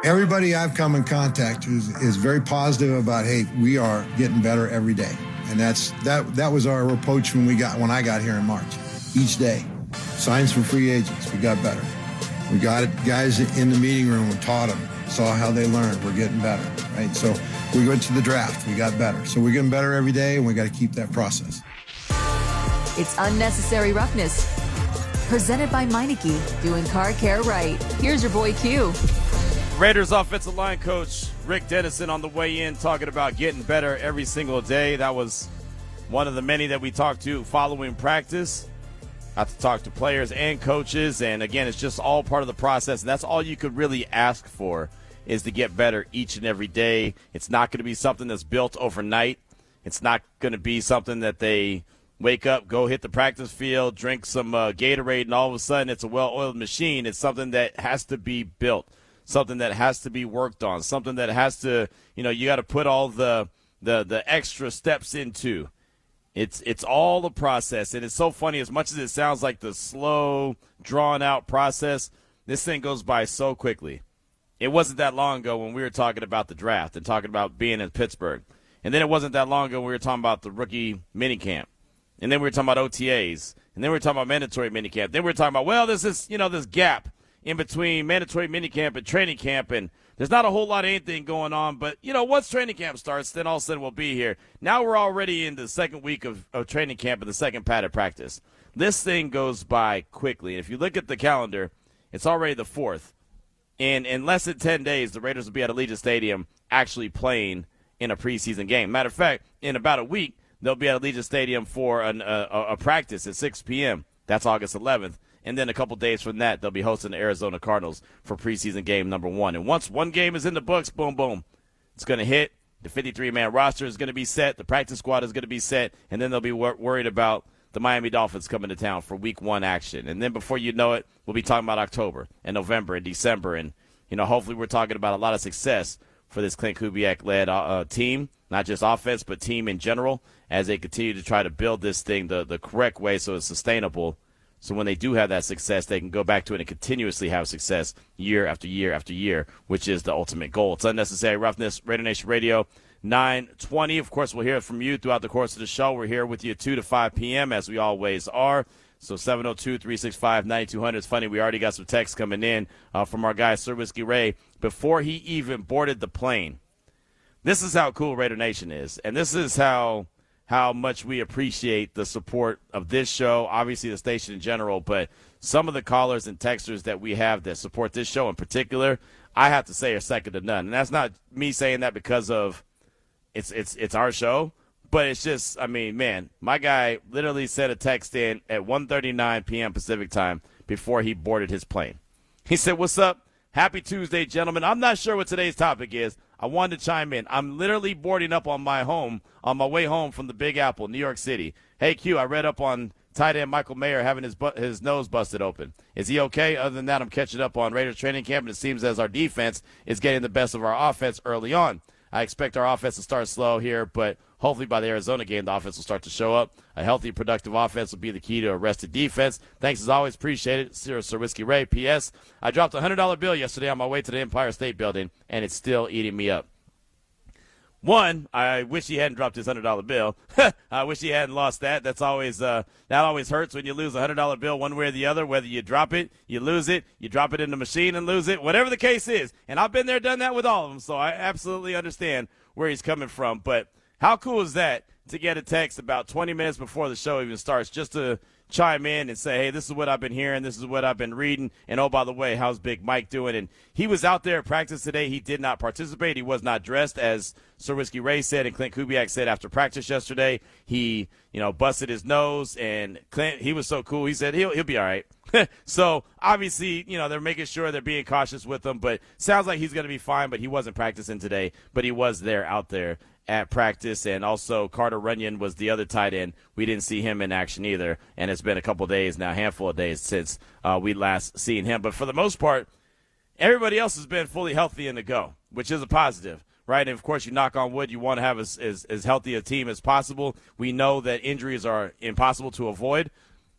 Everybody I've come in contact with is very positive about, hey, we are getting better every day. And that was our approach when I got here in March. Each day. Signs from free agents, we got better. We got guys in the meeting room and taught them, saw how they learned. We're getting better, right? So we went to the draft, we got better. So we're getting better every day, and we got to keep that process. It's Unnecessary Roughness. Presented by Meineke, doing car care right. Here's your boy Q. Raiders offensive line coach Rick Dennison on the way in talking about getting better every single day. That was one of the many that we talked to following practice. Got to talk to players and coaches, and again, it's just all part of the process, and that's all you could really ask for is to get better each and every day. It's not going to be something that's built overnight. It's not going to be something that they wake up, go hit the practice field, drink some Gatorade, and all of a sudden it's a well-oiled machine. It's something that has to be built, something that has to be worked on, something that has to, you got to put all the extra steps into. It's all the process, and it's so funny. As much as it sounds like the slow, drawn-out process, this thing goes by so quickly. It wasn't that long ago when we were talking about the draft and talking about being in Pittsburgh. And then it wasn't that long ago when we were talking about the rookie minicamp. And then we were talking about OTAs. And then we were talking about mandatory minicamp. Then we were talking about, well, this is, this gap in between mandatory minicamp and training camp, and there's not a whole lot of anything going on, but, once training camp starts, then all of a sudden we'll be here. Now we're already in the second week of training camp and the second padded practice. This thing goes by quickly. And if you look at the calendar, it's already the 4th. And in less than 10 days, the Raiders will be at Allegiant Stadium actually playing in a preseason game. Matter of fact, in about a week, they'll be at Allegiant Stadium for a practice at 6 p.m. That's August 11th. And then a couple days from that, they'll be hosting the Arizona Cardinals for preseason game number 1. And once one game is in the books, boom, boom, it's going to hit. The 53-man roster is going to be set. The practice squad is going to be set. And then they'll be worried about the Miami Dolphins coming to town for week 1 action. And then before you know it, we'll be talking about October and November and December. And, hopefully we're talking about a lot of success for this Clint Kubiak-led team, not just offense, but team in general, as they continue to try to build this thing the correct way so it's sustainable. So when they do have that success, they can go back to it and continuously have success year after year after year, which is the ultimate goal. It's Unnecessary Roughness, RaiderNation Radio, 920. Of course, we'll hear from you throughout the course of the show. We're here with you 2 to 5 p.m., as we always are. So 702-365-9200. It's funny, we already got some texts coming in from our guy, Sir Whiskey Ray, before he even boarded the plane. This is how cool Raider Nation is, and this is how much we appreciate the support of this show, obviously the station in general, but some of the callers and texters that we have that support this show in particular, I have to say are second to none. And that's not me saying that because of it's our show, but it's just, man, my guy literally sent a text in at 1:39 p.m. Pacific time before he boarded his plane. He said, "What's up? Happy Tuesday, gentlemen. I'm not sure what today's topic is. I wanted to chime in. I'm literally boarding up on my way home from the Big Apple, New York City. Hey, Q, I read up on tight end Michael Mayer having his nose busted open. Is he okay? Other than that, I'm catching up on Raiders training camp, and it seems as our defense is getting the best of our offense early on. I expect our offense to start slow here, but hopefully by the Arizona game, the offense will start to show up. A healthy, productive offense will be the key to a rested defense. Thanks as always. Appreciate it. Sir Whiskey Ray. P.S. I dropped a $100 bill yesterday on my way to the Empire State Building, and it's still eating me up. One, I wish he hadn't dropped his $100 bill. I wish he hadn't lost that. That's always that always hurts when you lose a $100 bill one way or the other, whether you drop it, you lose it, you drop it in the machine and lose it, whatever the case is. And I've been there, done that with all of them, so I absolutely understand where he's coming from. But how cool is that to get a text about 20 minutes before the show even starts just to chime in and say, hey, this is what I've been hearing, this is what I've been reading, and oh, by the way, how's Big Mike doing? And he was out there at practice today. He did not participate. He was not dressed, as Sir Whiskey Ray said and Clint Kubiak said after practice yesterday. He, busted his nose, and Clint, he was so cool. He said he'll be all right. So, obviously, they're making sure they're being cautious with him, but sounds like he's going to be fine, but he wasn't practicing today, but he was there out there at practice. And also Carter Runyon was the other tight end. We didn't see him in action either, and it's been a couple days now, a handful of days since we last seen him. But for the most part, everybody else has been fully healthy and to go, which is a positive, right? And, of course, you knock on wood, you want to have as healthy a team as possible. We know that injuries are impossible to avoid,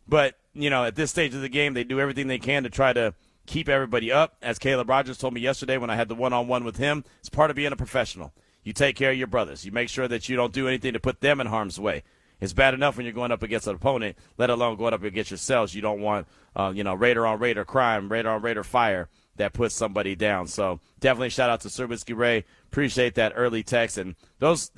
but, at this stage of the game, they do everything they can to try to keep everybody up. As Caleb Rogers told me yesterday when I had the one-on-one with him, it's part of being a professional. You take care of your brothers. You make sure that you don't do anything to put them in harm's way. It's bad enough when you're going up against an opponent, let alone going up against yourselves. You don't want, Raider on Raider crime, Raider on Raider fire that puts somebody down. So definitely shout out to Serbisky Ray. Appreciate that early text. And that's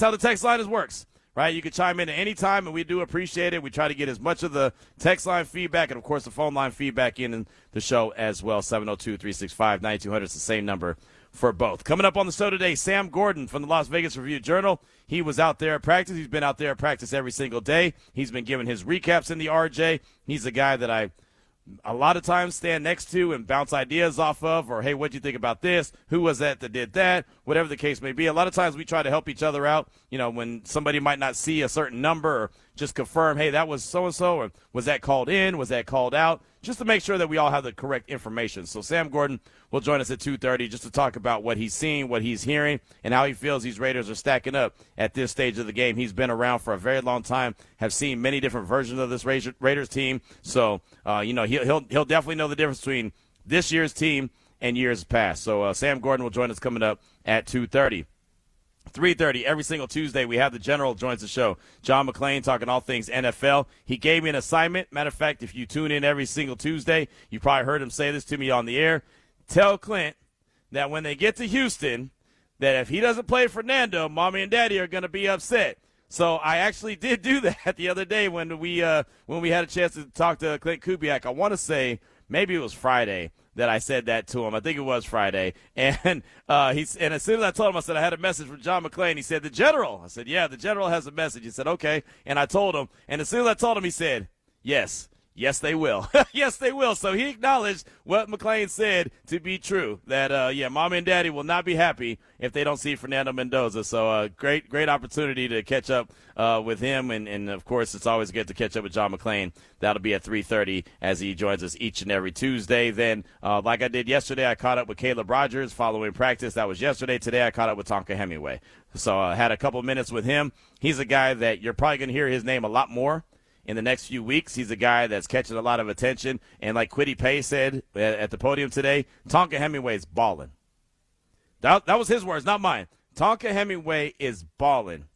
how the text line works, right? You can chime in at any time, and we do appreciate it. We try to get as much of the text line feedback and, of course, the phone line feedback in the show as well. 702-365-9200 is the same number for both. Coming up on the show today, Sam Gordon from the Las Vegas Review-Journal. He was out there at practice. He's been out there at practice every single day. He's been giving his recaps in the RJ. He's a guy that I a lot of times stand next to and bounce ideas off of, or, hey, what do you think about this? Who was that did that? Whatever the case may be. A lot of times we try to help each other out, when somebody might not see a certain number, or just confirm, hey, that was so-and-so, or was that called in? Was that called out? Just to make sure that we all have the correct information. So Sam Gordon will join us at 2:30 just to talk about what he's seeing, what he's hearing, and how he feels these Raiders are stacking up at this stage of the game. He's been around for a very long time, have seen many different versions of this Raiders team. So, he'll definitely know the difference between this year's team and years past. So Sam Gordon will join us coming up at 2:30. 3:30 every single Tuesday, we have the General joins the show. John McClain talking all things NFL. He gave me an assignment. Matter of fact, if you tune in every single Tuesday, you probably heard him say this to me on the air. Tell Clint that when they get to Houston, that if he doesn't play Fernando, Mommy and Daddy are going to be upset. So I actually did do that the other day when we had a chance to talk to Clint Kubiak. I want to say maybe it was Friday that I said that to him. I think it was Friday. And and as soon as I told him, I said, I had a message from John McClain. He said, the General. I said, yeah, the General has a message. He said, okay. And I told him. And as soon as I told him, he said, yes. Yes, they will. Yes, they will. So he acknowledged what McClain said to be true, that, Mommy and Daddy will not be happy if they don't see Fernando Mendoza. So great opportunity to catch up with him. And, of course, it's always good to catch up with John McClain. That'll be at 3:30 as he joins us each and every Tuesday. Then, like I did yesterday, I caught up with Caleb Rogers following practice. That was yesterday. Today I caught up with Tonka Hemingway. So I had a couple minutes with him. He's a guy that you're probably going to hear his name a lot more in the next few weeks. He's a guy that's catching a lot of attention. And like Kwity Paye said at the podium today, Tonka Hemingway is balling. That was his words, not mine. Tonka Hemingway is balling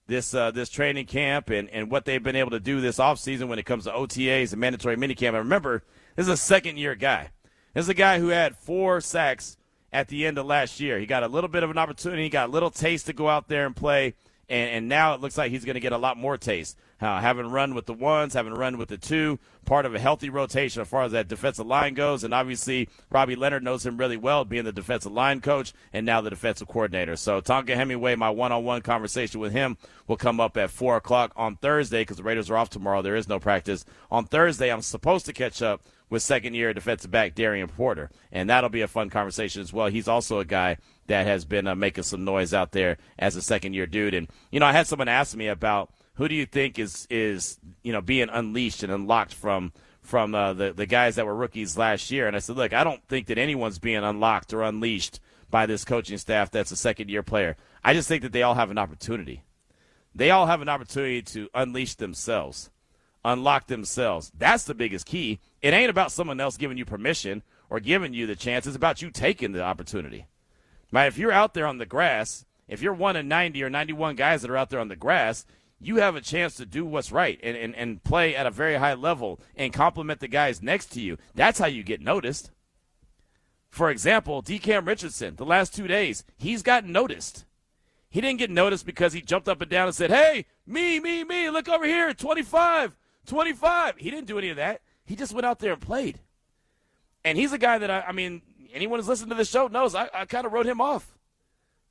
this training camp and what they've been able to do this offseason when it comes to OTAs and mandatory minicamp. And remember, this is a second-year guy. This is a guy who had 4 sacks at the end of last year. He got a little bit of an opportunity. He got a little taste to go out there and play. And now it looks like he's going to get a lot more taste. Having run with the ones, having run with the 2, part of a healthy rotation as far as that defensive line goes. And obviously, Robbie Leonard knows him really well, being the defensive line coach and now the defensive coordinator. So Tonka Hemingway, my one-on-one conversation with him will come up at 4 o'clock on Thursday because the Raiders are off tomorrow. There is no practice. On Thursday, I'm supposed to catch up with second-year defensive back Darian Porter, and that'll be a fun conversation as well. He's also a guy that has been making some noise out there as a second-year dude. And, I had someone ask me about who do you think is being unleashed and unlocked from the guys that were rookies last year. And I said, look, I don't think that anyone's being unlocked or unleashed by this coaching staff that's a second-year player. I just think that they all have an opportunity. They all have an opportunity to unleash themselves, unlock themselves. That's the biggest key. It ain't about someone else giving you permission or giving you the chance. It's about you taking the opportunity. Right? If you're out there on the grass, if you're one of 90 or 91 guys that are out there on the grass, you have a chance to do what's right and play at a very high level and compliment the guys next to you. That's how you get noticed. For example, DeCam Richardson, the last 2 days, he's gotten noticed. He didn't get noticed because he jumped up and down and said, hey, me, look over here, 25. He didn't do any of that. He just went out there and played. And he's a guy that, anyone who's listened to this show knows I kind of wrote him off.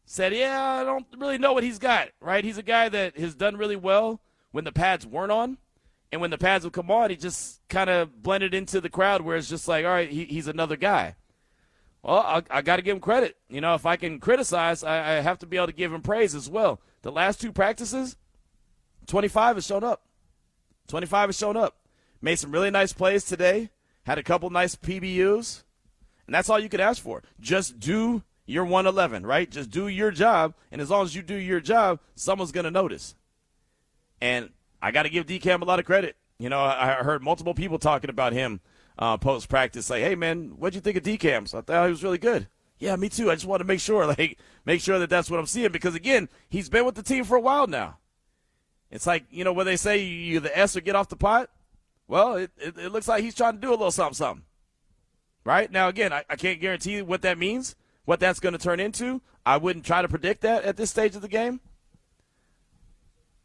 Said, I don't really know what he's got, right? He's a guy that has done really well when the pads weren't on. And when the pads would come on, he just kind of blended into the crowd where it's just like, all right, he's another guy. Well, I got to give him credit. If I can criticize, I have to be able to give him praise as well. The last 2 practices, 25 has shown up. 25 has shown up. Made some really nice plays today. Had a couple nice PBUs. And that's all you could ask for. Just do your 111, right? Just do your job. And as long as you do your job, someone's going to notice. And I got to give DCam a lot of credit. I heard multiple people talking about him post-practice, like, hey, man, what'd you think of D-Cams? I thought he was really good. Yeah, me too. I just want to make sure that that's what I'm seeing because, again, he's been with the team for a while now. It's like, when they say you the S or get off the pot, well, it looks like he's trying to do a little something. Right? Now, again, I can't guarantee what that means, what that's going to turn into. I wouldn't try to predict that at this stage of the game.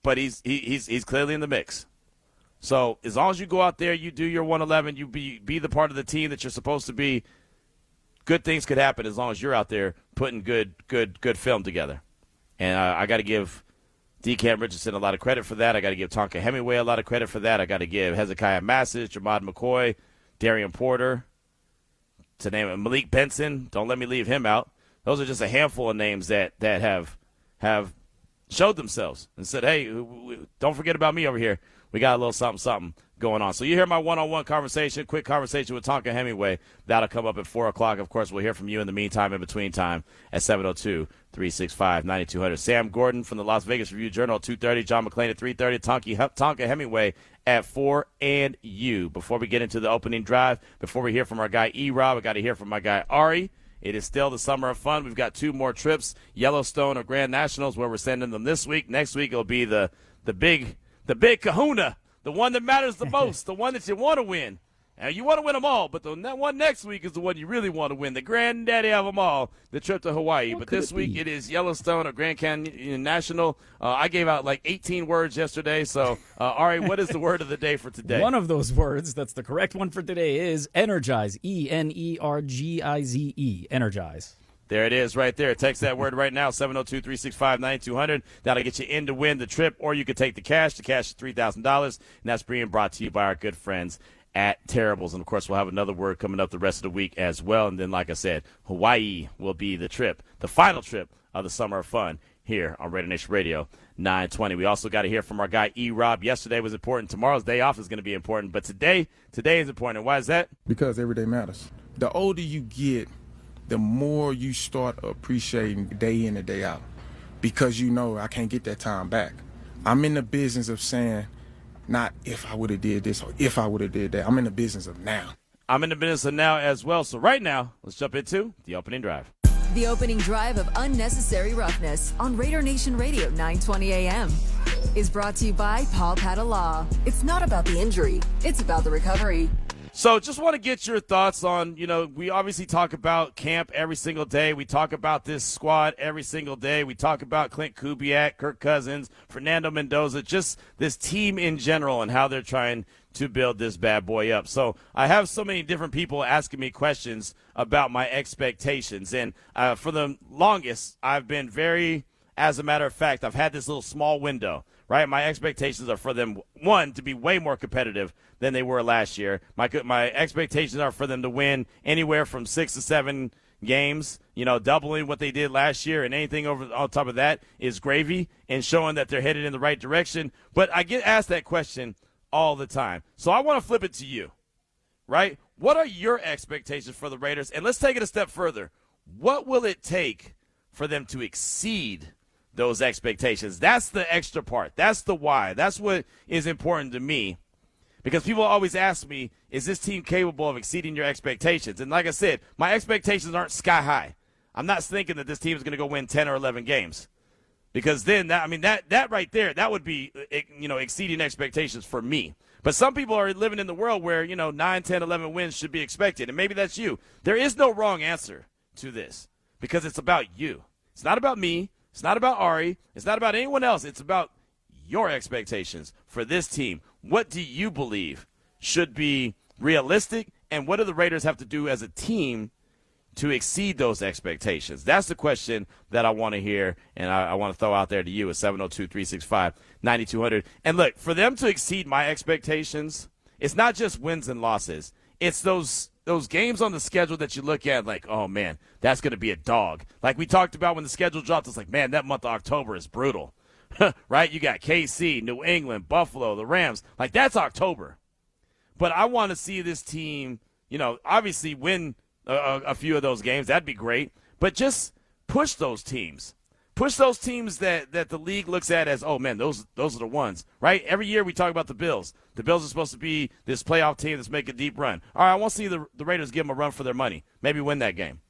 But he's clearly in the mix. So as long as you go out there, you do your 111, you be the part of the team that you're supposed to be, good things could happen as long as you're out there putting good film together. And I got to give D-Cam Richardson a lot of credit for that. I got to give Tonka Hemingway a lot of credit for that. I got to give Hezekiah Massich, Jamad McCoy, Darian Porter, to name it, Malik Benson. Don't let me leave him out. Those are just a handful of names that have showed themselves and said, hey, don't forget about me over here. We got a little something going on. So you hear my one-on-one conversation, quick conversation with Tonka Hemingway. That'll come up at 4 o'clock. Of course, we'll hear from you in the meantime, in between time, at 702-365-9200. Sam Gordon from the Las Vegas Review-Journal at 2:30. John McClain at 3:30. Tonka Hemingway at 4 and you. Before we get into the opening drive, before we hear from our guy E-Rob, we got to hear from my guy Ari. It is still the summer of fun. We've got 2 more trips, Yellowstone or Grand Nationals, where we're sending them this week. Next week it'll be the big kahuna, the one that matters the most, the one that you want to win. And you want to win them all, but the one next week is the one you really want to win, the granddaddy of them all, the trip to Hawaii. But this week it is Yellowstone or Grand Canyon National. I gave out like 18 words yesterday. So, Ari, what is the word of the day for today? One of those words that's the correct one for today is energize, ENERGIZE, energize. There it is right there. Text that word right now, 702-365-9200. That'll get you in to win the trip, or you could take the cash. The cash is $3,000, and that's being brought to you by our good friends at Terribles. And, of course, we'll have another word coming up the rest of the week as well. And then, like I said, Hawaii will be the trip, the final trip of the summer of fun here on RaiderNation Radio 920. We also got to hear from our guy E-Rob. Yesterday was important. Tomorrow's day off is going to be important. But today is important. And why is that? Because every day matters. The older you get, the more you start appreciating day in and day out. Because I can't get that time back. I'm in the business of saying, not if I would have did this or if I would have did that. I'm in the business of now. I'm in the business of now as well. So right now, let's jump into the opening drive. The opening drive of Unnecessary Roughness on RaiderNation Radio 920 AM is brought to you by Paul Patta Law. It's not about the injury, it's about the recovery. So just want to get your thoughts on, we obviously talk about camp every single day. We talk about this squad every single day. We talk about Clint Kubiak, Kirk Cousins, Fernando Mendoza, just this team in general and how they're trying to build this bad boy up. So I have so many different people asking me questions about my expectations. And for the longest, I've been as a matter of fact, I've had this little small window, right? My expectations are for them, one, to be way more competitive than they were last year. My expectations are for them to win anywhere from 6 to 7 games, doubling what they did last year, and anything over on top of that is gravy and showing that they're headed in the right direction. But I get asked that question all the time. So I want to flip it to you, right? What are your expectations for the Raiders? And let's take it a step further. What will it take for them to exceed those expectations? That's the extra part. That's the why. That's what is important to me. Because people always ask me, is this team capable of exceeding your expectations? And like I said, my expectations aren't sky high. I'm not thinking that this team is going to go win 10 or 11 games. Because then, that right there, that would be, exceeding expectations for me. But some people are living in the world where, 9, 10, 11 wins should be expected. And maybe that's you. There is no wrong answer to this because it's about you. It's not about me. It's not about Ari. It's not about anyone else. It's about your expectations for this team. What do you believe should be realistic, and what do the Raiders have to do as a team to exceed those expectations? That's the question that I want to hear, and I want to throw out there to you at 702-365-9200. And look, for them to exceed my expectations, it's not just wins and losses. It's those games on the schedule that you look at like, oh, man, that's going to be a dog. Like we talked about when the schedule dropped, it's like, man, that month of October is brutal. Right? You got KC, New England, Buffalo, the Rams. Like, that's October. But I want to see this team, obviously win a few of those games. That'd be great. But just push those teams. Push those teams that the league looks at as, oh, man, those are the ones, right? Every year we talk about the Bills. The Bills are supposed to be this playoff team that's making a deep run. All right, I want to see the Raiders give them a run for their money, maybe win that game.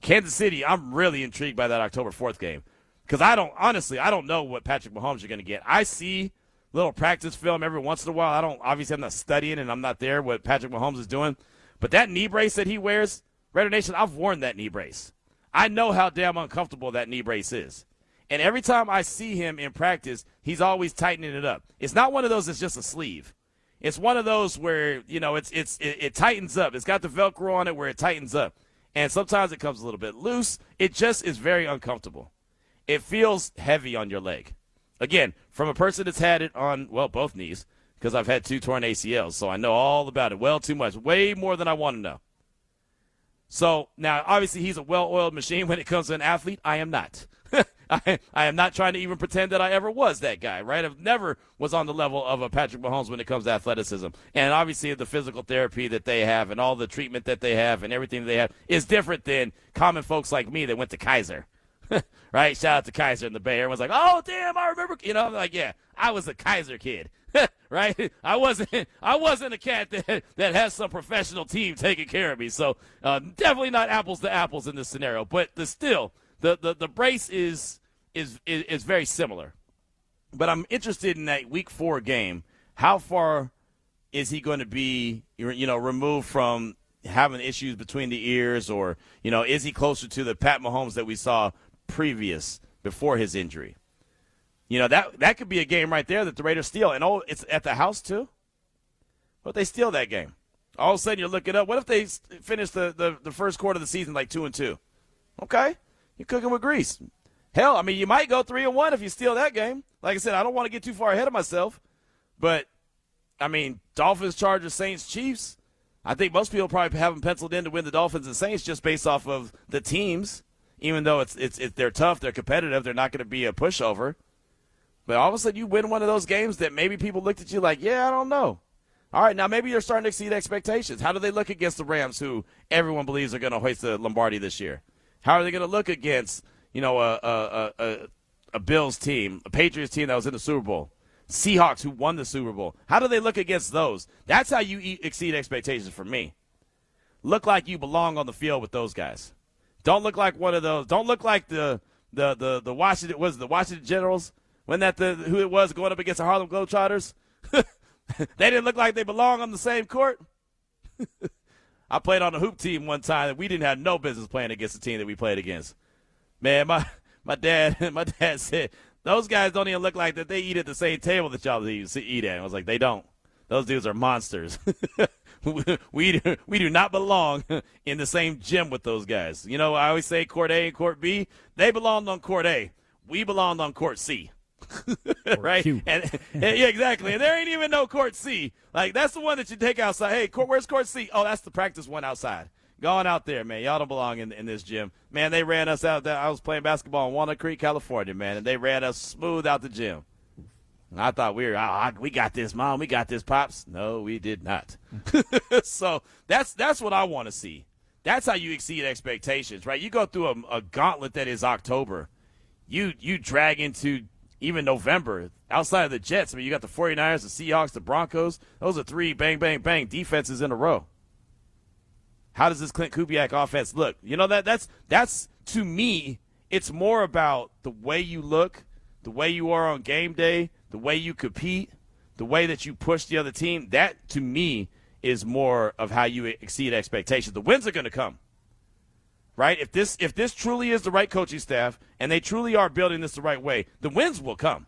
Kansas City, I'm really intrigued by that October 4th game because I don't know what Patrick Mahomes are going to get. I see little practice film every once in a while. Obviously I'm not studying and I'm not there what Patrick Mahomes is doing. But that knee brace that he wears, RaiderNation, I've worn that knee brace. I know how damn uncomfortable that knee brace is. And every time I see him in practice, he's always tightening it up. It's not one of those that's just a sleeve. It's one of those where, it tightens up. It's got the Velcro on it where it tightens up. And sometimes it comes a little bit loose. It just is very uncomfortable. It feels heavy on your leg. Again, from a person that's had it on, well, both knees, because I've had 2 torn ACLs, so I know all about it. Well, too much. Way more than I want to know. So, now, obviously, he's a well-oiled machine when it comes to an athlete. I am not. I am not trying to even pretend that I ever was that guy, right? I've never was on the level of a Patrick Mahomes when it comes to athleticism. And obviously the physical therapy that they have and all the treatment that they have and everything that they have is different than common folks like me that went to Kaiser, right? Shout out to Kaiser in the Bay. Everyone's like, oh, damn, I remember. I'm like, yeah, I was a Kaiser kid. Right? I wasn't a cat that has some professional team taking care of me. So definitely not apples to apples in this scenario. But the brace is very similar. But I'm interested in that Week 4 game. How far is he going to be, removed from having issues between the ears, or is he closer to the Pat Mahomes that we saw before his injury? That could be a game right there that the Raiders steal. And, it's at the house, too? What if they steal that game? All of a sudden, you're looking up. What if they finish the first quarter of the season like 2-2? Okay. You're cooking with grease. Hell, you might go 3-1 if you steal that game. Like I said, I don't want to get too far ahead of myself. But, Dolphins, Chargers, Saints, Chiefs, I think most people probably have them penciled in to win the Dolphins and Saints just based off of the teams. Even though they're tough, they're competitive, they're not going to be a pushover. But all of a sudden you win one of those games that maybe people looked at you like, yeah, I don't know. All right, now maybe you're starting to exceed expectations. How do they look against the Rams, who everyone believes are going to hoist the Lombardi this year? How are they going to look against, a Bills team, a Patriots team that was in the Super Bowl, Seahawks who won the Super Bowl? How do they look against those? That's how you exceed expectations for me. Look like you belong on the field with those guys. Don't look like one of those. Don't look like the Washington Generals. When who it was going up against the Harlem Globetrotters? They didn't look like they belong on the same court. I played on a hoop team one time, and we didn't have no business playing against the team that we played against. Man, my dad said, those guys don't even look like that they eat at the same table that y'all eat at. I was like, they don't. Those dudes are monsters. we do not belong in the same gym with those guys. I always say court A and court B. They belonged on court A. We belonged on court C. Right? And yeah, exactly. And there ain't even no court C. Like, that's the one that you take outside. Hey, where's court C? Oh, that's the practice one outside. Go on out there, man. Y'all don't belong in this gym. Man, they ran us out there. I was playing basketball in Walnut Creek, California, man, and they ran us smooth out the gym. And I thought we got this, Mom. We got this, Pops. No, we did not. So that's what I want to see. That's how you exceed expectations, right? You go through a gauntlet that is October. You drag into even November, outside of the Jets. You got the 49ers, the Seahawks, the Broncos. Those are 3 bang, bang, bang defenses in a row. How does this Clint Kubiak offense look? That's to me, it's more about the way you look, the way you are on game day, the way you compete, the way that you push the other team. That, to me, is more of how you exceed expectations. The wins are going to come. Right? If this truly is the right coaching staff and they truly are building this the right way, the wins will come.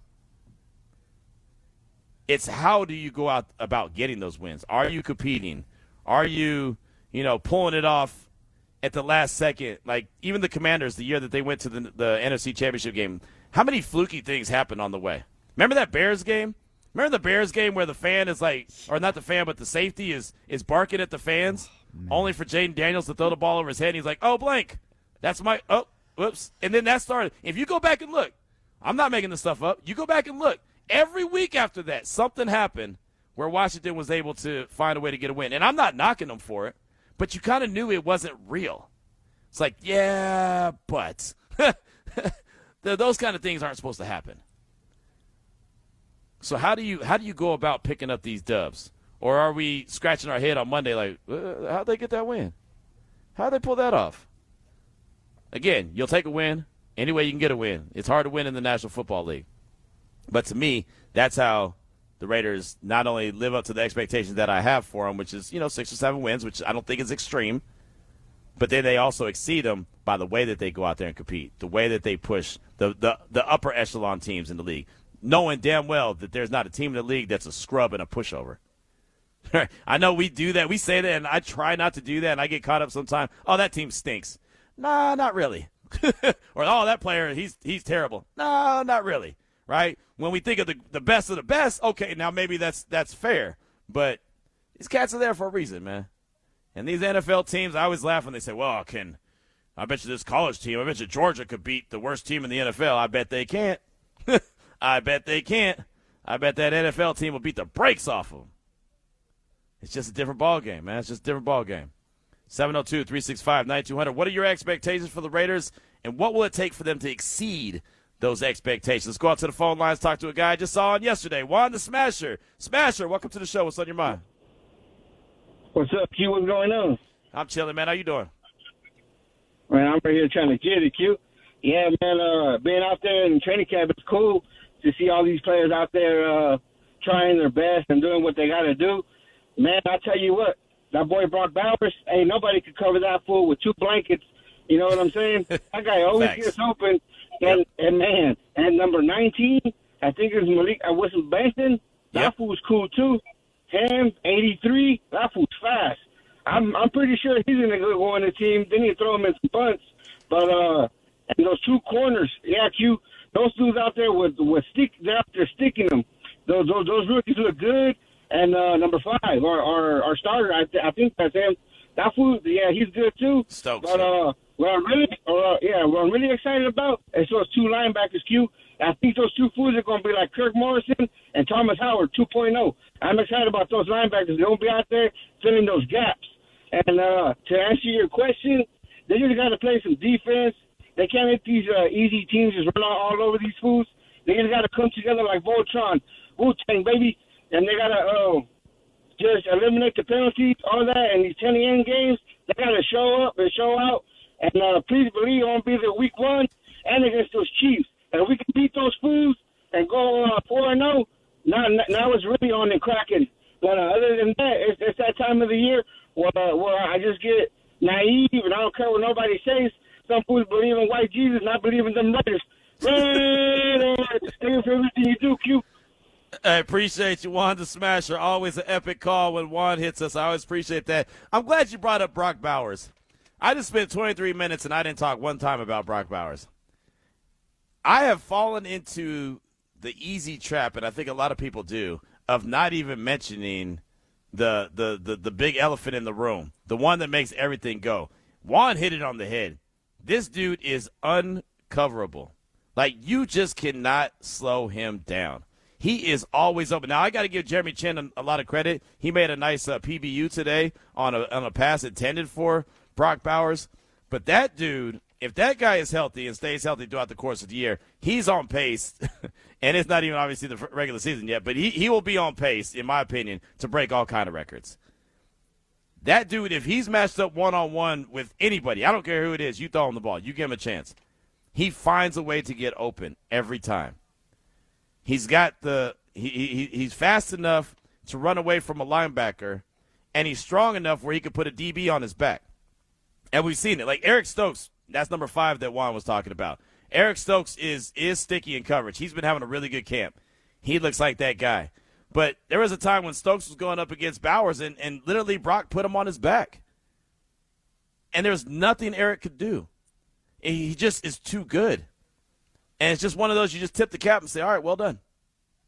It's how do you go out about getting those wins? Are you competing? Are you, pulling it off at the last second? Like, even the Commanders, the year that they went to the NFC Championship game, how many fluky things happened on the way? Remember that Bears game? Remember the Bears game where the fan is like, or not the fan, but the safety is barking at the fans? Only for Jaden Daniels to throw the ball over his head. And he's like, oh, blank. That's whoops. And then that started. If you go back and look, I'm not making this stuff up. You go back and look. Every week after that, something happened where Washington was able to find a way to get a win. And I'm not knocking them for it, but you kind of knew it wasn't real. It's like, yeah, but Those kind of things aren't supposed to happen. So how do you go about picking up these dubs? Or are we scratching our head on Monday like, how'd they get that win? How'd they pull that off? Again, you'll take a win any way you can get a win. It's hard to win in the National Football League. But to me, that's how the Raiders not only live up to the expectations that I have for them, which is, 6 or 7 wins, which I don't think is extreme, but then they also exceed them by the way that they go out there and compete, the way that they push the upper echelon teams in the league, knowing damn well that there's not a team in the league that's a scrub and a pushover. I know we do that. We say that, and I try not to do that, and I get caught up sometimes. Oh, that team stinks. Nah, not really. Or, oh, that player, he's terrible. No, not really, right? When we think of the best of the best, okay, now maybe that's fair. But these cats are there for a reason, man. And these NFL teams, I always laugh when they say, well, I bet you this college team, I bet you Georgia could beat the worst team in the NFL. I bet they can't. I bet they can't. I bet that NFL team will beat the brakes off of them. It's just a different ball game, man. It's just a different ball game. 702-365-9200. What are your expectations for the Raiders, and what will it take for them to exceed those expectations? Let's go out to the phone lines, talk to a guy I just saw on yesterday, Juan the Smasher. Smasher, welcome to the show. What's on your mind? What's up, Q? What's going on? I'm chilling, man. How you doing? Man, I'm right here trying to get it, Q. Yeah, man, being out there in the training camp, it's cool to see all these players out there trying their best and doing what they got to do. Man, I tell you what, that boy Brock Bowers, ain't nobody could cover that fool with 2 blankets. You know what I'm saying? That guy always gets open. And man, and number 19, I think it was Malik Benson. That fool's cool too. Him, 83, that fool's fast. I'm pretty sure he's gonna go on the team. Then you throw him in some punts. But and those 2 corners, yeah, Q. Those dudes out there with stick, they're out there sticking them. Those rookies look good. And number 5, our starter, I think that's him. That fool, yeah, he's good too. Stokes. But what I'm really excited about is those 2 linebackers, Q. I think those 2 fools are going to be like Kirk Morrison and Thomas Howard 2.0. I'm excited about those linebackers. They won't be out there filling those gaps. And to answer your question, they just got to play some defense. They can't let these easy teams just run all over these fools. They just got to come together like Voltron, Wu-Tang, baby. And they got to just eliminate the penalties, all that, and these 10-end games. They got to show up and show out. And please believe on be there week 1 and against those Chiefs. And if we can beat those fools and go 4-0, now it's really on and cracking. But other than that, it's that time of the year where I just get naive and I don't care what nobody says. Some fools believe in white Jesus, not believe in them Raiders. Raiders, stay for everything you do, Q. I appreciate you, Juan the Smasher. Always an epic call when Juan hits us. I always appreciate that. I'm glad you brought up Brock Bowers. I just spent 23 minutes and I didn't talk one time about Brock Bowers. I have fallen into the easy trap, and I think a lot of people do, of not even mentioning the big elephant in the room, the one that makes everything go. Juan hit it on the head. This dude is uncoverable. Like, you just cannot slow him down. He is always open. Now, I got to give Jeremy Chin a lot of credit. He made a nice PBU today on a pass intended for Brock Bowers. But that dude, if that guy is healthy and stays healthy throughout the course of the year, he's on pace. And it's not even obviously the regular season yet, but he will be on pace, in my opinion, to break all kind of records. That dude, if he's matched up one-on-one with anybody, I don't care who it is, you throw him the ball, you give him a chance. He finds a way to get open every time. He's got he's fast enough to run away from a linebacker, and he's strong enough where he could put a DB on his back. And we've seen it. Like Eric Stokes, that's number 5 that Juan was talking about. Eric Stokes is sticky in coverage. He's been having a really good camp. He looks like that guy. But there was a time when Stokes was going up against Bowers, and literally Brock put him on his back. And there's nothing Eric could do. He just is too good. And it's just one of those, you just tip the cap and say, all right, well done.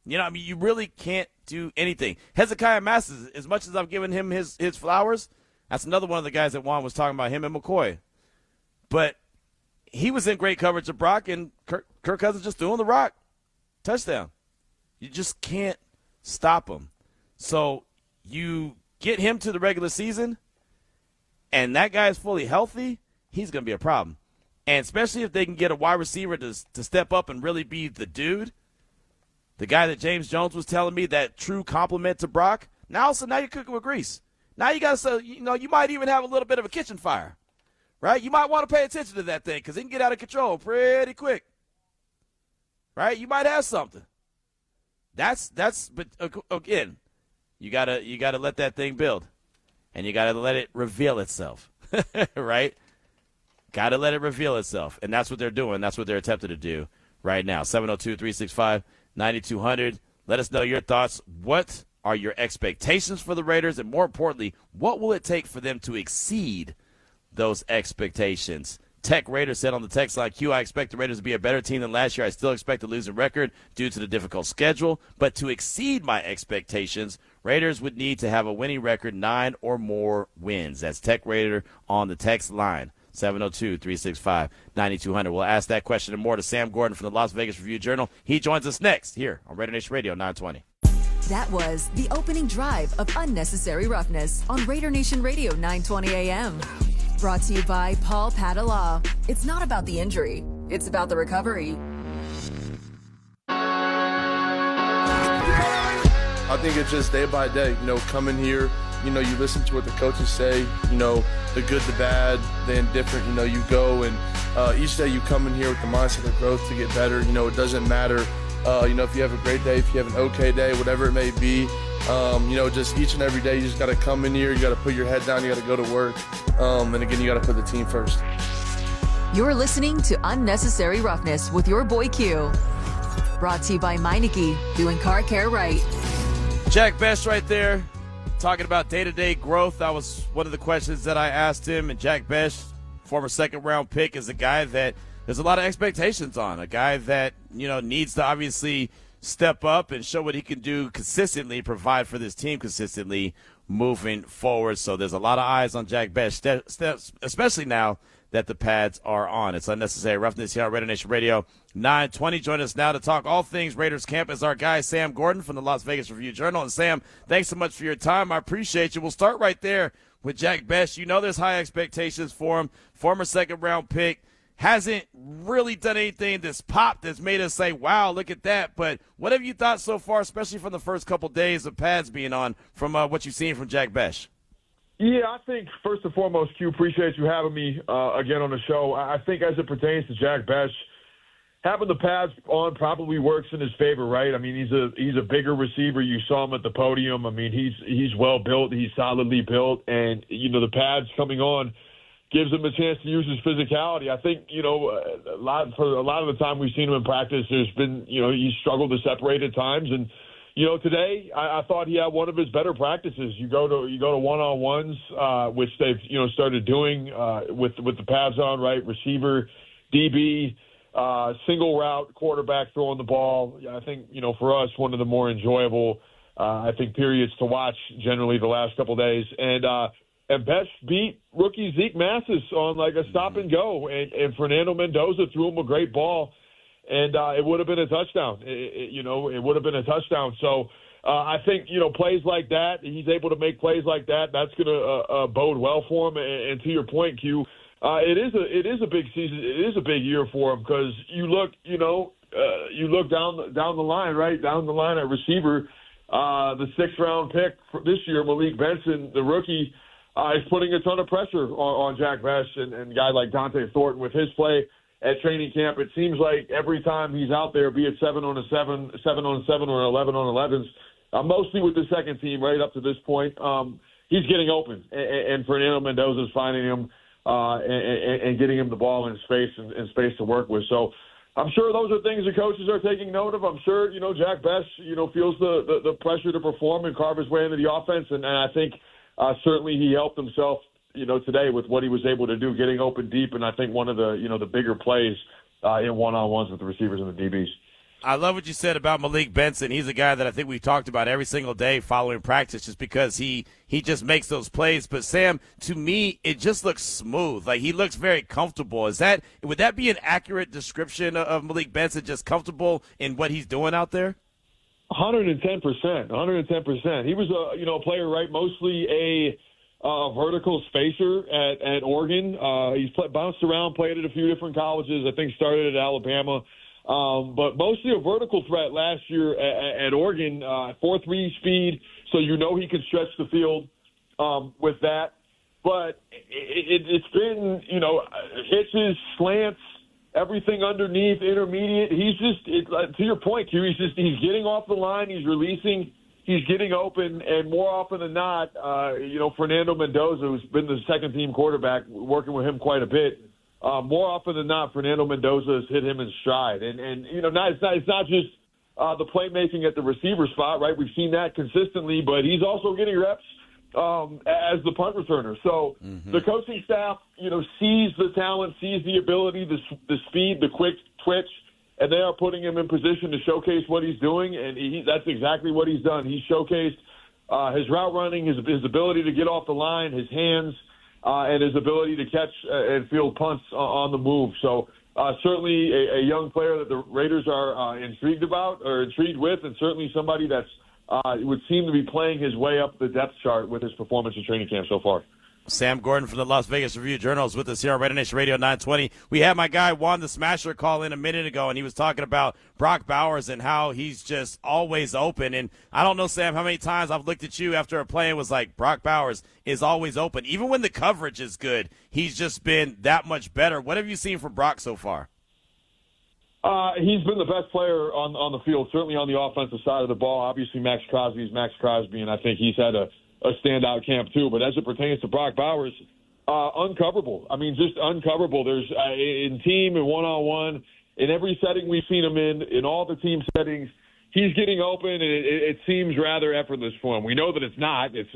You know, I mean, you really can't do anything. Hezekiah Masses, as much as I've given him his flowers, that's another one of the guys that Juan was talking about, him and McCoy. But he was in great coverage of Brock, and Kirk Cousins just threw him the rock. Touchdown. You just can't stop him. So you get him to the regular season, and that guy is fully healthy, he's going to be a problem. And especially if they can get a wide receiver to step up and really be the dude, the guy that James Jones was telling me, that true compliment to Brock, now you're cooking with grease. Now you got to, you might even have a little bit of a kitchen fire, right? You might want to pay attention to that thing because it can get out of control pretty quick, right? You might have something. But again, you gotta let that thing build, and you gotta let it reveal itself, right? Gotta let it reveal itself, and that's what they're doing. That's what they're attempting to do right now. 702-365-9200. Let us know your thoughts. What are your expectations for the Raiders? And more importantly, what will it take for them to exceed those expectations? Tech Raiders said on the text line, Q, I expect the Raiders to be a better team than last year. I still expect a losing record due to the difficult schedule. But to exceed my expectations, Raiders would need to have a winning record, 9 or more wins. That's Tech Raider on the text line. 702-365-9200. We'll ask that question and more to Sam Gordon from the Las Vegas Review-Journal. He joins us next here on RaiderNation Radio 920. That was the opening drive of Unnecessary Roughness on RaiderNation Radio 920 AM. Brought to you by Paul Padala. It's not about the injury. It's about the recovery. I think it's just day by day, coming here, you listen to what the coaches say, the good, the bad, the indifferent, you go and each day you come in here with the mindset of growth to get better. It doesn't matter, if you have a great day, if you have an okay day, whatever it may be, just each and every day you just got to come in here, you got to put your head down, you got to go to work, and again, you got to put the team first. You're listening to Unnecessary Roughness with your boy Q. Brought to you by Meineke, doing car care right. Jack Best right there talking about day-to-day growth. That was one of the questions that I asked him. And Jack Best, former second-round pick, is a guy that there's a lot of expectations on, a guy that, needs to obviously step up and show what he can do consistently, provide for this team consistently moving forward. So there's a lot of eyes on Jack Best, especially now that the pads are on. It's Unnecessary Roughness here on RaiderNation Radio 920. Join us now to talk all things Raiders camp is our guy, Sam Gordon from the Las Vegas Review-Journal. And Sam, thanks so much for your time. I appreciate you. We'll start right there with Jack Best. There's high expectations for him. Former second-round pick. Hasn't really done anything that's popped, that's made us say, wow, look at that. But what have you thought so far, especially from the first couple days of pads being on, from what you've seen from Jack Best? Yeah, I think first and foremost, Q, appreciate you having me again on the show. I think as it pertains to Jack Best, having the pads on probably works in his favor, right? I mean, he's a bigger receiver. You saw him at the podium. I mean, he's well built. He's solidly built, and the pads coming on gives him a chance to use his physicality. I think a lot of the time we've seen him in practice, there's been he's struggled to separate at times, and today I thought he had one of his better practices. You go to one-on-ones, which they've started doing with the pads on, right? Receiver, DB, single route, quarterback throwing the ball. I think for us, one of the more enjoyable periods to watch generally the last couple of days. And Best beat rookie Zeke Massis on like a stop and go, and Fernando Mendoza threw him a great ball. And it would have been a touchdown. It would have been a touchdown. So I think, plays like that, he's able to make plays like that. That's going to bode well for him. And to your point, Q, it is a big season. It is a big year for him because you look down the line, right? Down the line at receiver, the 6th round pick for this year, Malik Benson, the rookie, is putting a ton of pressure on Jack Best and a guy like Dante Thornton with his play at training camp. It seems like every time he's out there, be it 7 on 7, 7 on 7, or 11 on 11s, mostly with the second team right up to this point, he's getting open. And Fernando Mendoza's finding him and getting him the ball in space and space to work with. So I'm sure those are things the coaches are taking note of. I'm sure, Jack Best, feels the pressure to perform and carve his way into the offense. And I think certainly he helped himself today with what he was able to do, getting open deep, and I think one of the, the bigger plays in one-on-ones with the receivers and the DBs. I love what you said about Malik Benson. He's a guy that I think we've talked about every single day following practice just because he just makes those plays. But, Sam, to me, it just looks smooth. Like, he looks very comfortable. Would that be an accurate description of Malik Benson, just comfortable in what he's doing out there? 110%. 110%. He was a player, right, mostly a a vertical spacer at Oregon. He's bounced around, played at a few different colleges. I think started at Alabama. But mostly a vertical threat last year at Oregon, 4.3 speed, so you know he can stretch the field with that. But it's been, hitches, slants, everything underneath, intermediate. He's just, to your point, Q, he's getting off the line, he's releasing, he's getting open, and more often than not, Fernando Mendoza, who's been the second-team quarterback, working with him quite a bit, more often than not, Fernando Mendoza has hit him in stride. And it's not just the playmaking at the receiver spot, right? We've seen that consistently, but he's also getting reps as the punt returner. So the coaching staff, sees the talent, sees the ability, the speed, the quick twitch, and they are putting him in position to showcase what he's doing, and that's exactly what he's done. He's showcased his route running, his ability to get off the line, his hands, and his ability to catch and field punts on the move. So certainly a young player that the Raiders are intrigued with, and certainly somebody that's would seem to be playing his way up the depth chart with his performance in training camp so far. Sam Gordon from the Las Vegas Review-Journal is with us here on RaiderNation Radio 920. We had my guy Juan the Smasher call in a minute ago, and he was talking about Brock Bowers and how he's just always open. And I don't know, Sam, how many times I've looked at you after a play and was like, Brock Bowers is always open. Even when the coverage is good, he's just been that much better. What have you seen from Brock so far? He's been the best player on the field, certainly on the offensive side of the ball. Obviously, Maxx Crosby is Maxx Crosby, and I think he's had a standout camp too. But as it pertains to Brock Bowers, uncoverable. I mean, just uncoverable. There's in team and one-on-one, in every setting we've seen him in all the team settings, he's getting open, and it seems rather effortless for him. We know that it's not. It's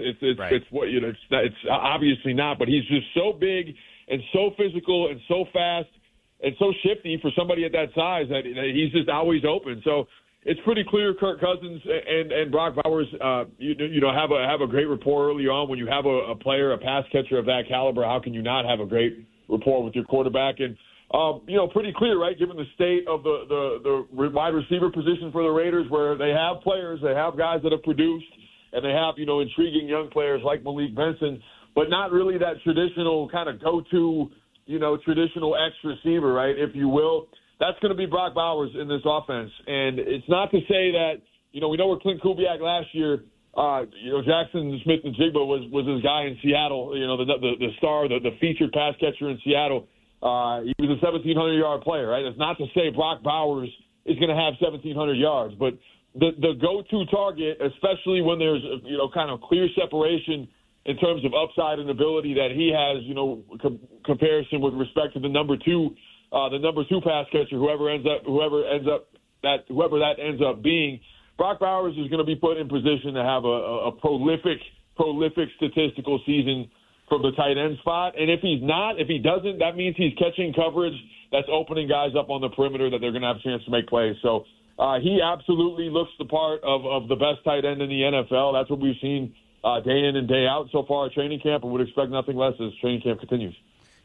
obviously not. But he's just so big and so physical and so fast and so shifty for somebody at that size that he's just always open. So it's pretty clear Kirk Cousins and Brock Bowers, have a great rapport early on. When you have a player, a pass catcher of that caliber, how can you not have a great rapport with your quarterback? And pretty clear, right? Given the state of the wide receiver position for the Raiders, where they have players, they have guys that have produced, and they have intriguing young players like Malik Benson, but not really that traditional kind of go-to, traditional X receiver, right? If you will. That's going to be Brock Bowers in this offense. And it's not to say that, we know where Clint Kubiak last year, Jackson Smith-Njigba was his guy in Seattle, the star, the featured pass catcher in Seattle. He was a 1,700-yard player, right? It's not to say Brock Bowers is going to have 1,700 yards, but the go-to target, especially when there's, kind of clear separation in terms of upside and ability that he has, comparison with respect to the number two pass catcher, whoever that ends up being, Brock Bowers is going to be put in position to have a prolific statistical season from the tight end spot. And if he doesn't, that means he's catching coverage that's opening guys up on the perimeter that they're going to have a chance to make plays. So he absolutely looks the part of the best tight end in the NFL. That's what we've seen day in and day out so far at training camp, and would expect nothing less as training camp continues.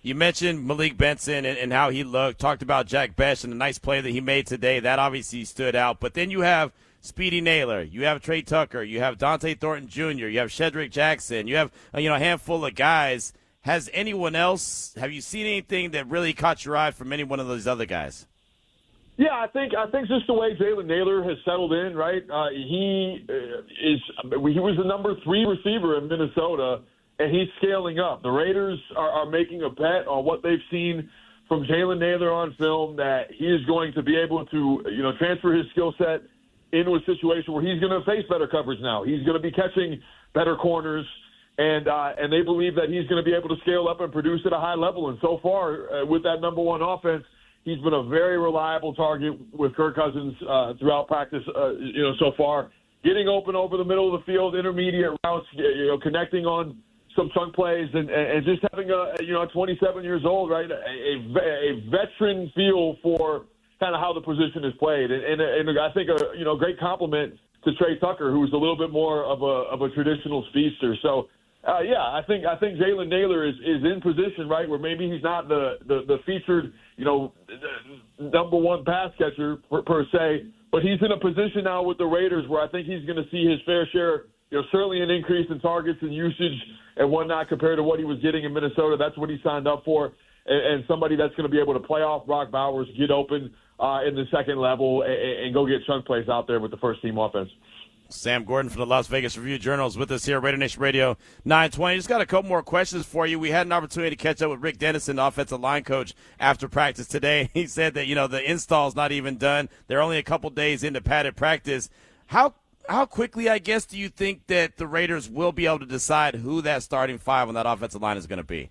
You mentioned Malik Benson and how he looked, talked about Jack Bech and the nice play that he made today. That obviously stood out. But then you have Speedy Naylor, you have Trey Tucker, you have Dante Thornton Jr., you have Shedrick Jackson, you have a handful of guys. Have you seen anything that really caught your eye from any one of those other guys? Yeah, I think just the way Jalen Naylor has settled in, right? He was the number 3 receiver in Minnesota, and he's scaling up. The Raiders are making a bet on what they've seen from Jalen Naylor on film, that he is going to be able to, transfer his skill set into a situation where he's going to face better coverage now. He's going to be catching better corners, and they believe that he's going to be able to scale up and produce at a high level. And so far, with that number 1 offense, he's been a very reliable target with Kirk Cousins throughout practice, so far. Getting open over the middle of the field, intermediate routes, connecting on some chunk plays, and just having 27 years old, right? A veteran feel for kind of how the position is played, and I think a great compliment to Trey Tucker, who's a little bit more of a traditional speedster. So I think Jalen Naylor is in position, right, where maybe he's not the featured number 1 pass catcher per se, but he's in a position now with the Raiders where I think he's going to see his fair share certainly an increase in targets and usage and whatnot compared to what he was getting in Minnesota. That's what he signed up for, and somebody that's going to be able to play off Brock Bowers, get open in the second level, and go get chunk plays out there with the first-team offense. Sam Gordon from the Las Vegas Review-Journal is with us here at Raider Nation Radio 920. Just got a couple more questions for you. We had an opportunity to catch up with Rick Dennison, the offensive line coach, after practice today. He said that, the install's not even done. They're only a couple days into padded practice. How quickly, I guess, do you think that the Raiders will be able to decide who that starting five on that offensive line is going to be?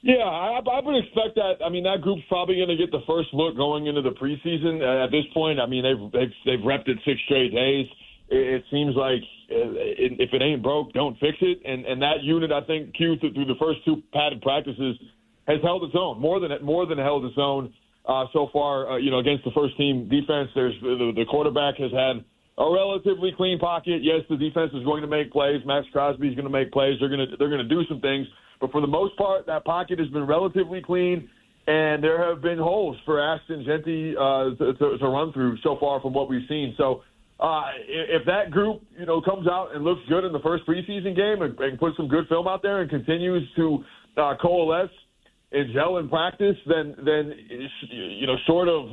Yeah, I would expect that. I mean, that group's probably going to get the first look going into the preseason. At this point, I mean, they've repped it 6 straight days. It seems like if it ain't broke, don't fix it. And that unit, I think, Q through the first 2 padded practices has held its own, more than held its own so far. Against the first team defense, there's the quarterback has had a relatively clean pocket. Yes, the defense is going to make plays. Maxx Crosby is going to make plays. They're going to do some things. But for the most part, that pocket has been relatively clean, and there have been holes for Ashton Genty to run through so far from what we've seen. So if that group, comes out and looks good in the first preseason game and puts some good film out there and continues to coalesce and gel in practice, then short of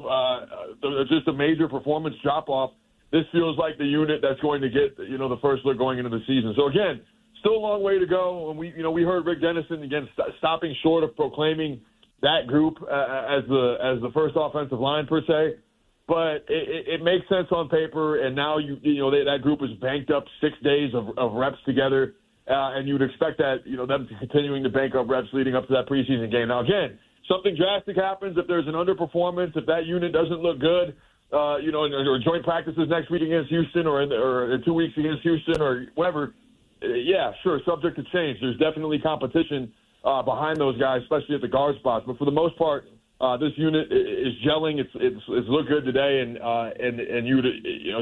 just a major performance drop-off, this feels like the unit that's going to get, the first look going into the season. So, again, still a long way to go. And we heard Rick Dennison, again, stopping short of proclaiming that group as the first offensive line, per se. But it makes sense on paper, and now that group is banked up 6 days of reps together, and you would expect that, them continuing to bank up reps leading up to that preseason game. Now, again, something drastic happens if there's an underperformance, if that unit doesn't look good, or joint practices next week against Houston or in 2 weeks against Houston or whatever, yeah, sure, subject to change. There's definitely competition behind those guys, especially at the guard spots. But for the most part, this unit is gelling. It's looked good today, and you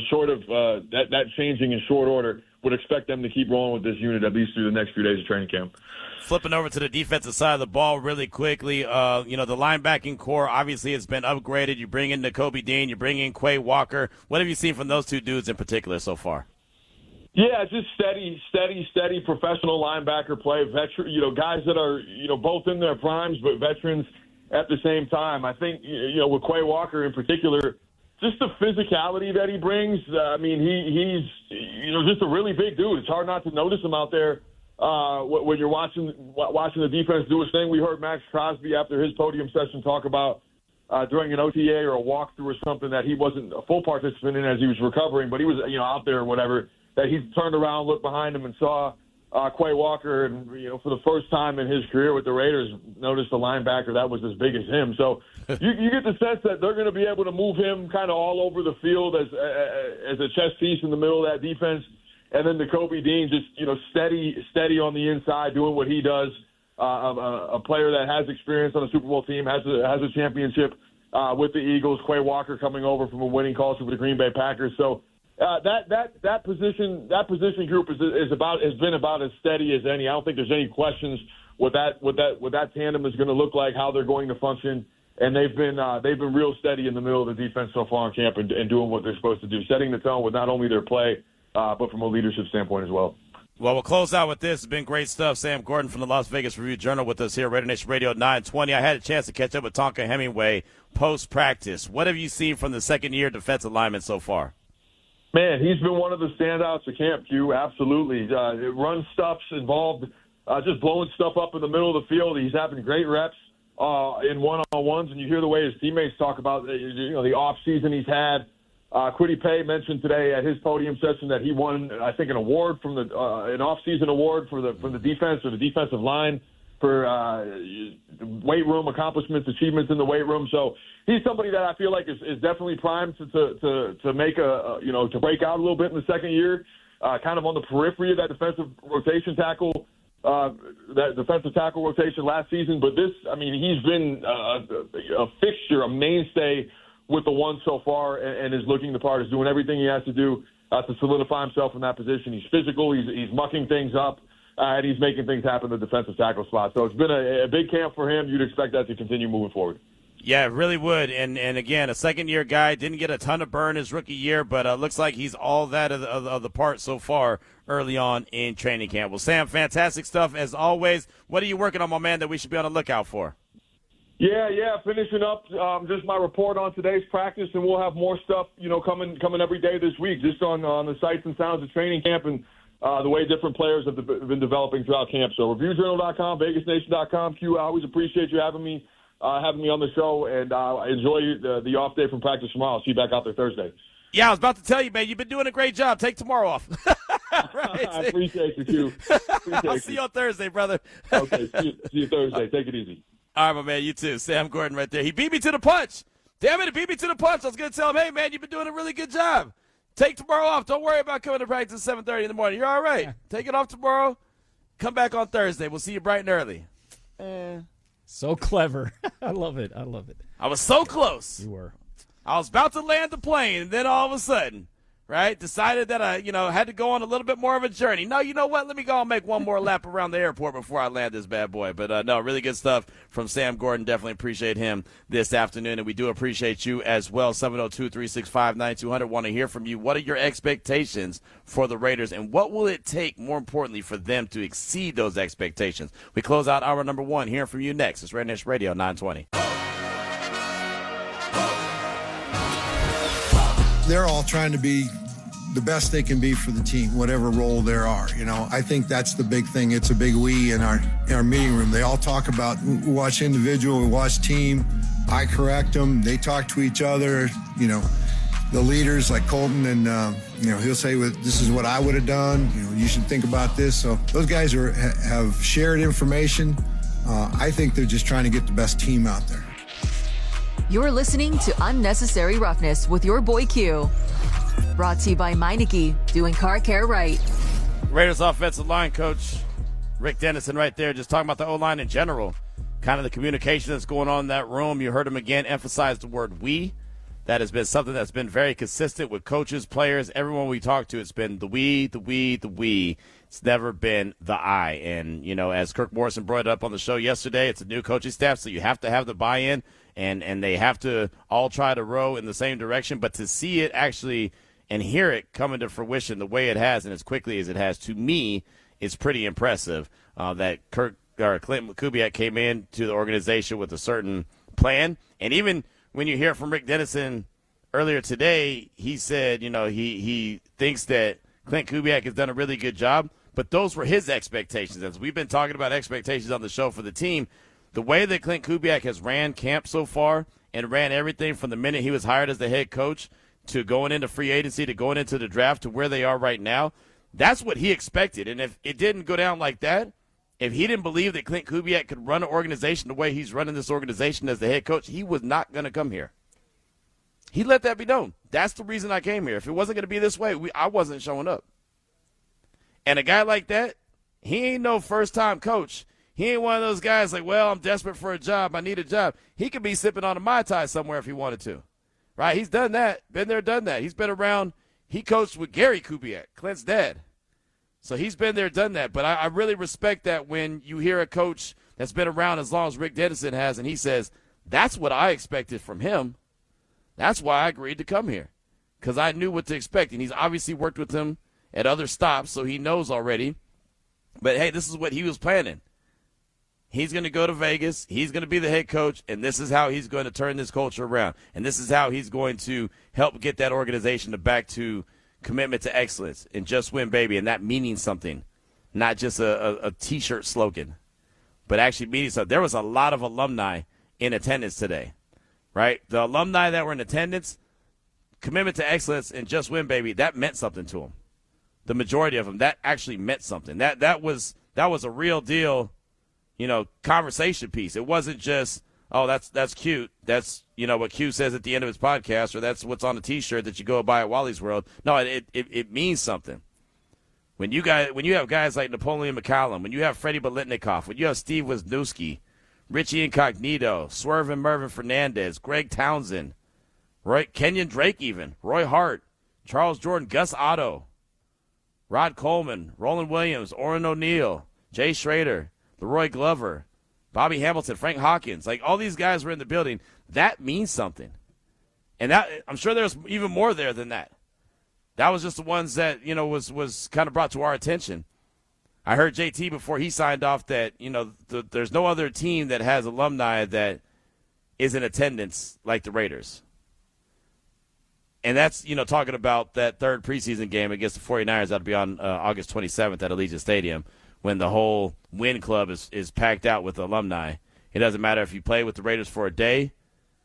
short of that changing in short order, would expect them to keep rolling with this unit at least through the next few days of training camp. Flipping over to the defensive side of the ball really quickly, the linebacking core obviously has been upgraded. You bring in Nakobe Dean, you bring in Quay Walker. What have you seen from those 2 dudes in particular so far? Yeah, just steady professional linebacker play. Veteran, guys that are both in their primes, but veterans at the same time. I think with Quay Walker in particular, just the physicality that he brings. He's just a really big dude. It's hard not to notice him out there when you're watching the defense do his thing. We heard Maxx Crosby after his podium session talk about during an OTA or a walkthrough or something that he wasn't a full participant in as he was recovering, but he was out there or whatever. That he turned around, looked behind him, and saw Quay Walker, and for the first time in his career with the Raiders, noticed a linebacker that was as big as him. So you get the sense that they're going to be able to move him kind of all over the field as a chess piece in the middle of that defense, and then Nakobe Dean just steady on the inside doing what he does. A player that has experience on a Super Bowl team, has a championship with the Eagles. Quay Walker coming over from a winning culture with the Green Bay Packers. So. That position group has been about as steady as any. I don't think there's any questions what that tandem is going to look like, how they're going to function, and they've been real steady in the middle of the defense so far in camp and doing what they're supposed to do, setting the tone with not only their play but from a leadership standpoint as well. Well, we'll close out with this. It's been great stuff. Sam Gordon from the Las Vegas Review-Journal with us here at Raider Nation Radio 920. I had a chance to catch up with Tonka Hemingway post-practice. What have you seen from the second-year defensive lineman so far? Man, he's been one of the standouts at camp, Q. Absolutely. Run stuff's involved, just blowing stuff up in the middle of the field. He's having great reps in one-on-ones, and you hear the way his teammates talk about the off-season he's had. Kwity Paye mentioned today at his podium session that he won, I think, an award from an off-season award from the defense or the defensive line for weight room accomplishments, achievements in the weight room. So he's somebody that I feel like is definitely primed to make to break out a little bit in the second year, kind of on the periphery of that defensive tackle rotation last season. But he's been a fixture, a mainstay with the one so far, and is looking the part, is doing everything he has to do to solidify himself in that position. He's physical, he's mucking things up, and he's making things happen in the defensive tackle spot. So it's been a big camp for him. You'd expect that to continue moving forward. Yeah, it really would. And again, a second-year guy, didn't get a ton of burn his rookie year, but looks like he's all that of the part so far early on in training camp. Well, Sam, fantastic stuff as always. What are you working on, my man, that we should be on the lookout for? Yeah, finishing up just my report on today's practice, and we'll have more stuff, coming every day this week, just on the sights and sounds of training camp and the way different players have been developing throughout camp. So ReviewJournal.com, VegasNation.com. Q, I always appreciate you having me on the show, and enjoy the off day from practice tomorrow. I'll see you back out there Thursday. Yeah, I was about to tell you, man, you've been doing a great job. Take tomorrow off. Right. I appreciate you, Q. I'll see you on Thursday, brother. Okay, see you Thursday. Take it easy. All right, my man, you too. Sam Gordon right there. He beat me to the punch. Damn it, he beat me to the punch. I was going to tell him, hey, man, you've been doing a really good job. Take tomorrow off. Don't worry about coming to practice at 7:30 in the morning. You're all right. Yeah. Take it off tomorrow. Come back on Thursday. We'll see you bright and early. So clever. I love it. I was so close. You were. I was about to land the plane, and then all of a sudden, right, decided that I, had to go on a little bit more of a journey. No, you know what? Let me go and make one more lap around the airport before I land this bad boy. But, no, really good stuff from Sam Gordon. Definitely appreciate him this afternoon, and we do appreciate you as well. 702-365-9200. Want to hear from you. What are your expectations for the Raiders, and what will it take, more importantly, for them to exceed those expectations? We close out hour number one. Hearing from you next. It's RaiderNation Radio 920. They're all trying to be the best they can be for the team, whatever role there are. I think that's the big thing. It's a big we in our meeting room. They all talk about, we watch individual, we watch team. I correct them. They talk to each other. The leaders like Colton, and he'll say, "This is what I would have done. You should think about this." So those guys have shared information. I think they're just trying to get the best team out there. You're listening to Unnecessary Roughness with your boy Q. Brought to you by Meineke, doing car care right. Raiders offensive line coach Rick Dennison right there, just talking about the O-line in general, kind of the communication that's going on in that room. You heard him again emphasize the word we. That has been something that's been very consistent with coaches, players, everyone we talk to. It's been the we, the we, the we. It's never been the I. And, as Kirk Morrison brought up on the show yesterday, it's a new coaching staff, so you have to have the buy-in. And they have to all try to row in the same direction. But to see it actually and hear it come into fruition the way it has and as quickly as it has, to me, is pretty impressive that Clint Kubiak came into the organization with a certain plan. And even when you hear from Rick Dennison earlier today, he said, he thinks that Clint Kubiak has done a really good job. But those were his expectations. As we've been talking about expectations on the show for the team, the way that Clint Kubiak has ran camp so far and ran everything from the minute he was hired as the head coach to going into free agency to going into the draft to where they are right now, that's what he expected. And if it didn't go down like that, if he didn't believe that Clint Kubiak could run an organization the way he's running this organization as the head coach, he was not going to come here. He let that be known. That's the reason I came here. If it wasn't going to be this way, I wasn't showing up. And a guy like that, he ain't no first-time coach. He ain't one of those guys like, well, I'm desperate for a job. I need a job. He could be sipping on a Mai Tai somewhere if he wanted to. Right? He's done that. Been there, done that. He's been around. He coached with Gary Kubiak, Clint's dad. So he's been there, done that. But I really respect that when you hear a coach that's been around as long as Rick Dennison has, and he says, that's what I expected from him. That's why I agreed to come here, because I knew what to expect. And he's obviously worked with him at other stops, so he knows already. But, hey, this is what he was planning. He's going to go to Vegas. He's going to be the head coach, and this is how he's going to turn this culture around. And this is how he's going to help get that organization back to commitment to excellence and just win, baby, and that meaning something, not just a T-shirt slogan, but actually meaning something. There was a lot of alumni in attendance today, right? The alumni that were in attendance, commitment to excellence and just win, baby, that meant something to them. The majority of them, that actually meant something. That was a real deal. Conversation piece. It wasn't just, oh, that's cute. That's, what Q says at the end of his podcast, or that's what's on a T-shirt that you go buy at Wally's World. No, it means something. When you have guys like Napoleon McCallum, when you have Freddie Bolitnikoff, when you have Steve Wisniewski, Richie Incognito, Swerve and Mervin Fernandez, Greg Townsend, Kenyon Drake even, Roy Hart, Charles Jordan, Gus Otto, Rod Coleman, Roland Williams, Orrin O'Neal, Jay Schrader, Leroy Glover, Bobby Hamilton, Frank Hawkins, like all these guys were in the building. That means something. And that I'm sure there's even more there than that. That was just the ones that, was kind of brought to our attention. I heard JT before he signed off that, there's no other team that has alumni that is in attendance like the Raiders. And that's, talking about that third preseason game against the 49ers that'll be on August 27th at Allegiant Stadium when the whole Win Club is packed out with alumni. It doesn't matter if you play with the Raiders for a day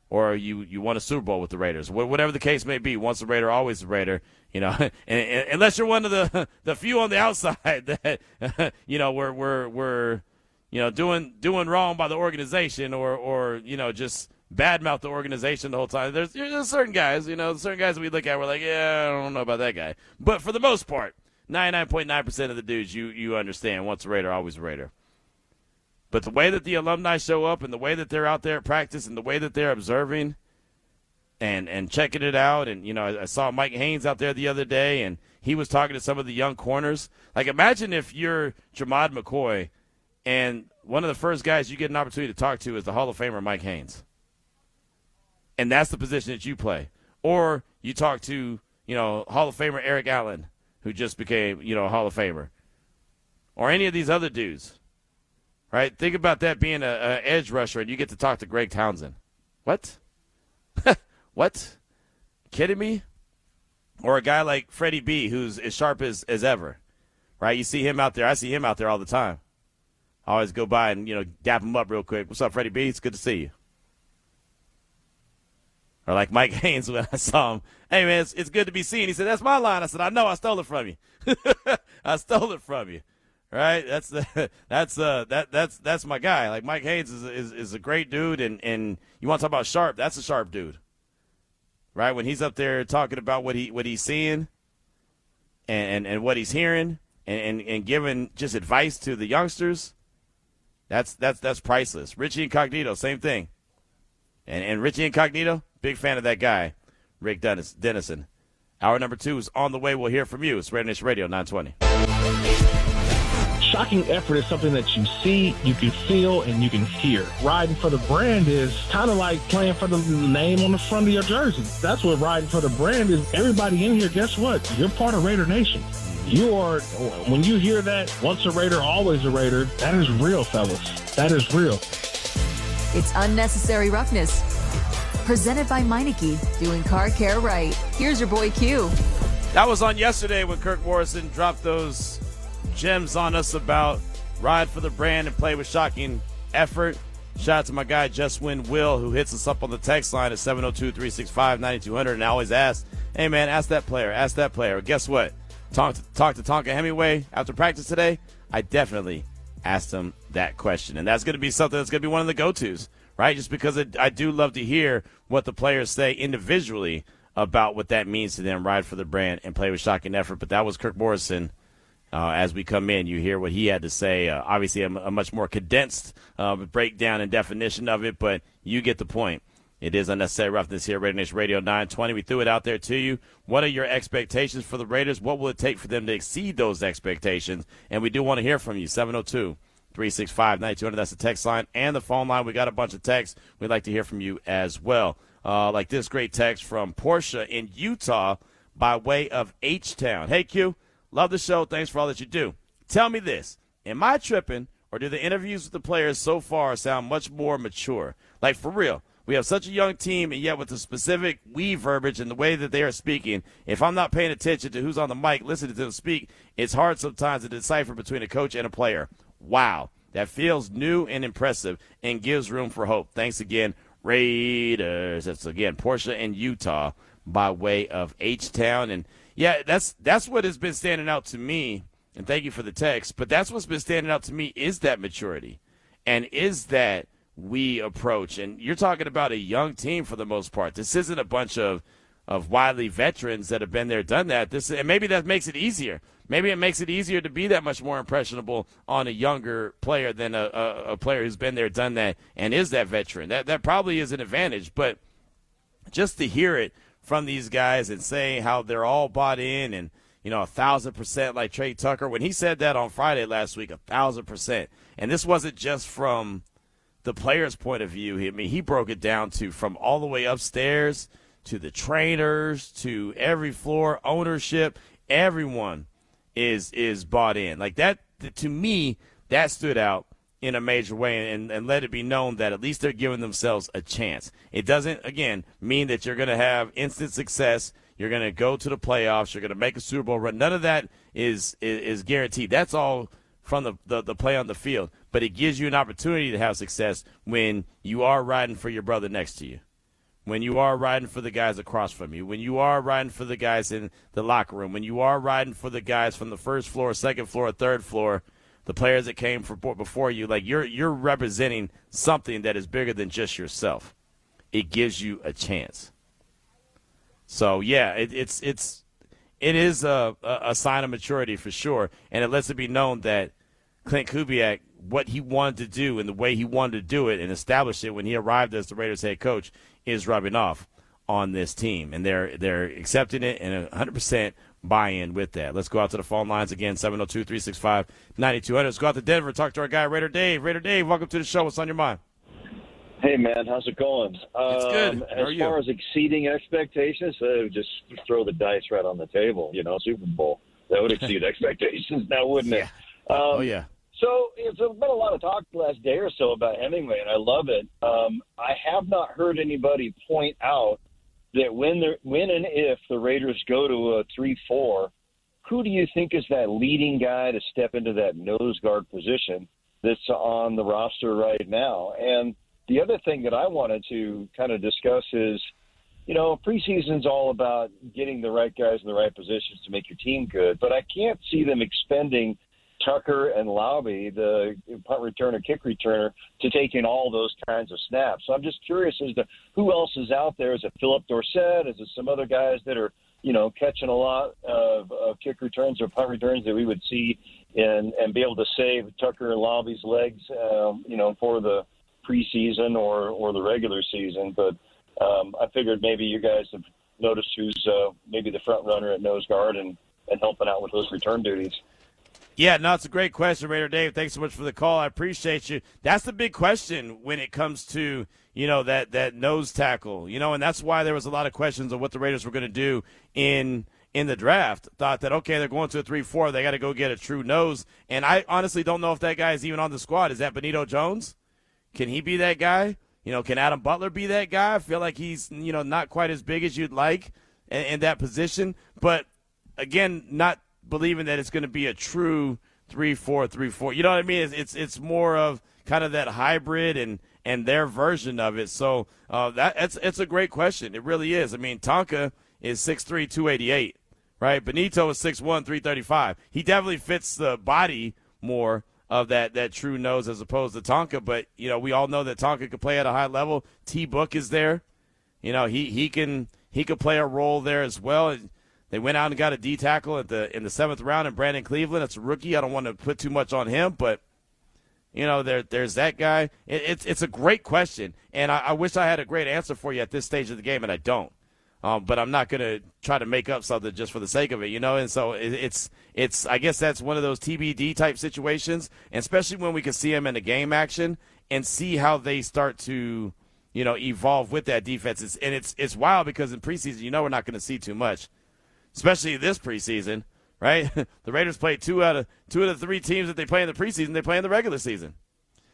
or you won a Super Bowl with the Raiders. Whatever the case may be, once a Raider, always a Raider. And unless you're one of the few on the outside that, we're doing wrong by the organization or just badmouth the organization the whole time. There's certain guys, that we look at, we're like, yeah, I don't know about that guy. But for the most part, 99.9% of the dudes, you understand, once a Raider, always a Raider. But the way that the alumni show up and the way that they're out there at practice and the way that they're observing and checking it out, and, I saw Mike Haynes out there the other day, and he was talking to some of the young corners. Like, imagine if you're Jamad McCoy and one of the first guys you get an opportunity to talk to is the Hall of Famer Mike Haynes. And that's the position that you play. Or you talk to, Hall of Famer Eric Allen, who just became, a Hall of Famer. Or any of these other dudes. Right? Think about that being a edge rusher and you get to talk to Greg Townsend. What? What? Kidding me? Or a guy like Freddie B, who's as sharp as ever. Right? You see him out there. I see him out there all the time. I always go by and, dap him up real quick. What's up, Freddie B? It's good to see you. Or like Mike Haynes when I saw him. Hey, man, it's good to be seen. He said, that's my line. I said, I know. I stole it from you. I stole it from you. Right? That's my guy. Like Mike Haynes is a great dude, and you want to talk about sharp? That's a sharp dude. Right? When he's up there talking about what he's seeing and what he's hearing and giving just advice to the youngsters, that's priceless. Richie Incognito, same thing. And Richie Incognito, big fan of that guy, Rick Dennison. Hour number 2 is on the way. We'll hear from you. It's RaiderNation Radio 920. Shocking effort is something that you see, you can feel, and you can hear. Riding for the brand is kind of like playing for the name on the front of your jersey. That's what riding for the brand is. Everybody in here, guess what? You're part of Raider Nation. You are, when you hear that, once a Raider, always a Raider, that is real, fellas. That is real. It's Unnecessary Roughness. Presented by Meineke, doing car care right. Here's your boy Q. That was on yesterday when Kirk Morrison dropped those gems on us about ride for the brand and play with shocking effort. Shout out to my guy Just Win Will, who hits us up on the text line at 702-365-9200. And I always ask, hey man, ask that player. Well, guess what? Talk to Tonka Hemingway after practice today. I definitely asked him that question, and that's going to be something that's going to be one of the go-tos, right? Just because I do love to hear what the players say individually about what that means to them, ride for the brand and play with shocking effort. But that was Kirk Morrison. As we come in, you hear what he had to say. Obviously, a much more condensed breakdown and definition of it, but you get the point. It is Unnecessary Roughness here, RaiderNation Radio 920. We threw it out there to you. What are your expectations for the Raiders? What will it take for them to exceed those expectations? And we do want to hear from you, 702-365-9200. That's the text line and the phone line. We got a bunch of texts. We'd like to hear from you as well. Like this great text from Portia in Utah by way of H-Town. Hey, Q. Love the show. Thanks for all that you do. Tell me this. Am I tripping, or do the interviews with the players so far sound much more mature? Like, for real, we have such a young team, and yet with the specific we verbiage and the way that they are speaking, if I'm not paying attention to who's on the mic, listening to them speak, it's hard sometimes to decipher between a coach and a player. Wow. That feels new and impressive and gives room for hope. Thanks again, Raiders. That's, again, Portia in Utah by way of H-Town. And yeah, that's what has been standing out to me, and thank you for the text, but that's what's been standing out to me is that maturity and is that we approach. And you're talking about a young team for the most part. This isn't a bunch of wily veterans that have been there, done that. And maybe that makes it easier. Maybe it makes it easier to be that much more impressionable on a younger player than a player who's been there, done that, and is that veteran. That probably is an advantage, but just to hear it from these guys and say how they're all bought in and, 1,000% like Trey Tucker. When he said that on Friday last week, 1,000%. And this wasn't just from the player's point of view, I mean, he broke it down to from all the way upstairs to the trainers to every floor, ownership, everyone is bought in. Like that, to me, that stood out in a major way and let it be known that at least they're giving themselves a chance. It doesn't, again, mean that you're going to have instant success. You're going to go to the playoffs. You're going to make a Super Bowl run. None of that is guaranteed. That's all from the play on the field. But it gives you an opportunity to have success when you are riding for your brother next to you, when you are riding for the guys across from you, when you are riding for the guys in the locker room, when you are riding for the guys from the first floor, second floor, third floor, the players that came before you. Like you're representing something that is bigger than just yourself. It gives you a chance. So yeah, it is a sign of maturity for sure, and it lets it be known that Clint Kubiak, what he wanted to do and the way he wanted to do it and establish it when he arrived as the Raiders head coach is rubbing off on this team, and they're accepting it and 100% buy-in with that. Let's go out to the phone lines again, 702-365-9200. Let's go out to Denver and talk to our guy, Raider Dave. Raider Dave, welcome to the show. What's on your mind? Hey, man, how's it going? It's good. How are you? As far as exceeding expectations, just throw the dice right on the table, Super Bowl. That would exceed expectations now, wouldn't it? Yeah. So there's been a lot of talk the last day or so about Hemingway, and I love it. I have not heard anybody point out that when and if the Raiders go to a 3-4, who do you think is that leading guy to step into that nose guard position that's on the roster right now? And the other thing that I wanted to kind of discuss is, preseason's all about getting the right guys in the right positions to make your team good, but I can't see them expending Tucker and Laube, the punt returner, kick returner, to take in all those kinds of snaps. So I'm just curious as to who else is out there. Is it Philip Dorsett? Is it some other guys that are, catching a lot of kick returns or punt returns that we would see and be able to save Tucker and Laube's legs, for the preseason or the regular season? But I figured maybe you guys have noticed who's maybe the front runner at nose guard and helping out with those return duties. Yeah, no, it's a great question, Raider Dave. Thanks so much for the call. I appreciate you. That's the big question when it comes to, that nose tackle, and that's why there was a lot of questions of what the Raiders were going to do in the draft. Thought that, okay, they're going to a 3-4. They got to go get a true nose. And I honestly don't know if that guy is even on the squad. Is that Benito Jones? Can he be that guy? Can Adam Butler be that guy? I feel like he's, not quite as big as you'd like in that position. But, again, not believing that it's going to be a true 3-4. You know what I mean? It's more of kind of that hybrid and their version of it. So it's a great question. It really is. I mean, Tonka is 6'3", 288, right? Benito is 6'1", 335. He definitely fits the body more of that true nose as opposed to Tonka. But, we all know that Tonka can play at a high level. T-Book is there. He can play a role there as well. They went out and got a D tackle in the seventh round in Brandon Cleveland. That's a rookie. I don't want to put too much on him, but there's that guy. It's a great question, and I wish I had a great answer for you at this stage of the game, and I don't. But I'm not going to try to make up something just for the sake of it, And so it's I guess that's one of those TBD type situations, and especially when we can see them in the game action and see how they start to evolve with that defense. It's wild because in preseason, we're not going to see too much. Especially this preseason, right? The Raiders play two out of the three teams that they play in the preseason, they play in the regular season.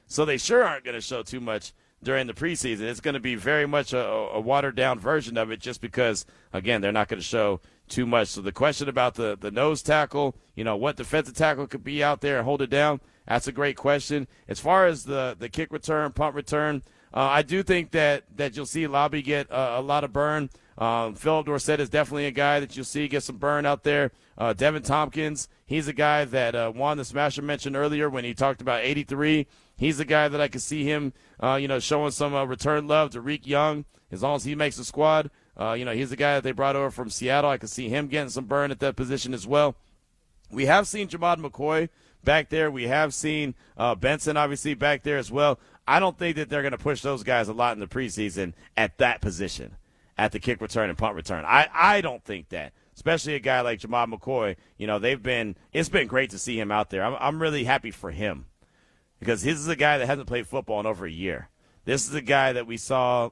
So they sure aren't going to show too much during the preseason. It's going to be very much a watered-down version of it just because, again, they're not going to show too much. So the question about the nose tackle, what defensive tackle could be out there and hold it down, that's a great question. As far as the kick return, punt return, I do think that you'll see Laube get a lot of burn. Philip Dorsett is definitely a guy that you'll see get some burn out there. Devin Tompkins, he's a guy that Juan the Smasher mentioned earlier when he talked about 83. He's a guy that I could see him, showing some return love to Reek Young as long as he makes the squad. He's the guy that they brought over from Seattle. I could see him getting some burn at that position as well. We have seen Jamad McCoy back there. We have seen Benson, obviously, back there as well. I don't think that they're going to push those guys a lot in the preseason at that position, at the kick return and punt return. I don't think that, especially a guy like Jamad McCoy. It's been great to see him out there. I'm really happy for him. because this is a guy that hasn't played football in over a year. This is a guy that we saw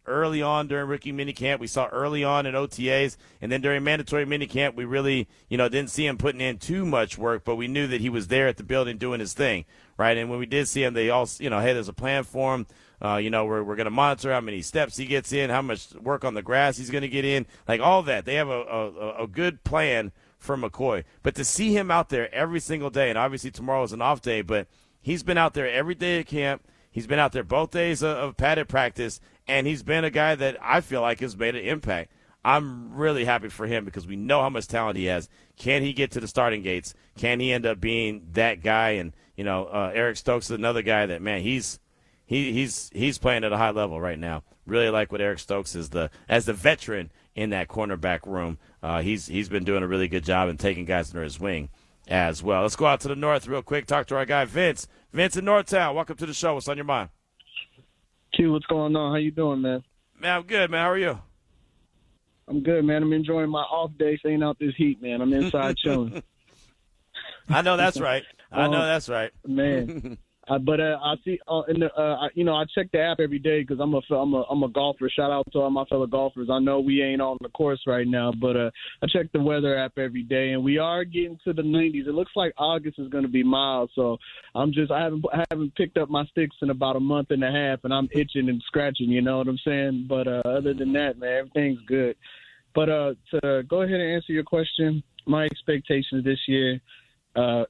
early on during rookie minicamp. We saw early on in OTAs, and then during mandatory minicamp, we really, didn't see him putting in too much work, but we knew that he was there at the building doing his thing, right? And when we did see him, they all, hey, there's a plan for him. We're going to monitor how many steps he gets in, how much work on the grass he's going to get in, like all that. They have a good plan for McCoy. But to see him out there every single day, and obviously tomorrow is an off day, but he's been out there every day at camp. He's been out there both days of padded practice, and he's been a guy that I feel like has made an impact. I'm really happy for him because we know how much talent he has. Can he get to the starting gates? Can he end up being that guy? And, Eric Stokes is another guy that, man, he's playing at a high level right now. Really like what Eric Stokes is as the veteran in that cornerback room. He's been doing a really good job and taking guys under his wing as well. Let's go out to the north real quick, talk to our guy Vince. Vince in Northtown, welcome to the show. What's on your mind? Q, what's going on? How you doing, man? Man, I'm good, man. How are you? I'm good, man. I'm enjoying my off day, staying out this heat, man. I'm inside chilling. I know that's right. Man. But I see, I check the app every day because I'm a golfer. Shout out to all my fellow golfers. I know we ain't on the course right now, but I check the weather app every day, and we are getting to the 90s. It looks like August is going to be mild, so I haven't picked up my sticks in about a month and a half, and I'm itching and scratching. You know what I'm saying? But other than that, man, everything's good. But to go ahead and answer your question, my expectations this year.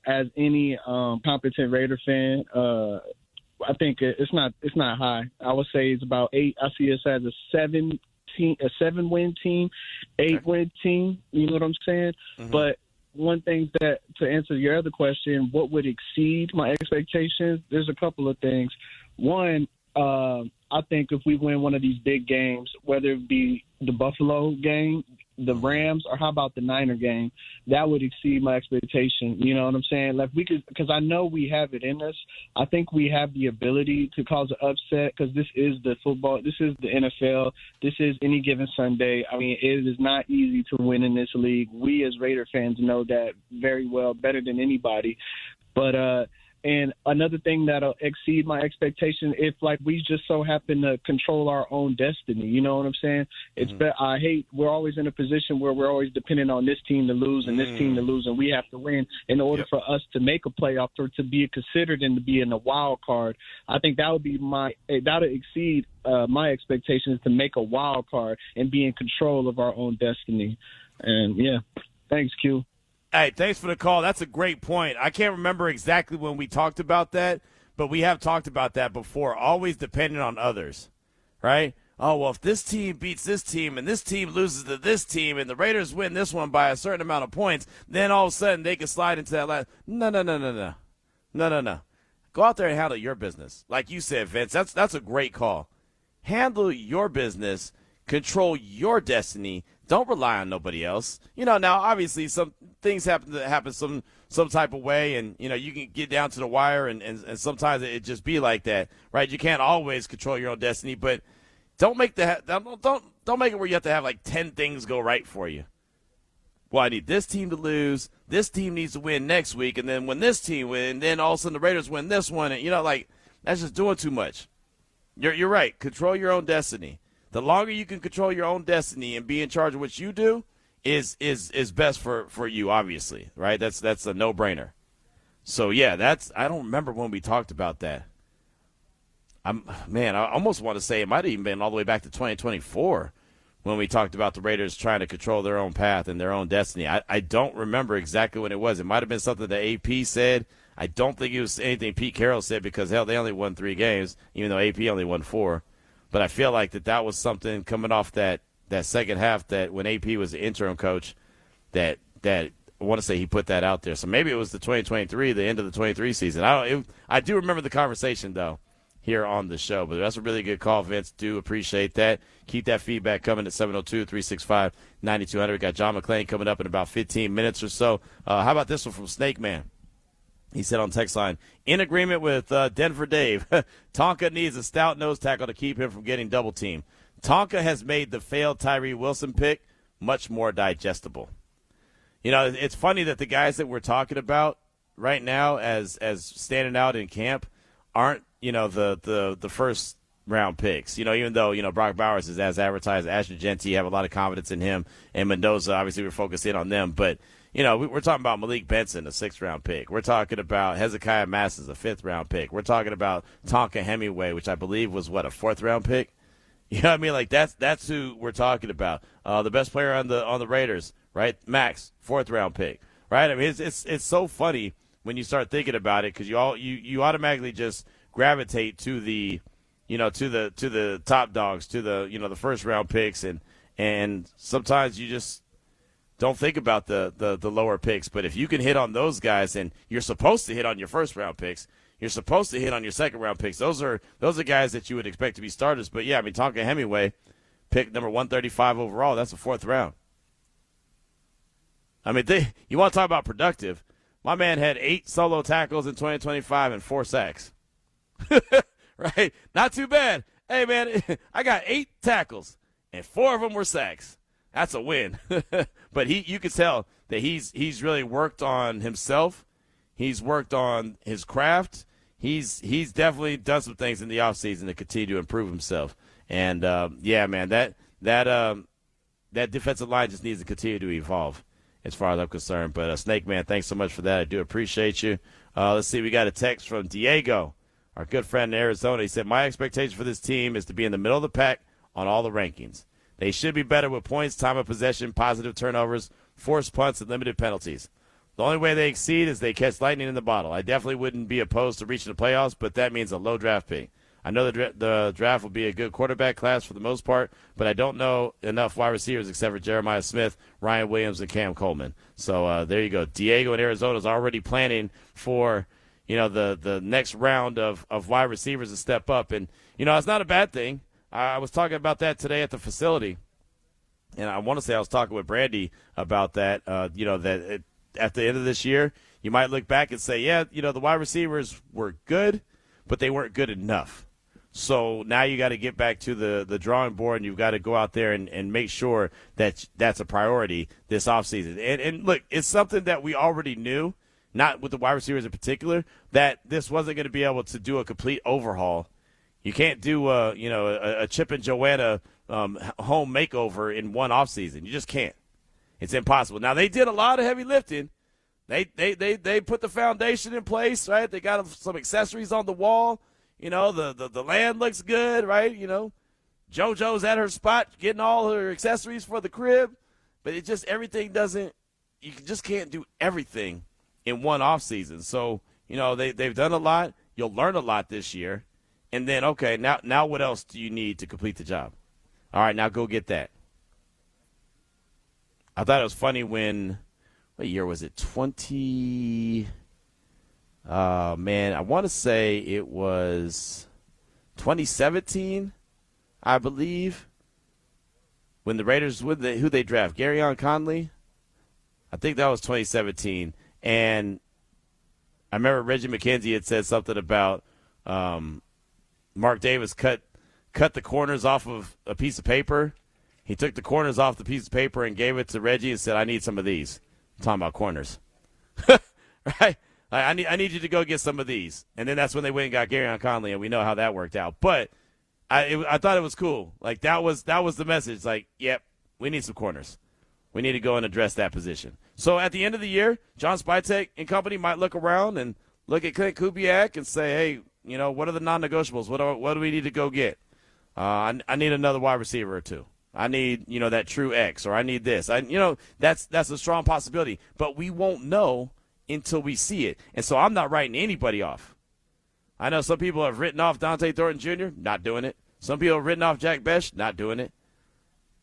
As any competent Raider fan, I think it's not high. I would say it's about 8. I see us as a 7-win team, 8-win team. You know what I'm saying? Mm-hmm. But one thing that to answer your other question, what would exceed my expectations? There's a couple of things. One, I think if we win one of these big games, whether it be the Buffalo game, the Rams, or how about the Niner game, that would exceed my expectation. You know what I'm saying? Like we could, because I know we have it in us. I think we have the ability to cause an upset because this is the football. This is the NFL. This is any given Sunday. I mean, it is not easy to win in this league. We as Raider fans know that very well, better than anybody. But and another thing that'll exceed my expectation if, like, we just so happen to control our own destiny. You know what I'm saying? It's we're always in a position where we're always dependent on this team to lose and this team to lose, and we have to win in order for us to make a playoff or to be considered and to be in the wild card. I think that would be that'll exceed my expectations to make a wild card and be in control of our own destiny. And yeah, thanks, Q. Hey, thanks for the call. That's a great point. I can't remember exactly when we talked about that, but we have talked about that before, always dependent on others, right? Oh, well, if this team beats this team and this team loses to this team and the Raiders win this one by a certain amount of points, then all of a sudden they can slide into that last. No. Go out there and handle your business. Like you said, Vince, that's a great call. Handle your business, control your destiny. Don't rely on nobody else. Now obviously some things happen some type of way, and you can get down to the wire, and sometimes it just be like that, right? You can't always control your own destiny, but don't make don't make it where you have to have like 10 things go right for you. Well, I need this team to lose. This team needs to win next week, and then when this team wins, then all of a sudden the Raiders win this one, and like that's just doing too much. You're right. Control your own destiny. The longer you can control your own destiny and be in charge of what you do is best for you, obviously, right? That's a no-brainer. So, yeah, I don't remember when we talked about that. I almost want to say it might have even been all the way back to 2024 when we talked about the Raiders trying to control their own path and their own destiny. I don't remember exactly when it was. It might have been something that AP said. I don't think it was anything Pete Carroll said because, hell, they only won 3 games, even though AP only won 4. But I feel like that was something coming off that second half that when AP was the interim coach that I want to say he put that out there. So maybe it was the 2023, the end of the 23 season. I do remember the conversation, though, here on the show. But that's a really good call, Vince. Do appreciate that. Keep that feedback coming at 702-365-9200. We got John McClain coming up in about 15 minutes or so. How about this one from Snake Man? He said on text line, in agreement with Denver Dave, Tonka needs a stout nose tackle to keep him from getting double teamed. Tonka has made the failed Tyree Wilson pick much more digestible. It's funny that the guys that we're talking about right now as standing out in camp, aren't, the first round picks. Even though, Brock Bowers is as advertised, Ashton Genty, have a lot of confidence in him, and Mendoza, obviously we're focused in on them. But, we're talking about Malik Benson, a 6th-round pick. We're talking about Hezekiah Masses, a 5th-round pick. We're talking about Tonka Hemingway, which I believe was, a 4th-round pick? You know what I mean? Like, that's who we're talking about. The best player on the Raiders, right? Maxx, 4th-round pick, right? I mean, it's so funny when you start thinking about it, because you automatically just gravitate to the to the top dogs, to the the 1st-round picks, and sometimes you just don't think about the lower picks. But if you can hit on those guys, and you're supposed to hit on your 1st-round picks, you're supposed to hit on your 2nd-round picks. Those are guys that you would expect to be starters. But yeah, I mean, Tonka Hemingway, pick number 135 overall. That's a 4th round. I mean, you want to talk about productive? My man had 8 solo tackles in 2025 and 4 sacks. Right? Not too bad. Hey, man, I got 8 tackles, and 4 of them were sacks. That's a win. But you can tell that he's really worked on himself. He's worked on his craft. He's definitely done some things in the offseason to continue to improve himself. And, yeah, man, that defensive line just needs to continue to evolve as far as I'm concerned. But, Snake Man, thanks so much for that. I do appreciate you. Let's see. We got a text from Diego, our good friend in Arizona. He said, my expectation for this team is to be in the middle of the pack on all the rankings. They should be better with points, time of possession, positive turnovers, forced punts, and limited penalties. The only way they exceed is they catch lightning in the bottle. I definitely wouldn't be opposed to reaching the playoffs, but that means a low draft pick. I know the draft will be a good quarterback class for the most part, but I don't know enough wide receivers except for Jeremiah Smith, Ryan Williams, and Cam Coleman. So there you go. Diego in Arizona is already planning for the next round of wide receivers to step up. And, it's not a bad thing. I was talking about that today at the facility, and I want to say I was talking with Brandy about that, at the end of this year, you might look back and say, yeah, the wide receivers were good, but they weren't good enough. So now you got to get back to the drawing board, and you've got to go out there and make sure that that's a priority this offseason. And look, it's something that we already knew, not with the wide receivers in particular, that this wasn't going to be able to do a complete overhaul. You can't do a Chip and Joanna home makeover in one offseason. You just can't. It's impossible. Now, they did a lot of heavy lifting. They put the foundation in place, right? They got some accessories on the wall. The land looks good, right? JoJo's at her spot getting all her accessories for the crib. But it just, everything doesn't, you just can't do everything in one offseason. So, they've done a lot. You'll learn a lot this year. And then, okay, now what else do you need to complete the job? All right, now go get that. I thought it was funny when, what year was it? 20, man, I want to say it was 2017, I believe, when the Raiders, who they draft? Garyon Conley? I think that was 2017. And I remember Reggie McKenzie had said something about Mark Davis cut the corners off of a piece of paper. He took the corners off the piece of paper and gave it to Reggie and said, I need some of these. I'm talking about corners. Right? I need you to go get some of these. And then that's when they went and got Garyon Conley, and we know how that worked out. But I thought it was cool. Like, that was the message. Like, yep, we need some corners. We need to go and address that position. So at the end of the year, John Spytek and company might look around and look at Clint Kubiak and say, hey, what are the non-negotiables? What do we need to go get? I need another wide receiver or two. I need, that true X, or I need this. That's a strong possibility. But we won't know until we see it. And so I'm not writing anybody off. I know some people have written off Dante Thornton Jr., not doing it. Some people have written off Jack Besh, not doing it.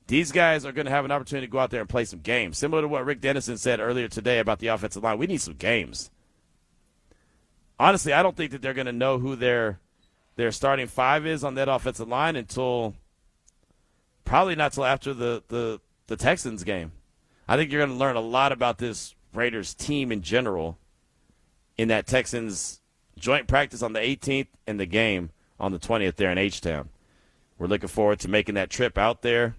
These guys are going to have an opportunity to go out there and play some games. Similar to what Rick Dennison said earlier today about the offensive line. We need some games. Honestly, I don't think that they're going to know who their starting five is on that offensive line until probably not till after the Texans game. I think you're going to learn a lot about this Raiders team in general in that Texans joint practice on the 18th and the game on the 20th there in H-Town. We're looking forward to making that trip out there.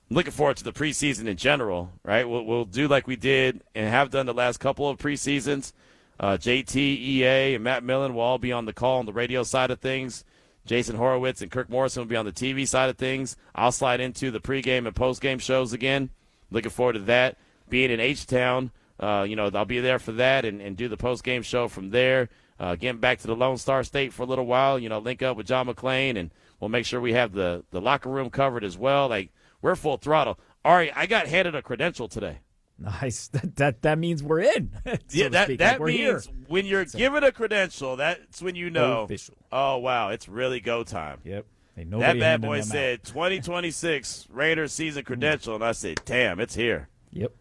I'm looking forward to the preseason in general, right? We'll do like we did and have done the last couple of preseasons. JT, EA, and Matt Millen will all be on the call on the radio side of things. Jason Horowitz and Kirk Morrison will be on the TV side of things. I'll slide into the pregame and postgame shows again. Looking forward to that. Being in H-Town, I'll be there for that and do the postgame show from there. Getting back to the Lone Star State for a little while, link up with John McClain, and we'll make sure we have the locker room covered as well. Like, we're full throttle. Ari, I got handed a credential today. Nice. That means we're in. Yeah, that we're means here. When you're given a credential, that's when you know. Official. Oh, wow, it's really go time. Yep. Ain't That nobody bad handing boy them said out. 2026 Raiders season credential, and I said, damn, it's here. Yep.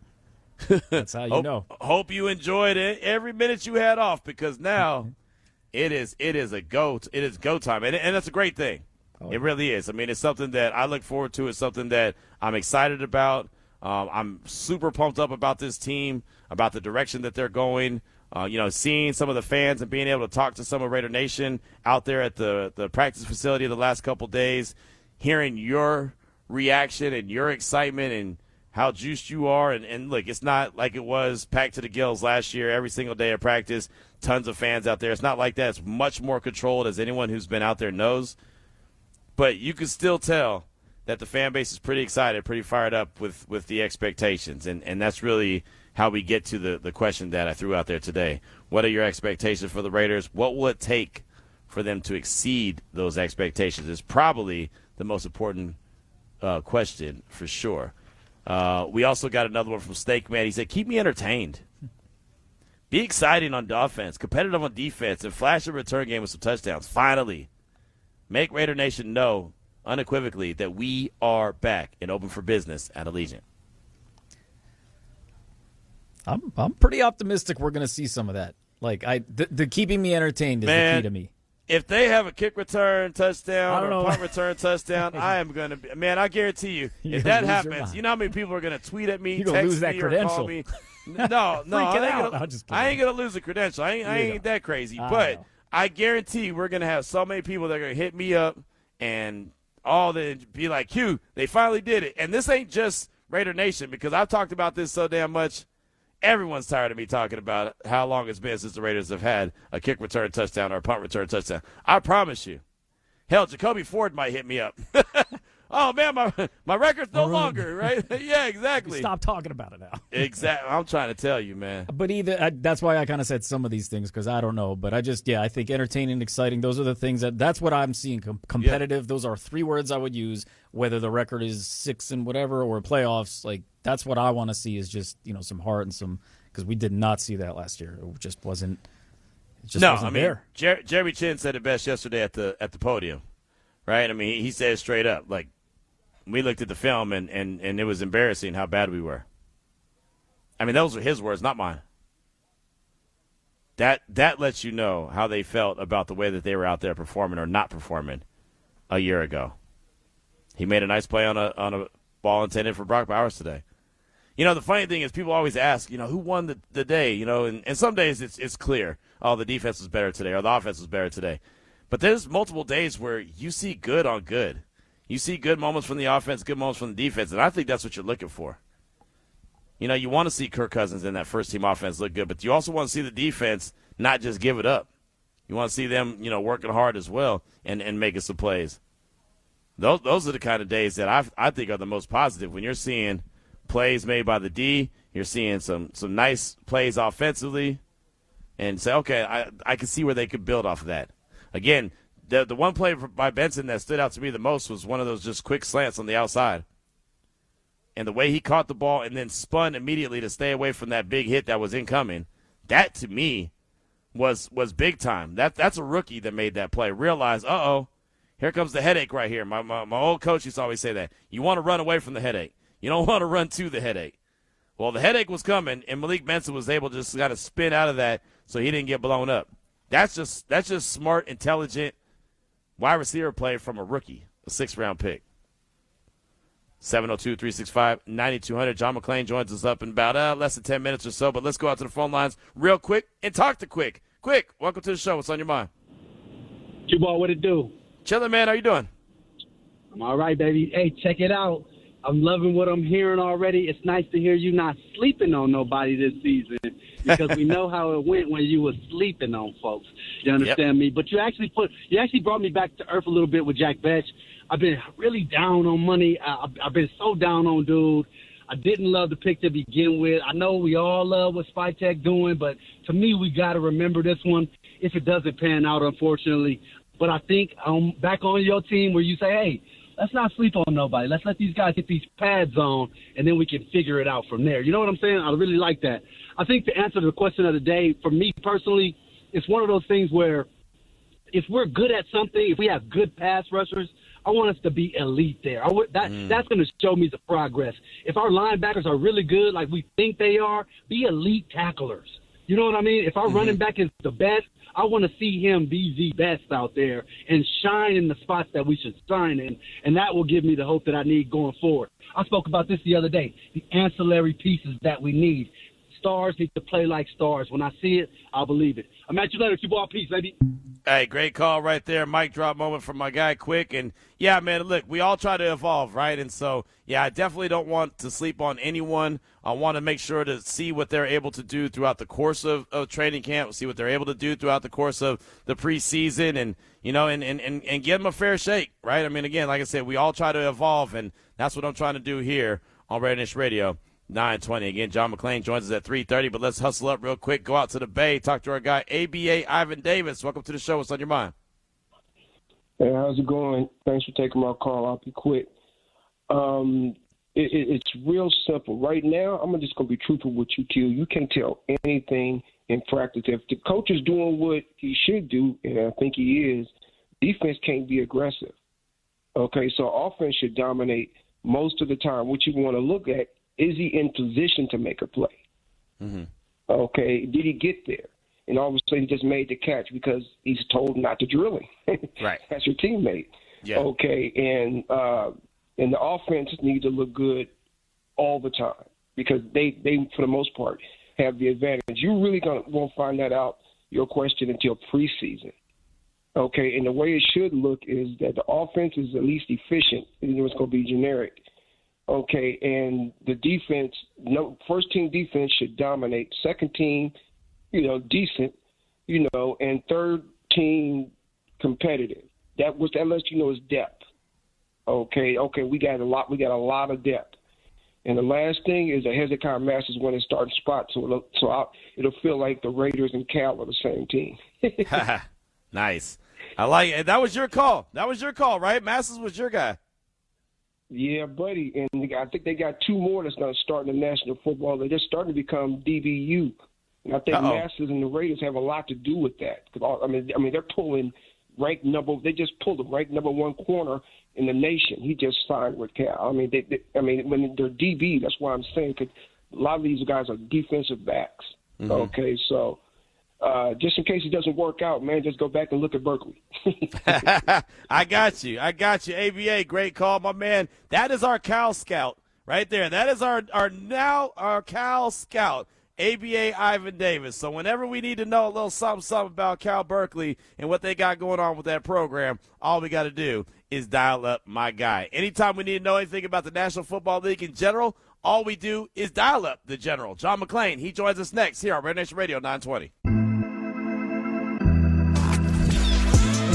That's how you know. Hope you enjoyed it every minute you had off, because now it is go time, and that's a great thing. It really is. I mean, it's something that I look forward to. It's something that I'm excited about. I'm super pumped up about this team, about the direction that they're going. Seeing some of the fans and being able to talk to some of RaiderNation out there at the practice facility the last couple days, hearing your reaction and your excitement and how juiced you are. And look, it's not like it was packed to the gills last year every single day of practice, tons of fans out there. It's not like that. It's much more controlled, as anyone who's been out there knows. But you can still tell that the fan base is pretty excited, pretty fired up with the expectations. And that's really how we get to the question that I threw out there today. What are your expectations for the Raiders? What will it take for them to exceed those expectations is probably the most important question for sure. We also got another one from Steak Man. He said, keep me entertained. Be exciting on offense, competitive on defense, and flash a return game with some touchdowns. Finally, make Raider Nation know unequivocally that we are back and open for business at Allegiant. I'm pretty optimistic we're going to see some of that. Like, the keeping me entertained is the key to me. If they have a kick return touchdown or know. a punt return touchdown, I am going to be – man, I guarantee you, if that happens, you know how many people are going to tweet at me, You're gonna text lose that me, credential. or call me? No, I ain't going to lose a credential. I ain't that crazy. But I guarantee we're going to have so many people that are going to hit me up and all that be like, Q, they finally did it. And this ain't just Raider Nation, because I've talked about this so damn much. Everyone's tired of me talking about how long it's been since the Raiders have had a kick return touchdown or a punt return touchdown. I promise you. Hell, Jacoby Ford might hit me up. Oh, man, my record's no longer, right? Yeah, exactly. Stop talking about it now. Exactly. I'm trying to tell you, man. But that's why I kind of said some of these things, because I don't know. But I think entertaining, exciting, those are the things that's what I'm seeing. Competitive, Those are three words I would use, whether the record is 6 and whatever or playoffs. Like, that's what I want to see, is just, some heart and some, because we did not see that last year. It just wasn't. There. Jerry Chin said it best yesterday at the podium, right? I mean, he said it straight up. Like, we looked at the film and it was embarrassing how bad we were. I mean, those are his words, not mine. That lets you know how they felt about the way that they were out there performing or not performing a year ago. He made a nice play on a ball intended for Brock Bowers today. The funny thing is people always ask, who won the day, and some days it's clear, oh, the defense was better today or the offense was better today. But there's multiple days where you see good on good. You see good moments from the offense, good moments from the defense, and I think that's what you're looking for. You want to see Kirk Cousins in that first-team offense look good, but you also want to see the defense not just give it up. You want to see them, working hard as well and making some plays. Those are the kind of days that I think are the most positive. When you're seeing plays made by the D, you're seeing some nice plays offensively, and say, okay, I can see where they could build off of that. Again, the one play by Benson that stood out to me the most was one of those just quick slants on the outside. And the way he caught the ball and then spun immediately to stay away from that big hit that was incoming, that to me was big time. That's a rookie that made that play. Realize, here comes the headache right here. My old coach used to always say that. You want to run away from the headache. You don't want to run to the headache. Well, the headache was coming, and Malik Benson was able to just kind of spin out of that so he didn't get blown up. That's just smart, intelligent wide receiver play from a rookie, a 6th-round pick. 702-365-9200. John McClain joins us up in about less than 10 minutes or so, but let's go out to the phone lines real quick and talk to Quick. Quick, welcome to the show. What's on your mind? Q-Ball, what it do? Chilling, man. How you doing? I'm all right, baby. Hey, check it out. I'm loving what I'm hearing already. It's nice to hear you not sleeping on nobody this season because we know how it went when you were sleeping on folks. You understand me? But you actually brought me back to earth a little bit with Jack Betch. I've been really down on money. I've been so down on dude. I didn't love the pick to begin with. I know we all love what Spytek doing, but to me, we got to remember this one if it doesn't pan out, unfortunately. But I think I'm back on your team where you say, hey, let's not sleep on nobody. Let's let these guys get these pads on, and then we can figure it out from there. You know what I'm saying? I really like that. I think to answer the question of the day, for me personally, it's one of those things where if we're good at something, if we have good pass rushers, I want us to be elite there. That's going to show me the progress. If our linebackers are really good, like we think they are, be elite tacklers. You know what I mean? If our running back is the best, I want to see him be the best out there and shine in the spots that we should shine in, and that will give me the hope that I need going forward. I spoke about this the other day, the ancillary pieces that we need. Stars need to play like stars. When I see it, I'll believe it. I'm at you later. Keep all peace, baby. Hey, great call right there. Mic drop moment from my guy, Quick. And, yeah, man, look, we all try to evolve, right? And so, yeah, I definitely don't want to sleep on anyone. I want to make sure to see what they're able to do throughout the course of training camp, see what they're able to do throughout the course of the preseason, and, you know, and give them a fair shake, right? I mean, again, like I said, we all try to evolve, and that's what I'm trying to do here on RaiderNation Radio. 9:20. Again, John McClain joins us at 3:30, but let's hustle up real quick, go out to the Bay, talk to our guy, ABA Ivan Davis. Welcome to the show. What's on your mind? Hey, how's it going? Thanks for taking my call. I'll be quick. It's real simple. Right now, I'm just going to be truthful with you, Q. You can't tell anything in practice. If the coach is doing what he should do, and I think he is, defense can't be aggressive. Okay, so offense should dominate most of the time. What you want to look at, is he in position to make a play? Mm-hmm. Okay, did he get there? And all of a sudden he just made the catch because he's told not to drill him. Right. That's your teammate. Yeah. Okay, and the offense needs to look good all the time because they for the most part, have the advantage. You really won't find that out, your question, until preseason. Okay, and the way it should look is that the offense is at least efficient, and it's going to be generic. Okay, and the defense, first team defense should dominate. Second team, decent, and third team competitive. That lets you know is depth. Okay, we got a lot of depth. And the last thing is that Hezekiah Masters won his starting spot, so it'll feel like the Raiders and Cal are the same team. Nice. I like it. That was your call. Right? Masters was your guy. Yeah, buddy, and I think they got two more that's going to start in the National Football. They're just starting to become DBU, and I think Masters and the Raiders have a lot to do with that. I mean, they're pulling ranked number. They just pulled the ranked number one corner in the nation. He just signed with Cal. I mean, when they're DB, that's why I'm saying because a lot of these guys are defensive backs. Mm-hmm. Okay, so. Just in case it doesn't work out, man, just go back and look at Berkeley. I got you. ABA, great call, my man. That is our Cal scout right there. That is our Cal scout, ABA Ivan Davis. So whenever we need to know a little something about Cal Berkeley and what they got going on with that program, all we got to do is dial up my guy. Anytime we need to know anything about the National Football League in general, all we do is dial up the general, John McClain. He joins us next here on RaiderNation Radio 920.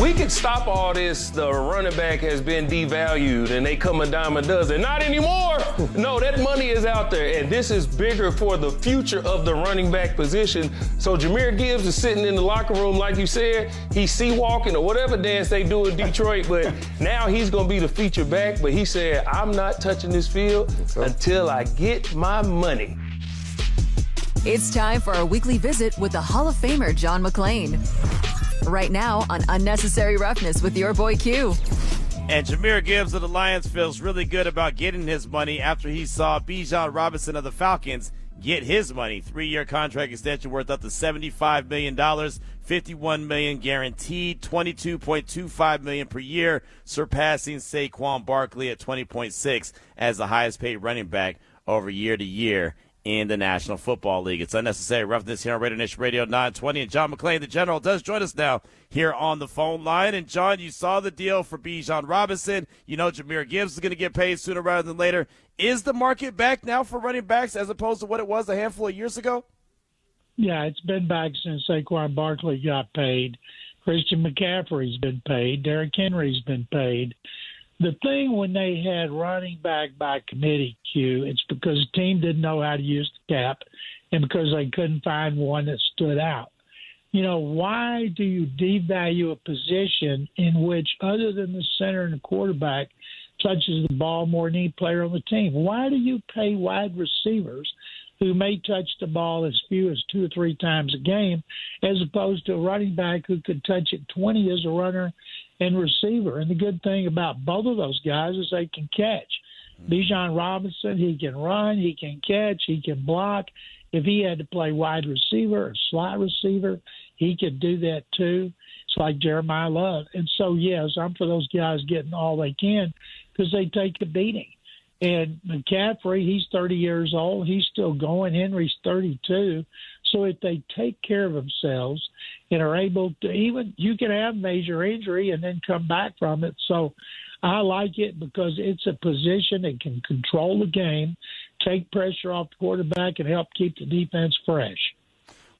We could stop all this, the running back has been devalued and they come a dime a dozen. Not anymore. No, that money is out there, and this is bigger for the future of the running back position. So Jahmyr Gibbs is sitting in the locker room, like you said. He's sea-walking or whatever dance they do in Detroit, but now he's going to be the feature back. But he said, I'm not touching this field until I get my money. It's time for our weekly visit with the Hall of Famer, John McClain. Right now on Unnecessary Roughness with your boy Q. And Jahmyr Gibbs of the Lions feels really good about getting his money after he saw Bijan Robinson of the Falcons get his money. 3-year contract extension worth up to $75 million, $51 million guaranteed, $22.25 million per year, surpassing Saquon Barkley at $20.6 as the highest paid running back over year to year in the National Football League. It's Unnecessary Roughness here on RaiderNation Radio 920. And John McClain, the General, does join us now here on the phone line. And, John, you saw the deal for Bijan Robinson. You know Jahmyr Gibbs is going to get paid sooner rather than later. Is the market back now for running backs as opposed to what it was a handful of years ago? Yeah, it's been back since Saquon Barkley got paid. Christian McCaffrey's been paid. Derrick Henry's been paid. The thing when they had running back by committee, Q, it's because the team didn't know how to use the cap and because they couldn't find one that stood out. You know, why do you devalue a position in which, other than the center and the quarterback, touches the ball more than any player on the team? Why do you pay wide receivers who may touch the ball as few as 2 or 3 times a game, as opposed to a running back who could touch it 20 as a runner and receiver? And the good thing about both of those guys is they can catch. Bijan Robinson, he can run, he can catch, he can block. If he had to play wide receiver or slot receiver, he could do that too. It's like Jeremiah Love. And so, yes, I'm for those guys getting all they can because they take a beating. And McCaffrey, he's 30 years old. He's still going. Henry's 32. So if they take care of themselves and are able to, even you can have major injury and then come back from it. So I like it because it's a position that can control the game, take pressure off the quarterback, and help keep the defense fresh.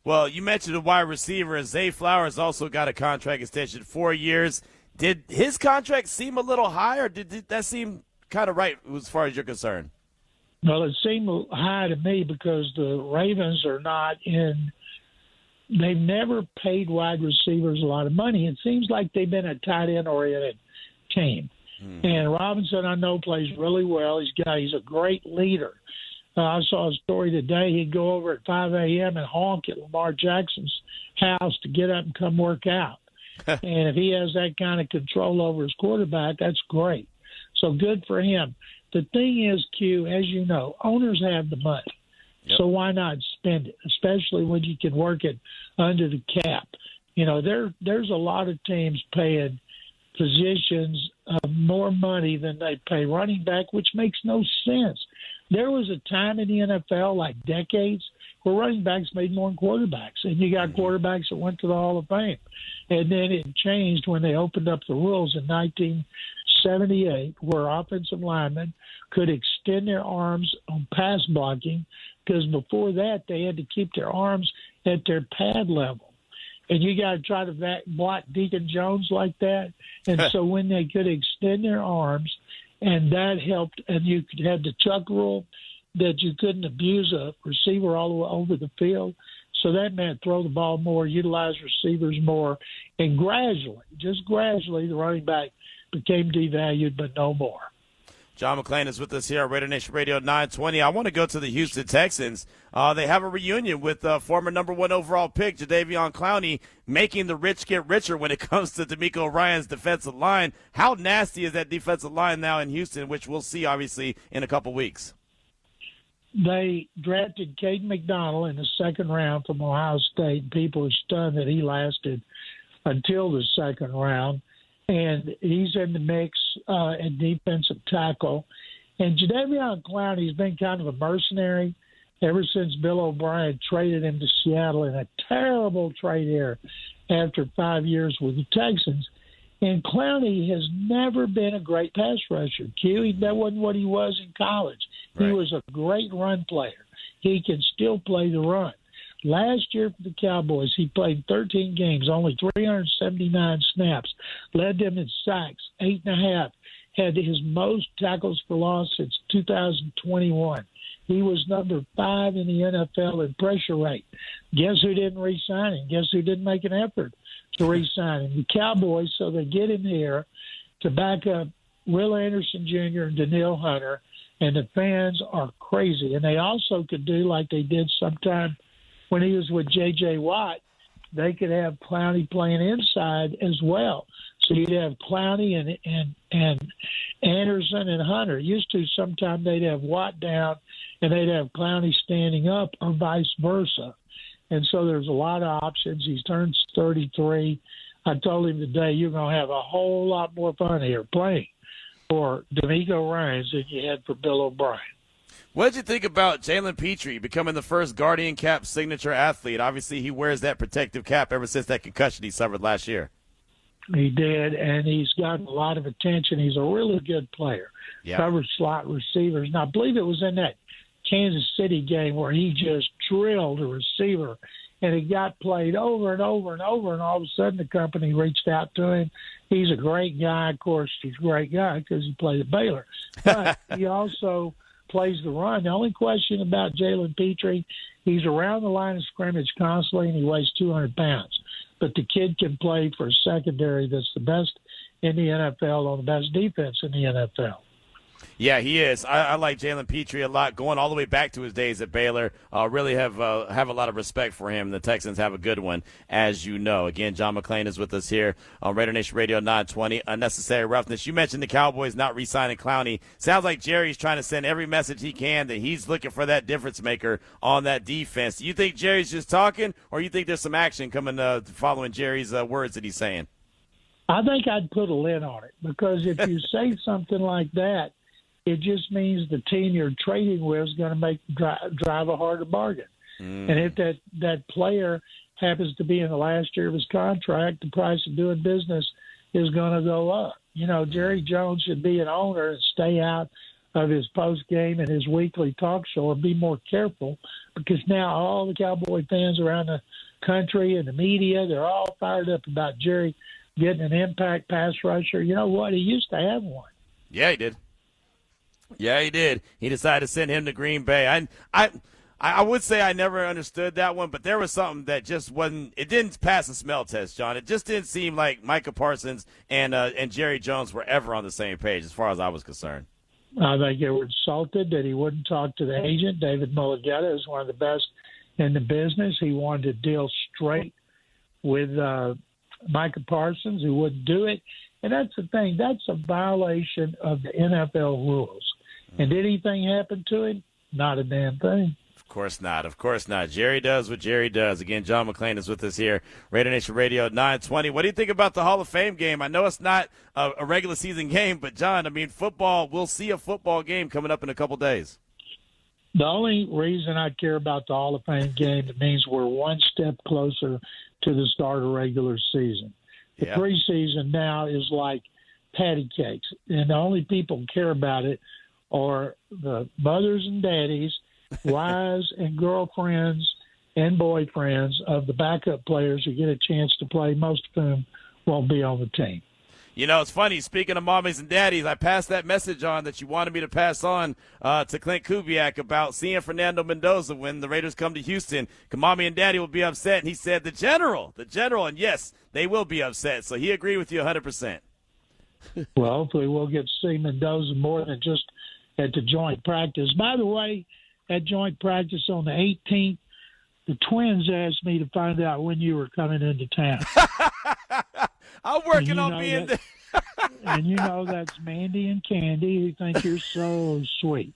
Well, you mentioned a wide receiver. Zay Flowers also got a contract extension, 4 years. Did his contract seem a little high, or did that seem kind of right as far as you're concerned? Well, it seemed high to me because the Ravens are not in – they've never paid wide receivers a lot of money. It seems like they've been a tight end-oriented team. And Robinson, I know, plays really well. He's a great leader. I saw a story today. He'd go over at 5 a.m. and honk at Lamar Jackson's house to get up and come work out. And if he has that kind of control over his quarterback, that's great. So good for him. The thing is, Q, as you know, owners have the money. Yep. So why not spend it, especially when you can work it under the cap? You know, there's a lot of teams paying positions more money than they pay running back, which makes no sense. There was a time in the NFL, like decades, where running backs made more than quarterbacks, and you got quarterbacks that went to the Hall of Fame. And then it changed when they opened up the rules in 1978, where offensive linemen could extend their arms on pass blocking, because before that they had to keep their arms at their pad level. And you got to try to block Deacon Jones like that. And so when they could extend their arms, and that helped, and you had the chuck rule that you couldn't abuse a receiver all the way over the field. So that meant throw the ball more, utilize receivers more, and just gradually, the running back became devalued, but no more. John McClain is with us here on RaiderNation Radio 920. I want to go to the Houston Texans. They have a reunion with former number 1 overall pick Jadeveon Clowney, making the rich get richer when it comes to DeMeco Ryans' defensive line. How nasty is that defensive line now in Houston, which we'll see, obviously, in a couple weeks? They drafted Caden McDonald in the second round from Ohio State. People are stunned that he lasted until the second round. And he's in the mix at defensive tackle. And Jadeveon Clowney's been kind of a mercenary ever since Bill O'Brien traded him to Seattle in a terrible trade here after 5 years with the Texans. And Clowney has never been a great pass rusher. That wasn't what he was in college. Right. He was a great run player. He can still play the run. Last year for the Cowboys, he played 13 games, only 379 snaps, led them in sacks, 8.5, had his most tackles for loss since 2021. He was number 5 in the NFL in pressure rate. Guess who didn't re-sign him? Guess who didn't make an effort to re-sign him? The Cowboys, so they get him here to back up Will Anderson Jr. and Danielle Hunter, and the fans are crazy. And they also could do like they did sometime when he was with J.J. Watt, they could have Clowney playing inside as well. So you'd have Clowney and Anderson and Hunter. Used to sometimes they'd have Watt down and they'd have Clowney standing up or vice versa. And so there's a lot of options. He's turned 33. I told him today, you're going to have a whole lot more fun here playing for DeMeco Ryans than you had for Bill O'Brien. What did you think about Jalen Petrie becoming the first Guardian Cap signature athlete? Obviously, he wears that protective cap ever since that concussion he suffered last year. He did, and he's gotten a lot of attention. He's a really good player. Yeah. Covered slot receivers. And I believe it was in that Kansas City game where he just drilled a receiver, and it got played over and over and over, and all of a sudden the company reached out to him. He's a great guy. Of course, he's a great guy because he played at Baylor. But he also plays the run. The only question about Jalen Petrie, he's around the line of scrimmage constantly, and he weighs 200 pounds. But the kid can play for a secondary that's the best in the NFL on the best defense in the NFL. Yeah, he is. I like Jalen Petrie a lot, going all the way back to his days at Baylor. Really have a lot of respect for him. The Texans have a good one, as you know. Again, John McClain is with us here on RaiderNation Radio 920. Unnecessary roughness. You mentioned the Cowboys not re-signing Clowney. Sounds like Jerry's trying to send every message he can that he's looking for that difference maker on that defense. Do you think Jerry's just talking, or you think there's some action coming following Jerry's words that he's saying? I think I'd put a lid on it, because if you say something like that, it just means the team you're trading with is going to drive a harder bargain. And if that player happens to be in the last year of his contract, the price of doing business is going to go up. You know, Jerry Jones should be an owner and stay out of his post game and his weekly talk show, and be more careful, because now all the Cowboy fans around the country and the media, they're all fired up about Jerry getting an impact pass rusher. You know what? He used to have one. Yeah, he did. Yeah, he did. He decided to send him to Green Bay. I would say I never understood that one, but there was something that just wasn't – it didn't pass the smell test, John. It just didn't seem like Micah Parsons and Jerry Jones were ever on the same page as far as I was concerned. I think they were insulted that he wouldn't talk to the agent. David Mulligetta is one of the best in the business. He wanted to deal straight with Micah Parsons, who wouldn't do it. And that's the thing. That's a violation of the NFL rules. And did anything happen to him? Not a damn thing. Of course not. Of course not. Jerry does what Jerry does. Again, John McClain is with us here. RaiderNation Radio 920. What do you think about the Hall of Fame game? I know it's not a regular season game, but, John, I mean, football, we'll see a football game coming up in a couple days. The only reason I care about the Hall of Fame game, it means we're one step closer to the start of regular season. The preseason now is like patty cakes, and the only people who care about it are the mothers and daddies, wives and girlfriends and boyfriends of the backup players who get a chance to play, most of whom won't be on the team. You know, it's funny. Speaking of mommies and daddies, I passed that message on that you wanted me to pass on to Clint Kubiak about seeing Fernando Mendoza when the Raiders come to Houston. Mommy and daddy will be upset. And he said, the general. And yes, they will be upset. So he agreed with you 100%. Well, hopefully we'll get to see Mendoza more than just at the joint practice. By the way, at joint practice on the 18th, the Twins asked me to find out when you were coming into town. I'm working on being there. And you know that's Mandy and Candy who think you're so sweet.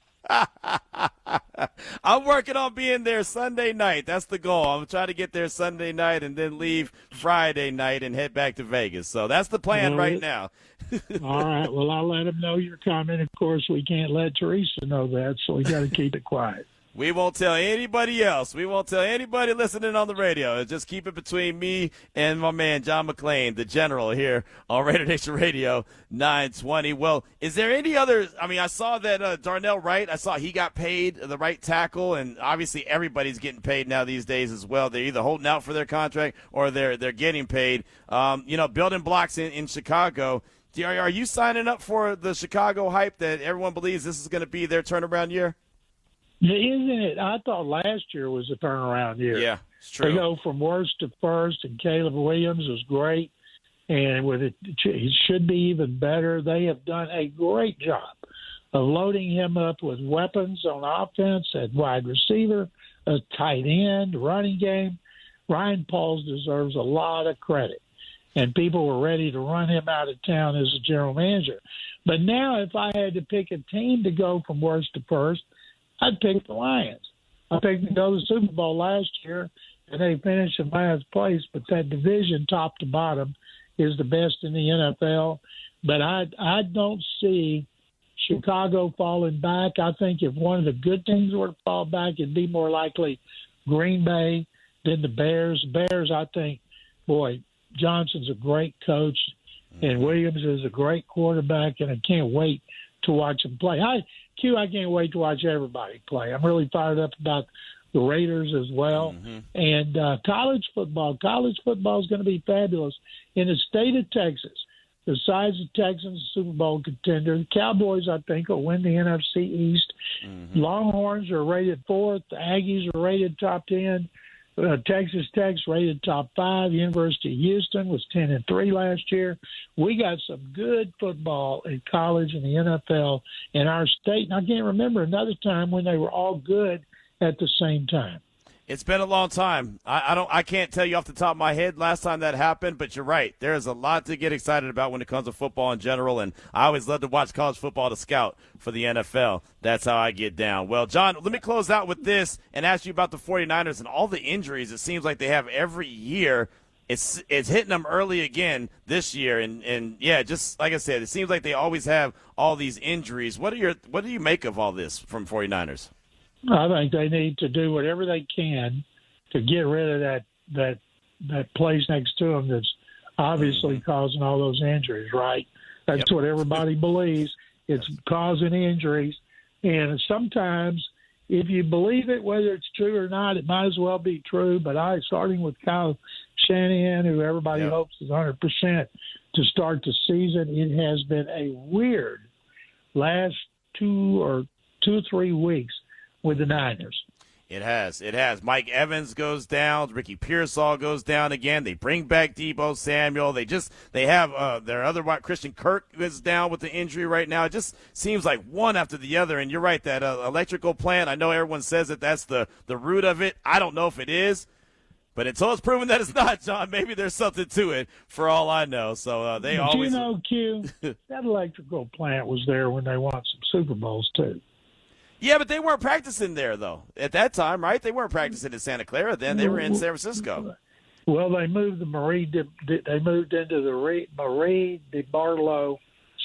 I'm working on being there Sunday night. That's the goal. I'm trying to get there Sunday night and then leave Friday night and head back to Vegas. So that's the plan right now. All right. Well, I'll let them know you're coming. Of course, we can't let Teresa know that, so we got to keep it quiet. We won't tell anybody else. We won't tell anybody listening on the radio. Just keep it between me and my man, John McClain, the general here on RaiderNation Radio 920. Well, is there any other – I mean, I saw that Darnell Wright, I saw he got paid, the right tackle, and obviously everybody's getting paid now these days as well. They're either holding out for their contract or they're getting paid. Building blocks in Chicago. Are you signing up for the Chicago hype that everyone believes this is going to be their turnaround year? Isn't it? I thought last year was a turnaround year. Yeah, it's true. They go from worst to first, and Caleb Williams was great, and with it should be even better. They have done a great job of loading him up with weapons on offense at wide receiver, a tight end, running game. Ryan Pauls deserves a lot of credit, and people were ready to run him out of town as a general manager. But now if I had to pick a team to go from worst to first, I'd pick the Lions. I picked them to go to the Super Bowl last year, and they finished in last place. But that division, top to bottom, is the best in the NFL. But I don't see Chicago falling back. I think if one of the good teams were to fall back, it'd be more likely Green Bay than the Bears. Bears, I think, boy, Johnson's a great coach, and Williams is a great quarterback, and I can't wait to watch him play. I can't wait to watch everybody play. I'm really fired up about the Raiders as well. And college football is going to be fabulous. In the state of Texas, besides the Texans, Super Bowl contender, the Cowboys, I think, will win the NFC East. Longhorns are rated 4th. The Aggies are rated top 10. Texas Tech's rated top 5. University of Houston was 10-3 last year. We got some good football in college and the NFL in our state. And I can't remember another time when they were all good at the same time. It's been a long time. I can't tell you off the top of my head last time that happened, but you're right. There is a lot to get excited about when it comes to football in general, and I always love to watch college football to scout for the NFL. That's how I get down. Well, John, let me close out with this and ask you about the 49ers and all the injuries it seems like they have every year. It's hitting them early again this year, and yeah, just like I said, it seems like they always have all these injuries. What do you make of all this from 49ers? I think they need to do whatever they can to get rid of that place next to them that's obviously causing all those injuries, right? That's what everybody believes. It's causing injuries. And sometimes, if you believe it, whether it's true or not, it might as well be true. But starting with Kyle Shanahan, who everybody hopes is 100% to start the season, it has been a weird last 2 or 3 weeks with the Niners. It has. Mike Evans goes down. Ricky Pearsall goes down again. They bring back Deebo Samuel. They have their other Christian Kirk is down with the injury right now. It just seems like one after the other. And you're right, that electrical plant, I know everyone says that that's the root of it. I don't know if it is. But until it's proven that it's not, John, maybe there's something to it for all I know. So they always. You know, Q, that electrical plant was there when they won some Super Bowls, too. Yeah, but they weren't practicing there, though, at that time, right? They weren't practicing in Santa Clara then. They were in San Francisco. Well, they moved they moved into the Marie DeBartolo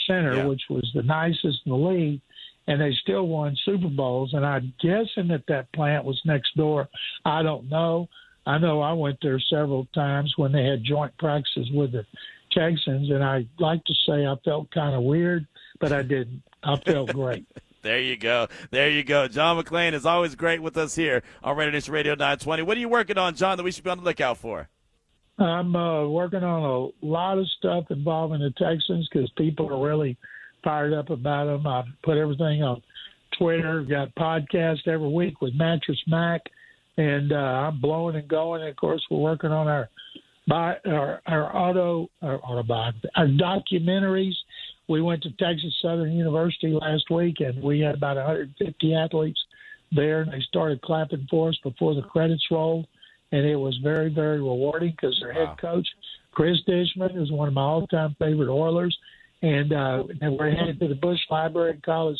Center, which was the nicest in the league, and they still won Super Bowls. And I'm guessing that plant was next door. I don't know. I know I went there several times when they had joint practices with the Texans, and I'd like to say I felt kind of weird, but I didn't. I felt great. There you go. John McClain is always great with us here on RaiderNation Radio 920. What are you working on, John, that we should be on the lookout for? I'm working on a lot of stuff involving the Texans because people are really fired up about them. I put everything on Twitter. Got podcasts every week with Mattress Mac, and I'm blowing and going. And of course, we're working on our documentaries. We went to Texas Southern University last week, and we had about 150 athletes there, and they started clapping for us before the credits rolled, and it was very, very rewarding because their head coach, Chris Dishman, is one of my all-time favorite Oilers, and we're headed to the Bush Library College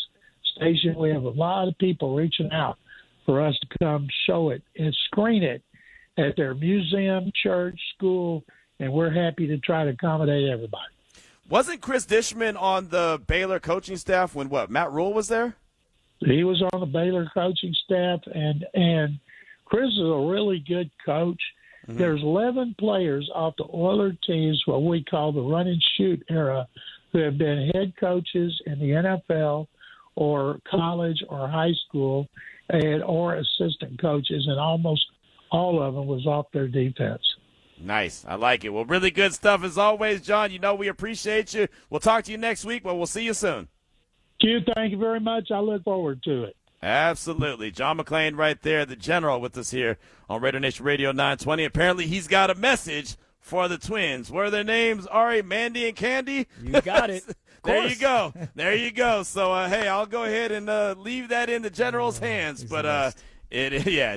Station. We have a lot of people reaching out for us to come show it and screen it at their museum, church, school, and we're happy to try to accommodate everybody. Wasn't Chris Dishman on the Baylor coaching staff when Matt Rule was there? He was on the Baylor coaching staff, and Chris is a really good coach. Mm-hmm. There's 11 players off the Oiler teams, what we call the run and shoot era, who have been head coaches in the NFL or college or high school or assistant coaches, and almost all of them was off their defense. Nice. I like it. Well, really good stuff as always, John. You know we appreciate you. We'll talk to you next week, but we'll see you soon. Q, thank you very much. I look forward to it. Absolutely. John McClain right there, the general, with us here on RaiderNation Radio 920. Apparently he's got a message for the Twins. What are their names, Ari, Mandy, and Candy? You got it. There you go. So, hey, I'll go ahead and leave that in the general's hands. But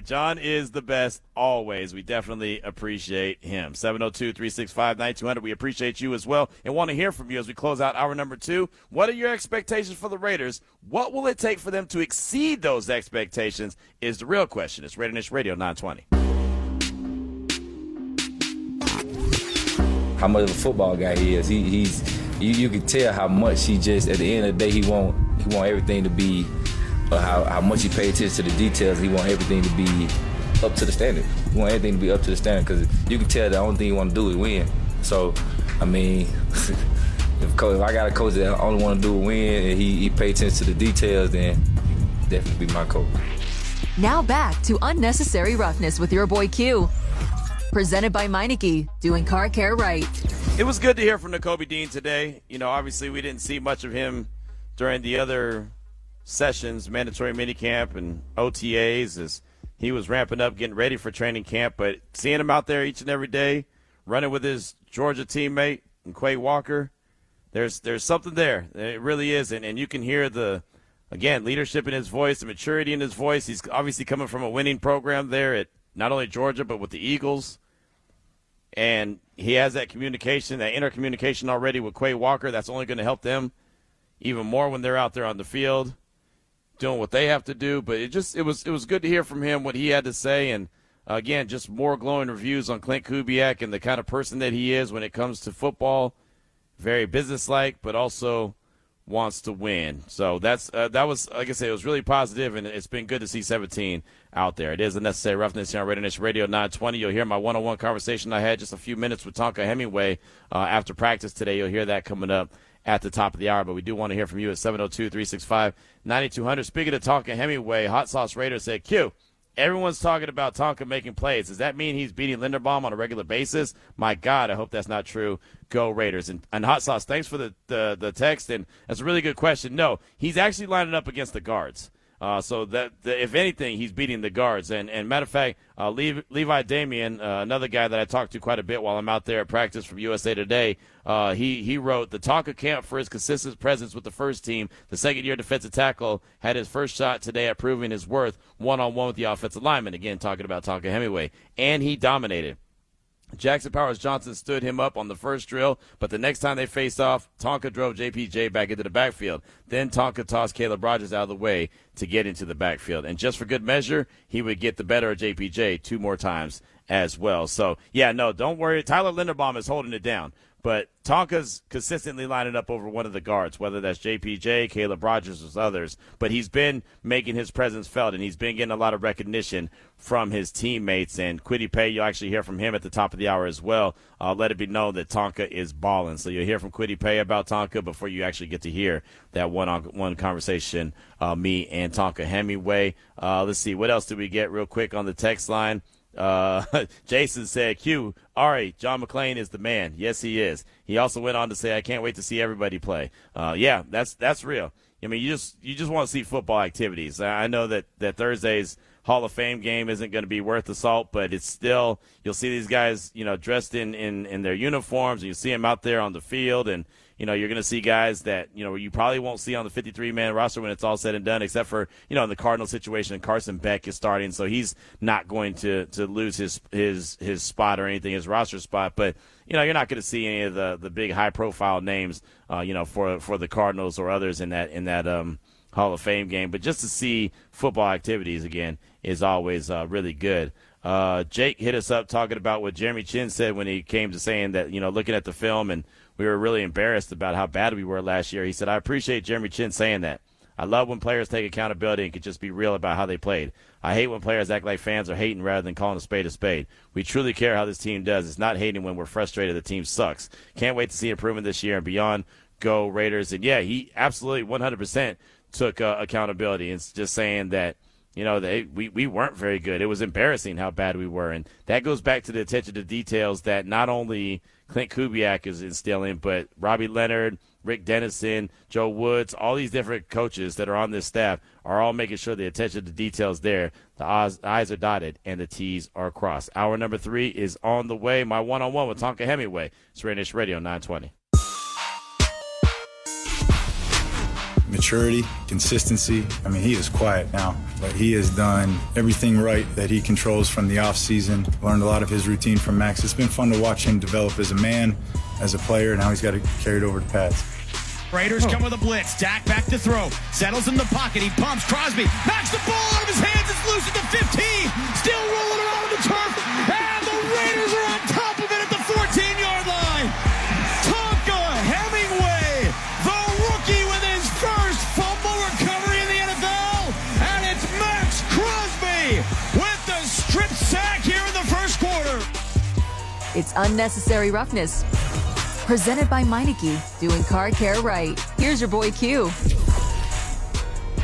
John is the best always. We definitely appreciate him. 702-365-9200. We appreciate you as well and want to hear from you as we close out hour number 2. What are your expectations for the Raiders? What will it take for them to exceed those expectations is the real question. It's RaiderNation Radio 920. How much of a football guy he is. You can tell how much he just, at the end of the day, he want everything to be how much he pays attention to the details. He want everything to be up to the standard. He want everything to be up to the standard because you can tell the only thing he want to do is win. So, I mean, if I got a coach that only want to do is win and he pay attention to the details, then definitely be my coach. Now back to Unnecessary Roughness with your boy Q. Presented by Meineke, doing car care right. It was good to hear from Nakobe Dean today. You know, obviously we didn't see much of him during the other sessions, mandatory minicamp and OTAs, as he was ramping up, getting ready for training camp. But seeing him out there each and every day, running with his Georgia teammate and Quay Walker, there's something there. It really is. And you can hear the, again, leadership in his voice, the maturity in his voice. He's obviously coming from a winning program there at not only Georgia but with the Eagles. And he has that communication, that intercommunication already with Quay Walker. That's only going to help them even more when they're out there on the field doing what they have to do. But it was good to hear from him what he had to say. And, again, just more glowing reviews on Klint Kubiak and the kind of person that he is when it comes to football. Very businesslike, but also wants to win. So that was, like I said, it was really positive, and it's been good to see 17 out there. It is Unnecessary Roughness here on RaiderNation Radio 920. You'll hear my one-on-one conversation I had just a few minutes with Tonka Hemingway after practice today. You'll hear that coming up at the top of the hour, but we do want to hear from you at 702-365-9200. Speaking of Tonka Hemingway, Hot Sauce Raider said, Q, everyone's talking about Tonka making plays. Does that mean he's beating Linderbaum on a regular basis? My God, I hope that's not true. Go Raiders. And Hot Sauce, thanks for the text, and that's a really good question. No, he's actually lining up against the guards. So that if anything, he's beating the guards. And matter of fact, Levi Damien, another guy that I talked to quite a bit while I'm out there at practice from USA Today, he wrote, the Tonka camp for his consistent presence with the first team. The second-year defensive tackle had his first shot today at proving his worth one-on-one with the offensive lineman. Again, talking about Tonka Hemingway. And he dominated. Jackson Powers Johnson stood him up on the first drill, but the next time they faced off, Tonka drove JPJ back into the backfield. Then Tonka tossed Caleb Rogers out of the way to get into the backfield. And just for good measure, he would get the better of JPJ 2 more times as well. So, yeah, no, don't worry. Tyler Linderbaum is holding it down. But Tonka's consistently lining up over one of the guards, whether that's JPJ, Caleb Rogers, or others. But he's been making his presence felt, and he's been getting a lot of recognition from his teammates. And Kwity Paye, you'll actually hear from him at the top of the hour as well. Let it be known that Tonka is balling. So you'll hear from Kwity Paye about Tonka before you actually get to hear that one-on-one conversation, me and Tonka Hemingway. Let's see, what else did we get real quick on the text line? Jason said, Q, Ari, John McClain is the man. Yes, he is. He also went on to say, I can't wait to see everybody play. Yeah, that's real. I mean, you just want to see football activities. I know that Thursday's Hall of Fame game isn't going to be worth the salt, but it's still, you'll see these guys, dressed in their uniforms, and you see them out there on the field, and you're going to see guys that, you probably won't see on the 53-man roster when it's all said and done, except for, in the Cardinal situation, Carson Beck is starting, so he's not going to lose his spot or anything, his roster spot. But, you're not going to see any of the big high-profile names, for the Cardinals or others in that Hall of Fame game. But just to see football activities, again, is always really good. Jake hit us up talking about what Jeremy Chin said when he came to saying that, looking at the film, and we were really embarrassed about how bad we were last year. He said, I appreciate Jeremy Chin saying that. I love when players take accountability and can just be real about how they played. I hate when players act like fans are hating rather than calling a spade a spade. We truly care how this team does. It's not hating when we're frustrated the team sucks. Can't wait to see improvement this year and beyond. Go Raiders. And, yeah, he absolutely 100% took accountability. It's just saying that, we weren't very good. It was embarrassing how bad we were. And that goes back to the attention to details that not only Klint Kubiak is instilling, but Robbie Leonard, Rick Dennison, Joe Woods, all these different coaches that are on this staff are all making sure the attention to details there. The I's are dotted and the T's are crossed. Hour number 3 is on the way. My one-on-one with Tonka Hemingway. It's RaiderNation Radio 920. Maturity, consistency. I mean, he is quiet now, but he has done everything right that he controls from the offseason. Learned a lot of his routine from Maxx. It's been fun to watch him develop as a man, as a player, and now he's got to carry it over to pads. Raiders come with a blitz. Dak back to throw. Settles in the pocket. He pumps Crosby. Knocks the ball out of his hands. It's loose at the 15. Still rolling around the turf. And the Raiders are on top of it at the 14-yard line. Tonka Hemingway, the rookie with his first fumble It's Unnecessary Roughness. Presented by Meineke, doing car care right. Here's your boy Q.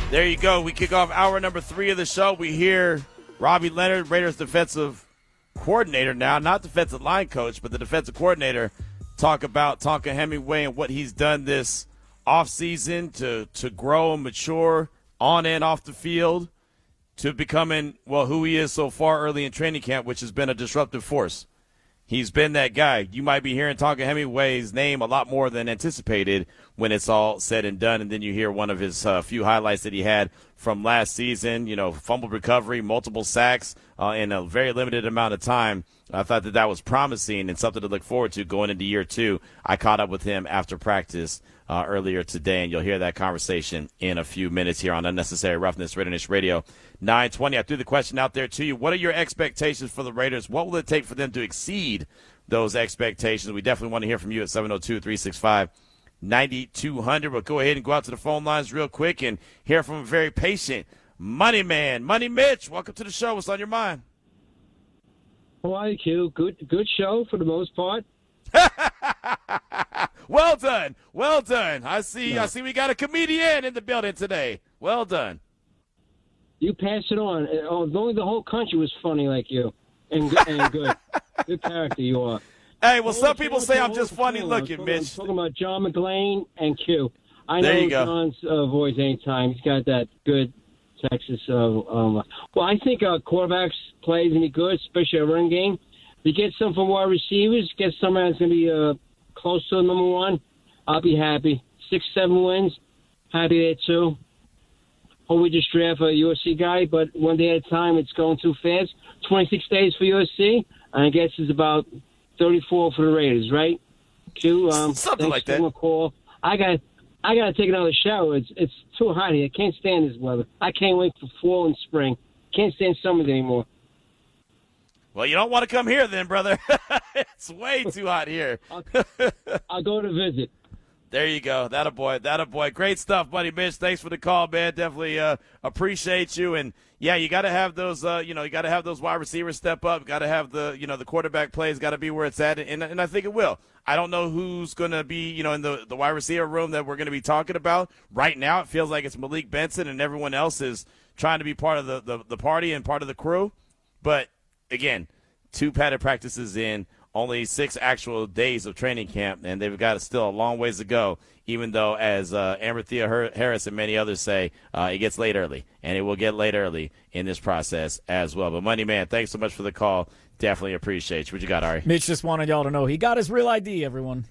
There you go. We kick off hour number 3 of the show. We hear Robbie Leonard, Raiders defensive coordinator now, not defensive line coach, but the defensive coordinator, talk about Tonka Hemingway and what he's done this offseason to grow and mature on and off the field to becoming, well, who he is so far early in training camp, which has been a disruptive force. He's been that guy. You might be hearing Tonka Hemingway's name a lot more than anticipated when it's all said and done, and then you hear one of his few highlights that he had from last season, fumble recovery, multiple sacks in a very limited amount of time. I thought that was promising and something to look forward to going into year 2. I caught up with him after practice earlier today, and you'll hear that conversation in a few minutes here on Unnecessary Roughness, RaiderNation Radio 920. I threw the question out there to you. What are your expectations for the Raiders? What will it take for them to exceed those expectations? We definitely want to hear from you at 702-365-9200. But go ahead and go out to the phone lines real quick and hear from a very patient Money Man. Money Mitch, welcome to the show. What's on your mind? How are you, Q? Good show for the most part. Well done. Well done. I see we got a comedian in the building today. Well done. You pass it on. If only the whole country was funny like you. And good. Good character you are. Hey, well, some people say I'm just funny looking, Mitch. I'm talking about John McClain and Q. I know John's voice anytime. He's got that good Texas. Well, I think quarterbacks play is going to be good, especially a run game. If you get some from wide receivers, get someone that's going to be close to number 1, I'll be happy. 6-7 wins, happy there too. Hope we just draft a USC guy, but one day at a time. It's going too fast. 26 days for USC, and I guess it's about 34 for the Raiders, right? Q, something like that. Call. I got to take another shower. It's too hot here. I can't stand this weather. I can't wait for fall and spring. Can't stand summers anymore. Well, you don't want to come here then, brother. It's way too hot here. I'll go to visit. There you go. That a boy. Great stuff, buddy Mitch. Thanks for the call, man. Definitely appreciate you. And yeah, you got to have those. You got to have those wide receivers step up. Got to have the the quarterback plays got to be where it's at, and I think it will. I don't know who's going to be in the wide receiver room that we're going to be talking about right now. It feels like it's Malik Benson, and everyone else is trying to be part of the party and part of the crew. But again, 2 padded practices in. Only 6 actual days of training camp, and they've got still a long ways to go, even though, as Amber Thea Harris and many others say, it gets late early, and it will get late early in this process as well. But, Money Man, thanks so much for the call. Definitely appreciate you. What you got, Ari? Mitch just wanted y'all to know he got his real ID, everyone.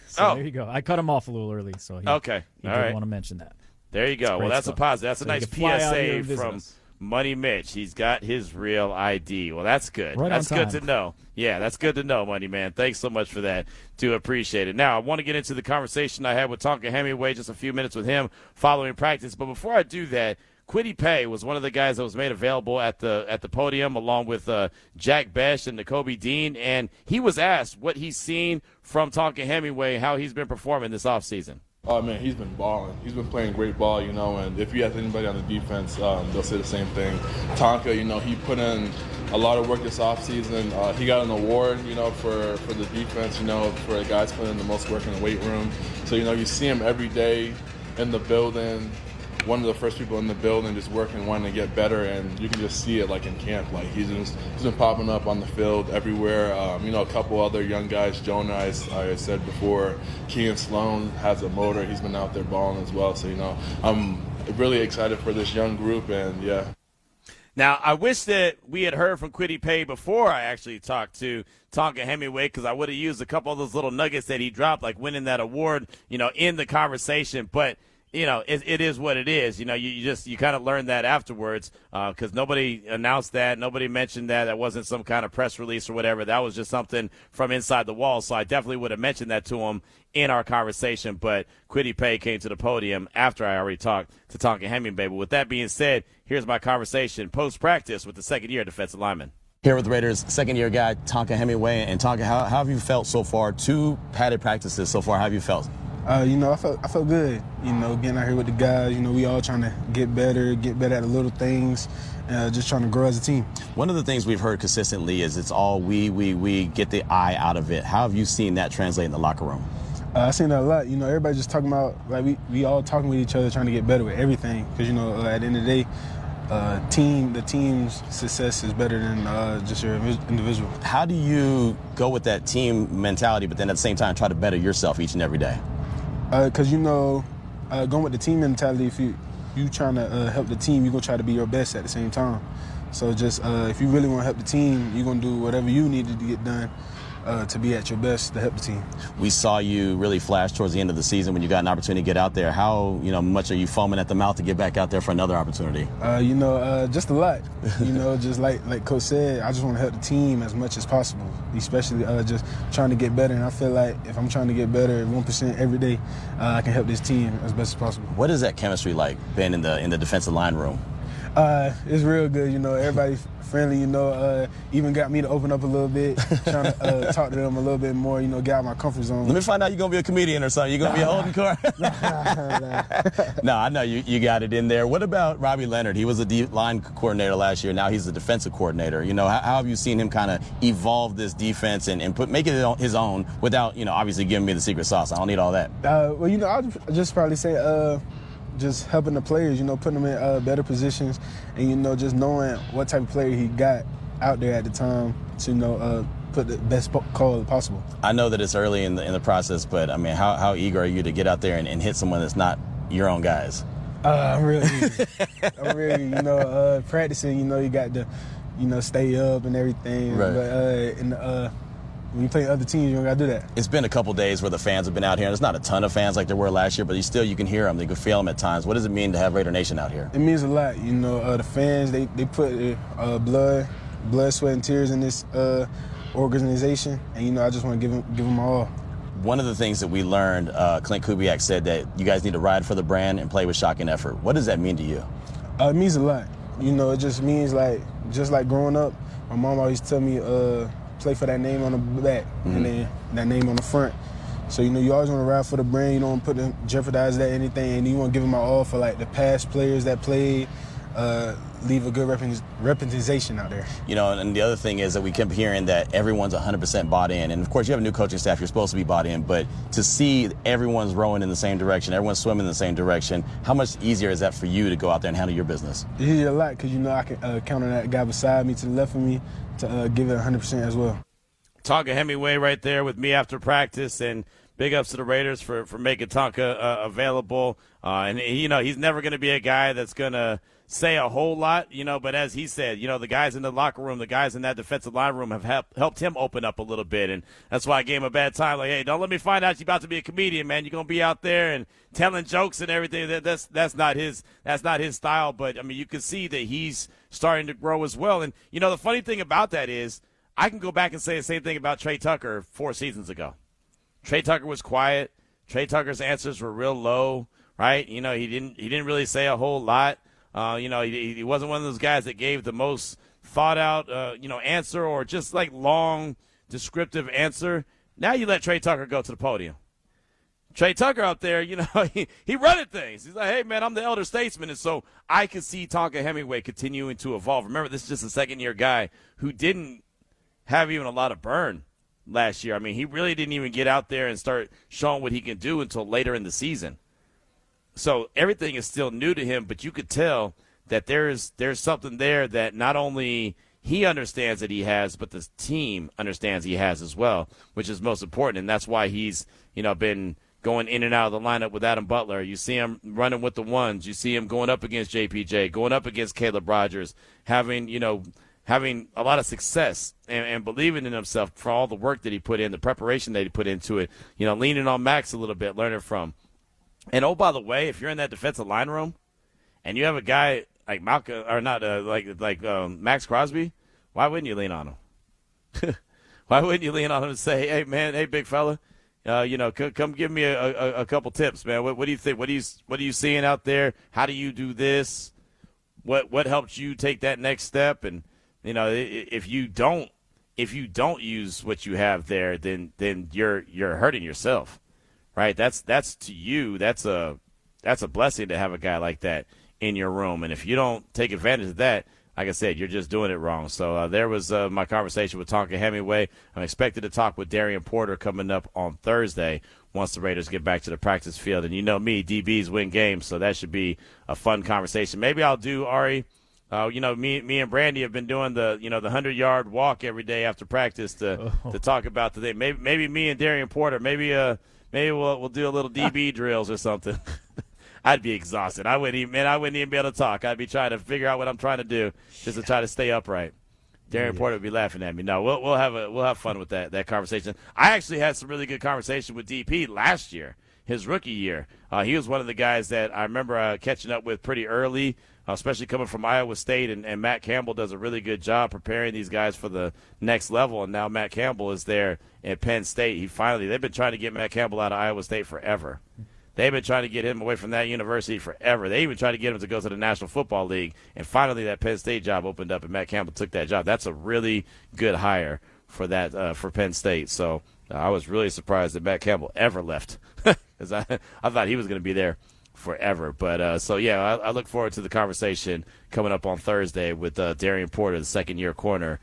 So there you go. I cut him off a little early, so he did want to mention that. There you go. Well, that's a positive. That's a nice PSA from Money Mitch. He's got his real ID. Well, that's good. That's good to know. Yeah, that's good to know, Money Man. Thanks so much for that. Do appreciate it. Now, I want to get into the conversation I had with Tonka Hemingway, just a few minutes with him following practice. But before I do that, Kwity Paye was one of the guys that was made available at the podium along with Jack Besh and Nakobe Dean. And he was asked what he's seen from Tonka Hemingway, how he's been performing this offseason. Oh, man, he's been balling. He's been playing great ball, and if you ask anybody on the defense, they'll say the same thing. Tonka, he put in a lot of work this offseason. He got an award, for the defense, for the guys putting in the most work in the weight room. So, you see him every day in the building, one of the first people in the building just working, wanting to get better, and you can just see it like in camp. Like he's been popping up on the field everywhere. A couple other young guys, Jonah, I said before, Kean Sloan has a motor. He's been out there balling as well. So, I'm really excited for this young group, and yeah. Now, I wish that we had heard from Kwity Paye before I actually talked to Tonka Hemingway, because I would have used a couple of those little nuggets that he dropped, like winning that award, in the conversation. But it is what it is. You kind of learn that afterwards because nobody announced that. Nobody mentioned that. That wasn't some kind of press release or whatever. That was just something from inside the walls. So I definitely would have mentioned that to him in our conversation. But Kwity Paye came to the podium after I already talked to Tonka Hemingway. But with that being said, here's my conversation post-practice with the second-year defensive lineman. Here with the Raiders' second-year guy, Tonka Hemingway. And Tonka, how have you felt so far? 2 padded practices so far. How have you felt? I felt good, getting out here with the guys. We all trying to get better at the little things, just trying to grow as a team. One of the things we've heard consistently is it's all we, get the I out of it. How have you seen that translate in the locker room? I've seen that a lot. Everybody just talking about, like, we all talking with each other, trying to get better with everything. Because, at the end of the day, the team's success is better than just your individual. How do you go with that team mentality, but then at the same time try to better yourself each and every day? Because, going with the team mentality, if you trying to help the team, you're going to try to be your best at the same time. So just if you really want to help the team, you're going to do whatever you needed to get done to be at your best to help the team. We saw you really flash towards the end of the season when you got an opportunity to get out there. How much are you foaming at the mouth to get back out there for another opportunity? Just a lot. Just like Coach said, I just want to help the team as much as possible, especially just trying to get better. And I feel like if I'm trying to get better 1% every day, I can help this team as best as possible. What is that chemistry like, being in the defensive line room? It's real good. Everybody's friendly. Even got me to open up a little bit, trying to talk to them a little bit more. Get out of my comfort zone. Let me find out you're gonna be a comedian or something. You're gonna be a holding court. No, I know you got it in there. What about Robbie Leonard? He was a D-line coordinator last year. Now he's the defensive coordinator. How have you seen him kind of evolve this defense and make it his own without obviously giving me the secret sauce? I don't need all that. I'll just probably say. Just helping the players, putting them in better positions, and just knowing what type of player he got out there at the time to put the best call possible. I know that it's early in the process, but I mean, how eager are you to get out there and hit someone that's not your own guys? I'm really eager. I'm really, practicing. You got to, stay up and everything. Right. But when you play other teams, you don't got to do that. It's been a couple days where the fans have been out here. There's not a ton of fans like there were last year, but you can hear them. You can feel them at times. What does it mean to have RaiderNation out here? It means a lot. The fans, they put blood, sweat, and tears in this organization, and I just want to give them all. One of the things that we learned, Clint Kubiak said that you guys need to ride for the brand and play with shock and effort. What does that mean to you? It means a lot. It just means just like growing up, my mom always tell me, play for that name on the back and then that name on the front. So, you always want to ride for the brand. You don't want to jeopardize that anything, and you want to give them my all for, the past players that played, leave a good representation out there. And the other thing is that we kept hearing that everyone's 100% bought in. And, of course, you have a new coaching staff. You're supposed to be bought in. But to see everyone's rowing in the same direction, everyone's swimming in the same direction, how much easier is that for you to go out there and handle your business? It's easier a lot because, I can count on that guy beside me to the left of me to give it 100% as well. Tonka Hemingway right there with me after practice, and big ups to the Raiders for making Tonka available. And, he's never going to be a guy that's going to say a whole lot, but as he said, the guys in the locker room, the guys in that defensive line room have helped him open up a little bit. And that's why I gave him a bad time. Like, hey, don't let me find out you're about to be a comedian, man. You're going to be out there and telling jokes and everything. That's not his style. But, I mean, you can see that he's starting to grow as well. And, the funny thing about that is I can go back and say the same thing about Trey Tucker 4 seasons ago. Trey Tucker was quiet. Trey Tucker's answers were real low, right? He didn't really say a whole lot. He wasn't one of those guys that gave the most thought out, answer or just long descriptive answer. Now you let Trey Tucker go to the podium. Trey Tucker out there, he running things. He's like, hey, man, I'm the elder statesman. And so I could see Tonka Hemingway continuing to evolve. Remember, this is just a second-year guy who didn't have even a lot of burn last year. I mean, he really didn't even get out there and start showing what he can do until later in the season. So everything is still new to him, but you could tell that there's something there that not only he understands that he has, but the team understands he has as well, which is most important. And that's why he's, been going in and out of the lineup with Adam Butler. You see him running with the ones. You see him going up against JPJ, going up against Caleb Rogers, having a lot of success and believing in himself for all the work that he put in, the preparation that he put into it, leaning on Maxx a little bit, learning from. And, oh, by the way, if you're in that defensive line room and you have a guy like Maxx Crosby, why wouldn't you lean on him? Why wouldn't you lean on him and say, hey, man, hey, big fella, come give me a couple tips, man. What do you think? What are you seeing out there? How do you do this? What helps you take that next step? And, if you don't use what you have there, then you're hurting yourself. right? That's to you. That's a blessing to have a guy like that in your room. And if you don't take advantage of that, like I said, you're just doing it wrong. So there was my conversation with Tonka Hemingway. I'm expected to talk with Darian Porter coming up on Thursday once the Raiders get back to the practice field. And you know me, DBs win games, so that should be a fun conversation. Maybe I'll do, Ari, me and Brandy have been doing the 100-yard walk every day after practice to talk about the day. Maybe me and Darian Porter, maybe we'll do a little DB drills or something. I'd be exhausted. I wouldn't even be able to talk. I'd be trying to figure out what I'm trying to do just to try to stay upright. Darian Porter would be laughing at me. No, we'll have fun with that conversation. I actually had some really good conversation with DP last year, his rookie year. He was one of the guys that I remember catching up with pretty early, especially coming from Iowa State, and Matt Campbell does a really good job preparing these guys for the next level, and now Matt Campbell is there at Penn State. They've been trying to get Matt Campbell out of Iowa State forever. They've been trying to get him away from that university forever. They even tried to get him to go to the National Football League, and finally that Penn State job opened up, and Matt Campbell took that job. That's a really good hire for that for Penn State. So I was really surprised that Matt Campbell ever left, because I thought he was going to be there forever. But I look forward to the conversation coming up on Thursday with Darian Porter, the second-year corner,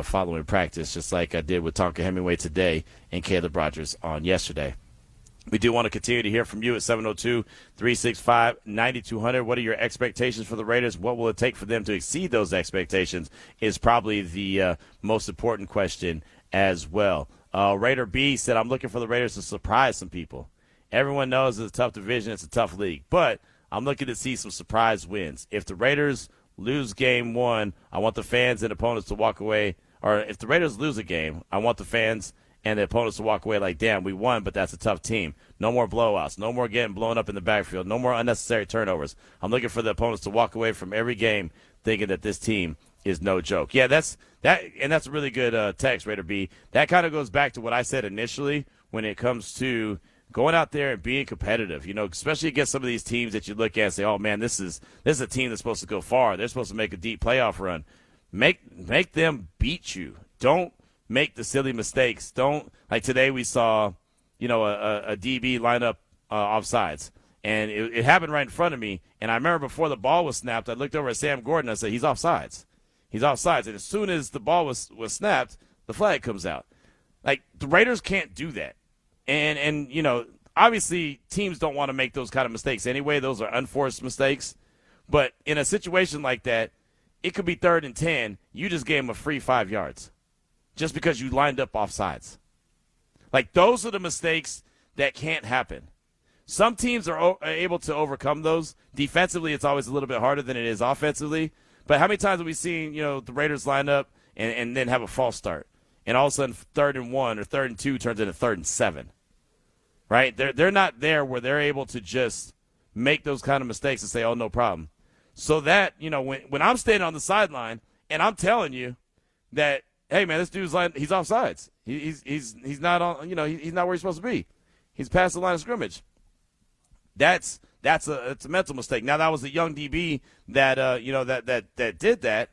following practice, just like I did with Tonka Hemingway today and Caleb Rogers on yesterday. We do want to continue to hear from you at 702-365-9200. What are your expectations for the Raiders? What will it take for them to exceed those expectations is probably the most important question as well. Raider B said, I'm looking for the Raiders to surprise some people. Everyone knows it's a tough division. It's a tough league. But I'm looking to see some surprise wins. If the Raiders lose game one, I want the fans and opponents to walk away. Or if the Raiders lose a game, I want the fans and the opponents to walk away like, damn, we won, but that's a tough team. No more blowouts. No more getting blown up in the backfield. No more unnecessary turnovers. I'm looking for the opponents to walk away from every game thinking that this team is no joke. Yeah, that's a really good text, Raider B. That kind of goes back to what I said initially when it comes to going out there and being competitive, especially against some of these teams that you look at and say, oh, man, this is a team that's supposed to go far. They're supposed to make a deep playoff run. Make them beat you. Don't make the silly mistakes. Don't, like today we saw, a DB line up offsides. And it happened right in front of me. And I remember before the ball was snapped, I looked over at Sam Gordon. I said, he's offsides. He's offsides. And as soon as the ball was snapped, the flag comes out. Like, the Raiders can't do that. And obviously teams don't want to make those kind of mistakes anyway. Those are unforced mistakes. But in a situation like that, it could be 3rd and 10. You just gave them a free 5 yards just because you lined up offsides. Like, those are the mistakes that can't happen. Some teams are able to overcome those. Defensively, it's always a little bit harder than it is offensively. But how many times have we seen, the Raiders line up and then have a false start? And all of a sudden 3rd and 1 or 3rd and 2 turns into 3rd and 7. Right? They're not there where they're able to just make those kind of mistakes and say, oh, no problem. So that, when I'm standing on the sideline and I'm telling you that, hey, man, this dude's he's offsides. He's not on, he's not where he's supposed to be. He's past the line of scrimmage. It's a mental mistake. Now, that was a young DB that that did that,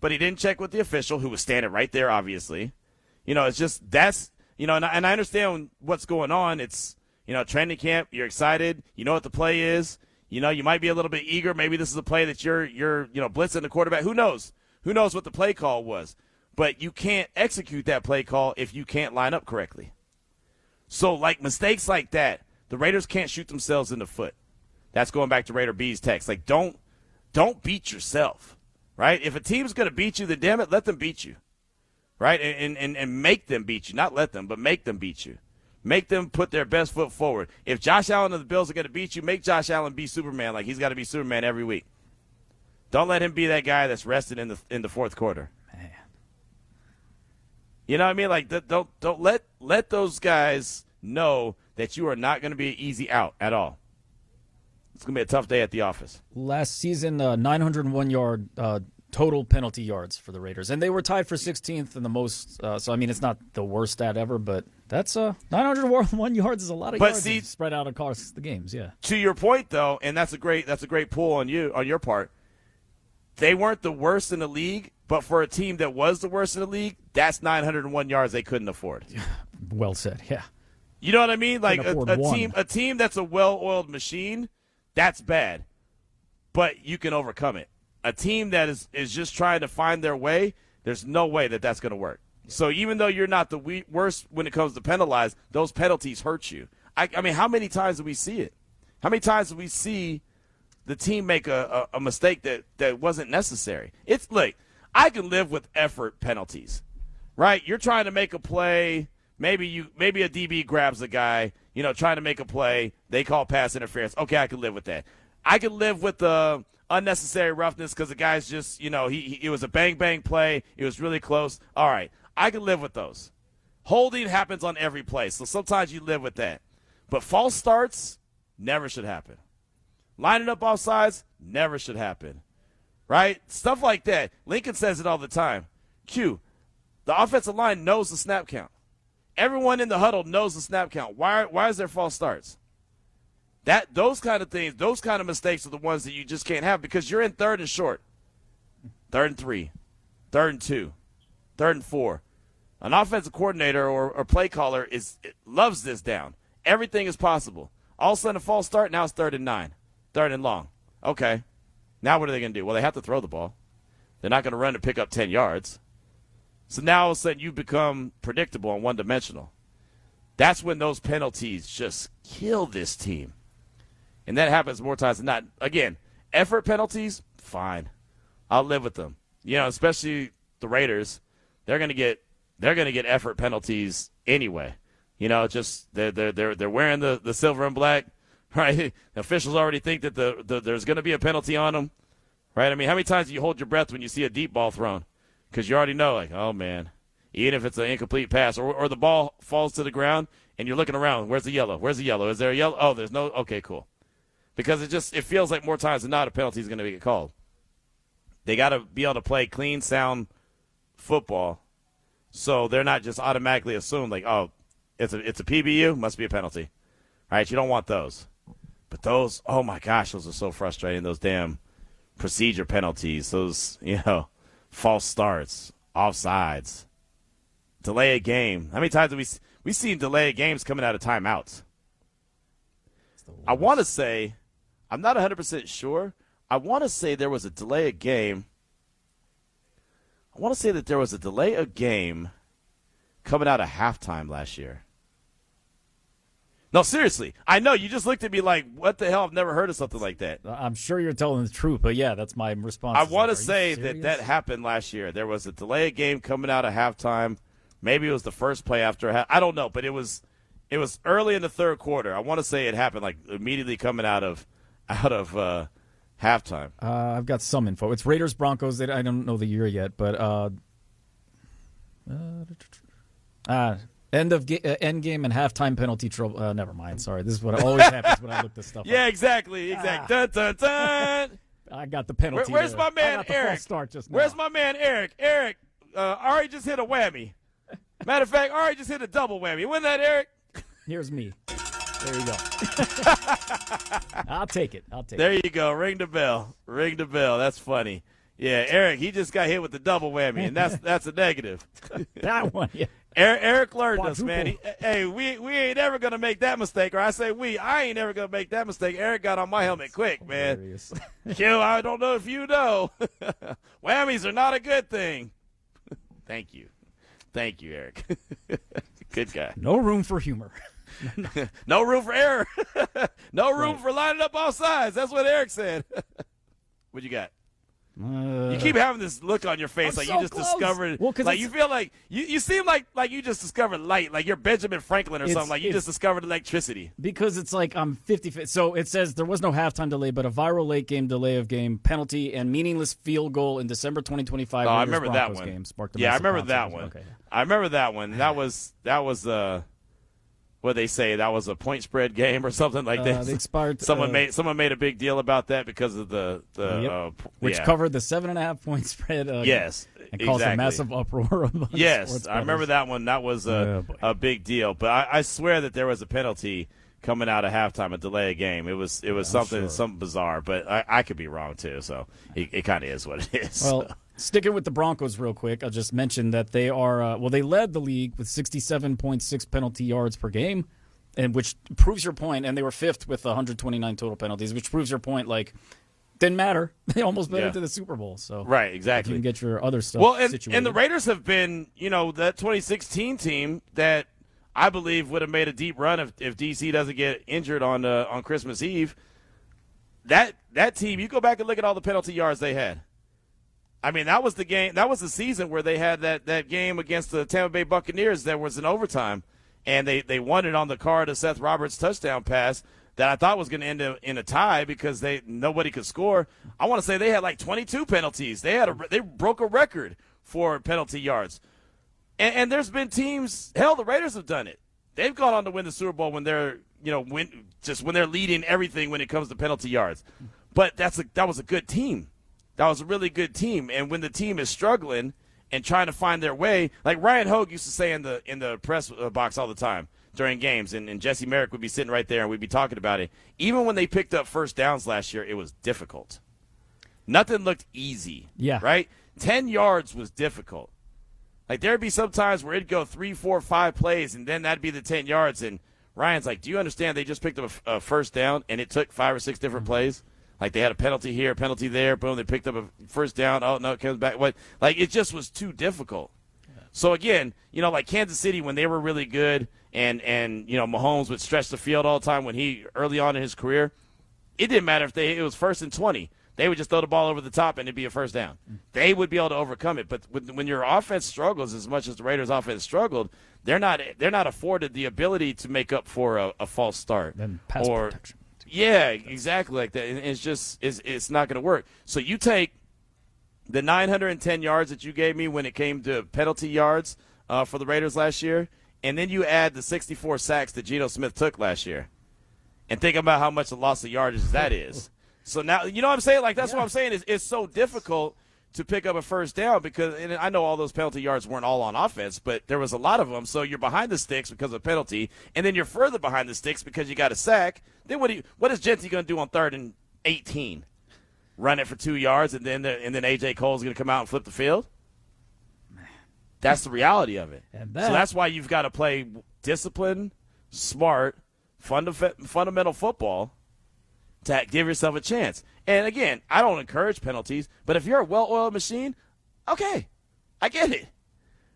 but he didn't check with the official who was standing right there, obviously. It's just and I understand what's going on. It's, training camp, you're excited, you know what the play is. You might be a little bit eager. Maybe this is a play that you're blitzing the quarterback. Who knows? Who knows what the play call was? But you can't execute that play call if you can't line up correctly. So, like, mistakes like that, the Raiders can't shoot themselves in the foot. That's going back to Raider B's text. Like, don't beat yourself, right? If a team's going to beat you, then damn it, let them beat you, right? And make them beat you. Not let them, but make them beat you. Make them put their best foot forward. If Josh Allen and the Bills are going to beat you, make Josh Allen be Superman like he's got to be Superman every week. Don't let him be that guy that's rested in the fourth quarter. Man. You know what I mean? Like, don't let those guys know that you are not going to be an easy out at all. It's going to be a tough day at the office. Last season, 901-yard total penalty yards for the Raiders. And they were tied for 16th in the most. So, I mean, it's not the worst stat ever, but that's 901 yards is a lot of yards spread out across the games, yeah. To your point, though, and that's a great pull on your part, they weren't the worst in the league, but for a team that was the worst in the league, that's 901 yards they couldn't afford. Well said, yeah. You know what I mean? Like a team that's a well-oiled machine, that's bad. But you can overcome it. A team that is just trying to find their way, there's no way that that's going to work. So even though you're not the worst when it comes to penalize, those penalties hurt you. I mean, how many times do we see it? How many times do we see the team make a mistake that wasn't necessary? Look, I can live with effort penalties, right? You're trying to make a play. Maybe a DB grabs a guy, trying to make a play. They call pass interference. Okay, I can live with that. I can live with the unnecessary roughness because the guy's just, it was a bang-bang play. It was really close. All right, I can live with those. Holding happens on every play, so sometimes you live with that. But false starts never should happen. Lining up off sides never should happen, right? Stuff like that. Lincoln says it all the time. Q, the offensive line knows the snap count. Everyone in the huddle knows the snap count. Why is there false starts? Those kind of things, those kind of mistakes are the ones that you just can't have because you're in 3rd and short, 3rd and 3, 3rd and 2, 3rd and 4. An offensive coordinator or play caller loves this down. Everything is possible. All of a sudden, a false start, now it's 3rd and 9, 3rd and long. Okay. Now what are they going to do? Well, they have to throw the ball. They're not going to run to pick up 10 yards. So now all of a sudden you become predictable and one-dimensional. That's when those penalties just kill this team. And that happens more times than not. Again, effort penalties, fine. I'll live with them. Especially the Raiders, they're going to get effort penalties anyway. Just they're wearing the silver and black, right? The officials already think that there's going to be a penalty on them, right? I mean, how many times do you hold your breath when you see a deep ball thrown? Because you already know, like, oh, man, even if it's an incomplete pass or the ball falls to the ground and you're looking around, where's the yellow? Where's the yellow? Is there a yellow? Oh, there's no. Okay, cool. Because it feels like more times than not a penalty is going to get called. They got to be able to play clean, sound football, so they're not just automatically assumed like, oh, it's a PBU, must be a penalty. All right, you don't want those. But those, oh my gosh, those are so frustrating. Those damn procedure penalties, those false starts, offsides, delay a game. How many times have we seen delay games coming out of timeouts? I want to say, I'm not 100% sure. I want to say there was a delay of game. I want to say that there was a delay of game coming out of halftime last year. No, seriously. I know. You just looked at me like, what the hell? I've never heard of something like that. I'm sure you're telling the truth, but yeah, that's my response. I want to say that happened last year. There was a delay of game coming out of halftime. Maybe it was the first play after I don't know, but it was early in the third quarter. I want to say it happened like immediately coming out of halftime. I've got some info. It's Raiders Broncos. I don't know the year yet, but end game and halftime penalty trouble. Never mind. Sorry, this is what always happens when I look this stuff up. Yeah, exactly. Dun, dun, dun. I got the penalty. Where's there. my man Eric? Start just now. Where's my man Eric? Eric, Ari just hit a whammy. Matter of fact, Ari just hit a double whammy. Wasn't that Eric? Here's me. There you go. I'll take it. There you go. Ring the bell. Ring the bell. That's funny. Yeah, Eric, he just got hit with the double whammy, and that's a negative. That one, yeah. Eric learned us, man. We ain't ever going to make that mistake. Or I ain't ever going to make that mistake. Eric got on my helmet quick, man. Q, I don't know if you know. Whammies are not a good thing. Thank you, Eric. Good guy. No room for humor. No room for error. No room for lining up all sides. That's what Eric said. What you got? You keep having this look on your face like you just discovered. Well, like you feel like you seem like you just discovered light, like you're Benjamin Franklin or something. Like you just discovered electricity. Because it's like I'm 50. So it says there was no halftime delay, but a viral late game delay of game penalty and meaningless field goal in December 2025. Oh, I remember that one. Game sparked I remember that one. Okay. I remember that one. That was what they say, that was a point spread game or something like that. They expired. Someone made a big deal about that because of which covered the 7.5 point spread. Yes, and caused a massive uproar. Yes, I remember that one. That was a big deal. But I swear that there was a penalty coming out of halftime, a delay of game. It was something bizarre, but I could be wrong too. So it kind of is what it is. Well. Sticking with the Broncos real quick, I'll just mention that they are they led the league with 67.6 penalty yards per game. And which proves your point, and they were 5th with 129 total penalties, which proves your point, like, didn't matter. They almost made it to the Super Bowl. So right, exactly. You can get your other stuff situated. And the Raiders have been, that 2016 team that I believe would have made a deep run if DC doesn't get injured on Christmas Eve. That team, you go back and look at all the penalty yards they had. I mean, that was the game. That was the season where they had that game against the Tampa Bay Buccaneers that was in overtime. And they won it on the card of Seth Roberts' touchdown pass that I thought was going to end in a tie because nobody could score. I want to say they had like 22 penalties. They broke a record for penalty yards. And there's been teams. Hell, the Raiders have done it. They've gone on to win the Super Bowl when they're when they're leading everything when it comes to penalty yards. But that was a good team. That was a really good team. And when the team is struggling and trying to find their way, like Ryan Hogue used to say in the press box all the time during games, and Jesse Merrick would be sitting right there and we'd be talking about it. Even when they picked up first downs last year, it was difficult. Nothing looked easy. Yeah. Right? 10 yards was difficult. Like there'd be some times where it'd go 3, 4, 5 plays, and then that'd be the 10 yards. And Ryan's like, do you understand they just picked up a first down and it took 5 or 6 different plays? Like they had a penalty here, a penalty there, boom, they picked up a first down. Oh, no, it comes back. What? Like it just was too difficult. So, again, like Kansas City when they were really good and Mahomes would stretch the field all the time when he early on in his career, it didn't matter if it was 1st and 20. They would just throw the ball over the top and it'd be a first down. They would be able to overcome it. But when your offense struggles as much as the Raiders' offense struggled, they're not afforded the ability to make up for a false start. And pass protection. Yeah, exactly like that. And it's not going to work. So you take the 910 yards that you gave me when it came to penalty yards for the Raiders last year, and then you add the 64 sacks that Geno Smith took last year, and think about how much a loss of yardage that is. So now, you know what I'm saying? Like, that's what I'm saying is it's so difficult to pick up a first down because, and I know all those penalty yards weren't all on offense, but there was a lot of them. So you're behind the sticks because of penalty, and then you're further behind the sticks because you got a sack. Then what is Genty going to do on 3rd and 18? Run it for 2 yards, and then A.J. Cole's going to come out and flip the field? That's the reality of it. So that's why you've got to play disciplined, smart, fundamental football to give yourself a chance. And, again, I don't encourage penalties, but if you're a well-oiled machine, okay, I get it.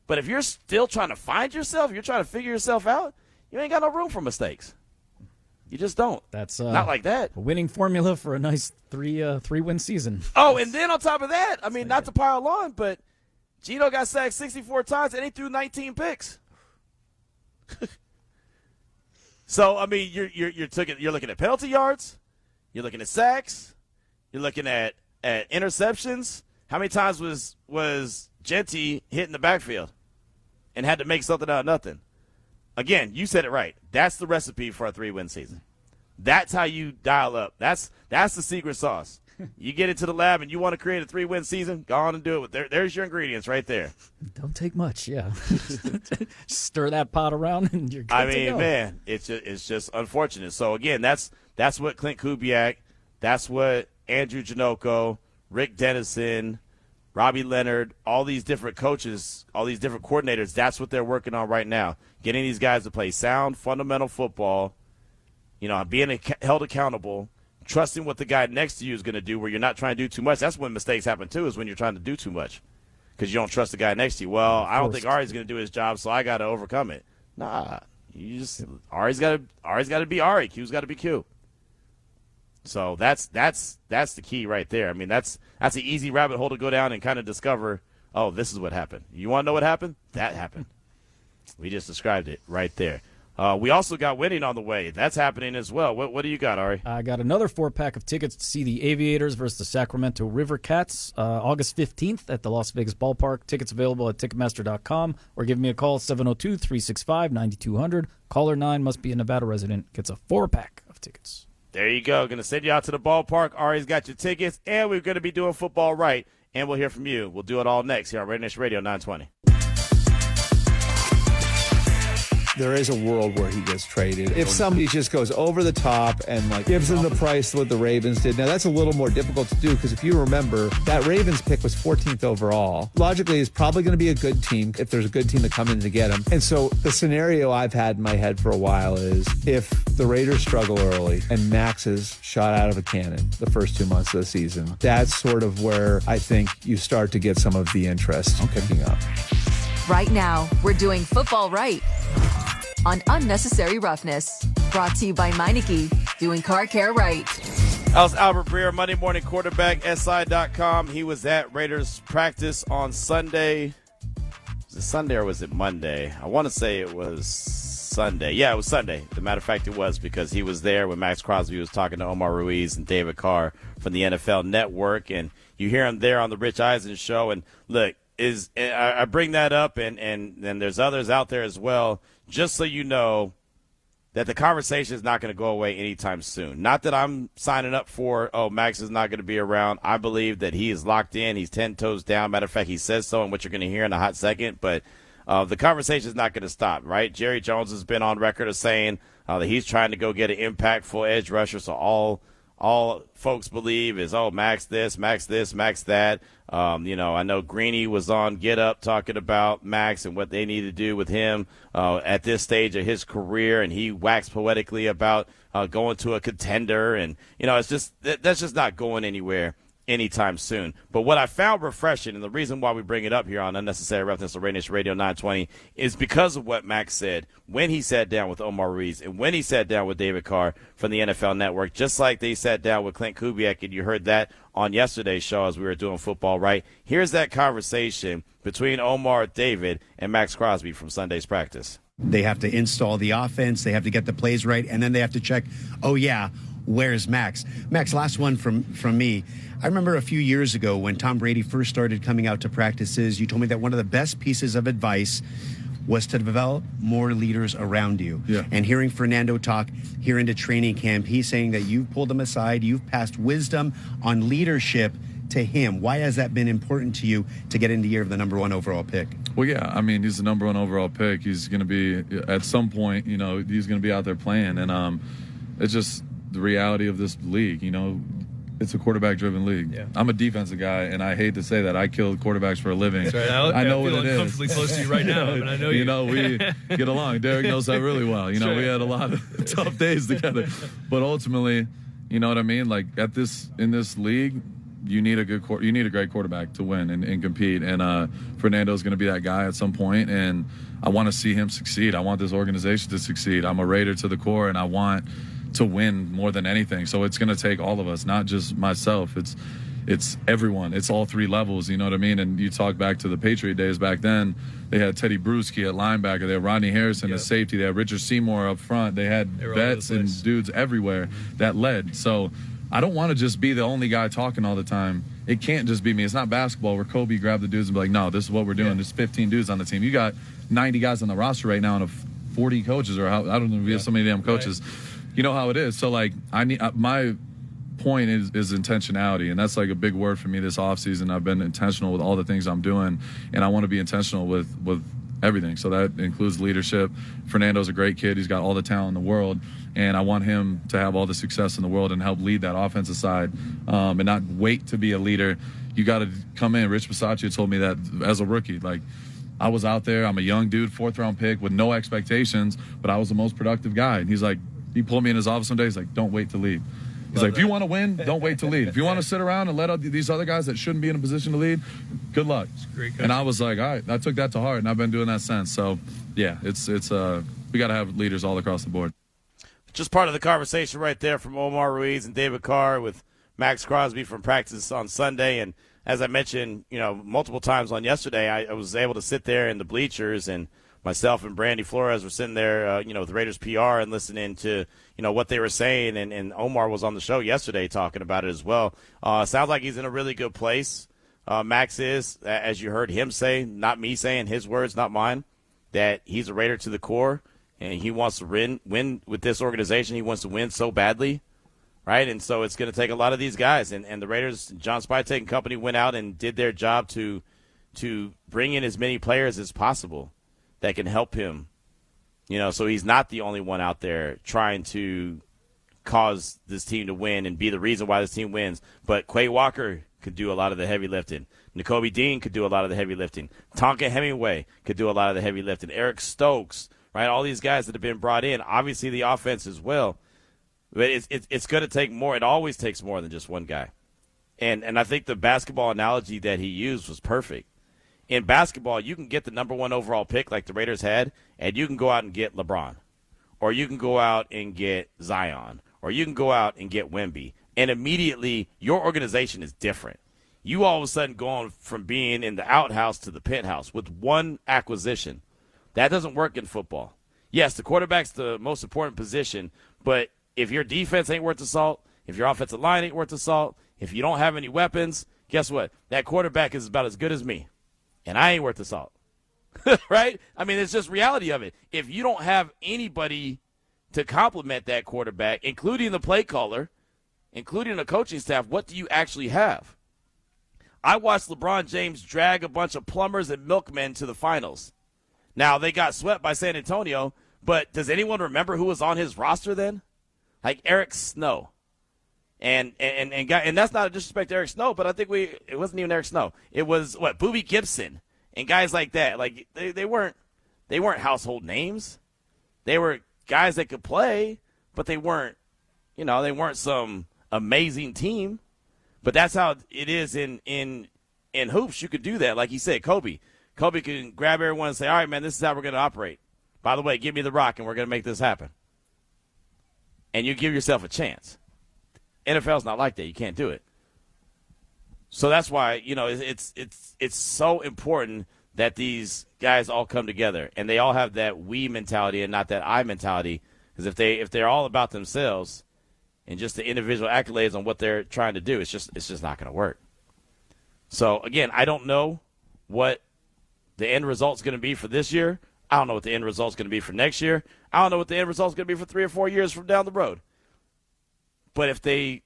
But if you're still trying to find yourself, you're trying to figure yourself out, you ain't got no room for mistakes. You just don't. That's not like that. A winning formula for a nice three-win season. Oh, and then on top of that, I mean, not to pile on, but Geno got sacked 64 times and he threw 19 picks. So I mean, you're looking at penalty yards, you're looking at sacks, you're looking at interceptions. How many times was Genty hit in the backfield and had to make something out of nothing? Again, you said it right. That's the recipe for a 3-win season. That's how you dial up. That's the secret sauce. You get into the lab and you want to create a 3-win season, go on and do it. There's your ingredients right there. Don't take much, yeah. Stir that pot around and you're good to go. Man, it's just unfortunate. So, again, that's what Clint Kubiak, that's what Andrew Janocko, Rick Dennison, Robbie Leonard, all these different coaches, all these different coordinators, that's what they're working on right now. Getting these guys to play sound, fundamental football, being held accountable, trusting what the guy next to you is going to do where you're not trying to do too much. That's when mistakes happen, too, is when you're trying to do too much because you don't trust the guy next to you. Well, I don't think Ari's going to do his job, so I got to overcome it. Nah, Ari's got to be Ari. Q's got to be Q. So that's the key right there. I mean, that's an easy rabbit hole to go down and kind of discover, oh, this is what happened. You want to know what happened? That happened. We just described it right there. We also got winning on the way. That's happening as well. What do you got, Ari? I got another 4-pack of tickets to see the Aviators versus the Sacramento River Cats August 15th at the Las Vegas Ballpark. Tickets available at Ticketmaster.com or give me a call, 702-365-9200. Caller 9 must be a Nevada resident. Gets a 4-pack of tickets. There you go. Going to send you out to the ballpark. Ari's got your tickets, and we're going to be doing football right, and we'll hear from you. We'll do it all next here on RaiderNation Radio 920. there is a world where he gets traded. If somebody just goes over the top and like gives him the price what the Ravens did. Now that's a little more difficult to do because if you remember, that Ravens pick was 14th overall. Logically, it's probably going to be a good team if there's a good team to come in to get him. And so the scenario I've had in my head for a while is if the Raiders struggle early and Maxx is shot out of a cannon the first 2 months of the season, that's sort of where I think you start to get some of the interest picking up. Right now, we're doing football right on Unnecessary Roughness. Brought to you by Meineke, doing car care right. That was Albert Breer, Monday Morning Quarterback, SI.com. He was at Raiders practice on Sunday. Was it Sunday or was it Monday? I want to say it was Sunday. Yeah, it was Sunday. As a matter of fact, it was because he was there when Maxx Crosby was talking to Omar Ruiz and David Carr from the NFL Network. And you hear him there on the Rich Eisen show. And look, I bring that up, and there's others out there as well, just so you know that the conversation is not going to go away anytime soon. Not that I'm signing up for, Maxx is not going to be around. I believe that he is locked in. He's 10 toes down. Matter of fact, he says so in what you're going to hear in a hot second. But the conversation is not going to stop, right? Jerry Jones has been on record as saying that he's trying to go get an impactful edge rusher, so all folks believe is, Maxx this, Maxx that. I know Greeny was on Get Up talking about Maxx and what they need to do with him at this stage of his career, and he waxed poetically about going to a contender. And, it's just that's just not going anywhere anytime soon. But what I found refreshing, and the reason why we bring it up here on Unnecessary Roughness on RaiderNation Radio 920, is because of what Maxx said when he sat down with Omar Ruiz and when he sat down with David Carr from the NFL Network, just like they sat down with Clint Kubiak, and you heard that on yesterday's show as we were doing football right. Here's that conversation between Omar, David, and Maxx Crosby from Sunday's practice. They have to install the offense, they have to get the plays right, and then they have to check, where's Maxx? Maxx, last one from me. I remember a few years ago when Tom Brady first started coming out to practices, you told me that one of the best pieces of advice was to develop more leaders around you. Yeah. And hearing Fernando talk here into training camp, he's saying that you've pulled him aside, you've passed wisdom on leadership to him. Why has that been important to you to get in the year of the number 1 overall pick? Well, yeah, I mean, he's the number 1 overall pick. He's going to be, at some point, he's going to be out there playing. And it's just the reality of this league, It's a quarterback-driven league. Yeah. I'm a defensive guy, and I hate to say that. I kill quarterbacks for a living. That's right. I know what it is. I'm comfortably close to you right now, but I know you. We get along. Derek knows that really well. We had a lot of tough days together. But ultimately, you know what I mean? Like in this league, you need a great quarterback to win and compete. And Fernando's going to be that guy at some point, and I want to see him succeed. I want this organization to succeed. I'm a Raider to the core, and I want to win more than anything. So it's going to take all of us, not just myself. It's everyone. It's all 3 levels, you know what I mean? And you talk back to the Patriot days back then, they had Teddy Bruschi at linebacker. They had Rodney Harrison at safety. They had Richard Seymour up front. They had vets and dudes everywhere that led. So I don't want to just be the only guy talking all the time. It can't just be me. It's not basketball where Kobe grabbed the dudes and be like, no, this is what we're doing. Yeah. There's 15 dudes on the team. You got 90 guys on the roster right now and 40 coaches, or I don't know if we have so many damn coaches. Right. You know how it is. So, I need my point is intentionality, and that's like a big word for me this offseason. I've been intentional with all the things I'm doing, and I want to be intentional with everything. So that includes leadership. Fernando's a great kid. He's got all the talent in the world, and I want him to have all the success in the world and help lead that offensive side and not wait to be a leader. You got to come in. Rich Bisaccia told me that as a rookie. I was out there. I'm a young dude, 4th-round pick with no expectations, but I was the most productive guy. And he's like, he pulled me in his office some days, don't wait to lead. He's like, if you want to win, don't wait to lead. If you want to sit around and let these other guys that shouldn't be in a position to lead, good luck. And I was like, all right, I took that to heart, and I've been doing that since. So, yeah, it's we got to have leaders all across the board. Just part of the conversation right there from Omar Ruiz and David Carr with Maxx Crosby from practice on Sunday. And as I mentioned, multiple times on yesterday, I was able to sit there in the bleachers, and myself and Brandy Flores were sitting there, with Raiders PR and listening to, what they were saying. And Omar was on the show yesterday talking about it as well. Sounds like he's in a really good place. Maxx is, as you heard him say, not me saying, his words, not mine, that he's a Raider to the core, and he wants to win with this organization. He wants to win so badly, right? And so it's going to take a lot of these guys. And the Raiders, John Spytek and company went out and did their job to bring in as many players as possible that can help him So he's not the only one out there trying to cause this team to win and be the reason why this team wins. But Quay Walker could do a lot of the heavy lifting. N'Kobe Dean could do a lot of the heavy lifting. Tonka Hemingway could do a lot of the heavy lifting. Eric Stokes, right? All these guys that have been brought in. Obviously the offense as well. But it's going to take more. It always takes more than just one guy. And I think the basketball analogy that he used was perfect. In basketball, you can get the number 1 overall pick like the Raiders had, and you can go out and get LeBron. Or you can go out and get Zion. Or you can go out and get Wemby. And immediately your organization is different. You all of a sudden go on from being in the outhouse to the penthouse with one acquisition. That doesn't work in football. Yes, the quarterback's the most important position, but if your defense ain't worth the salt, if your offensive line ain't worth the salt, if you don't have any weapons, guess what? That quarterback is about as good as me, and I ain't worth the salt. Right? I mean, it's just reality of it. If you don't have anybody to complement that quarterback, including the play caller, including the coaching staff, what do you actually have? I watched LeBron James drag a bunch of plumbers and milkmen to the finals. Now, they got swept by San Antonio, but does anyone remember who was on his roster then? Like Eric Snow. And that's not a disrespect to Eric Snow, but I think it wasn't even Eric Snow. It was, Boobie Gibson and guys like that. Like, they weren't household names. They were guys that could play, but they weren't some amazing team. But that's how it is in hoops. You could do that. Like he said, Kobe can grab everyone and say, all right, man, this is how we're going to operate. By the way, give me the rock, and we're going to make this happen. And you give yourself a chance. NFL's not like that. You can't do it. So that's why, it's so important that these guys all come together, and they all have that we mentality and not that I mentality. Because if they're all about themselves and just the individual accolades on what they're trying to do, it's just not going to work. So, again, I don't know what the end result's going to be for this year. I don't know what the end result's going to be for next year. I don't know what the end result's going to be for 3 or 4 years from down the road. But if they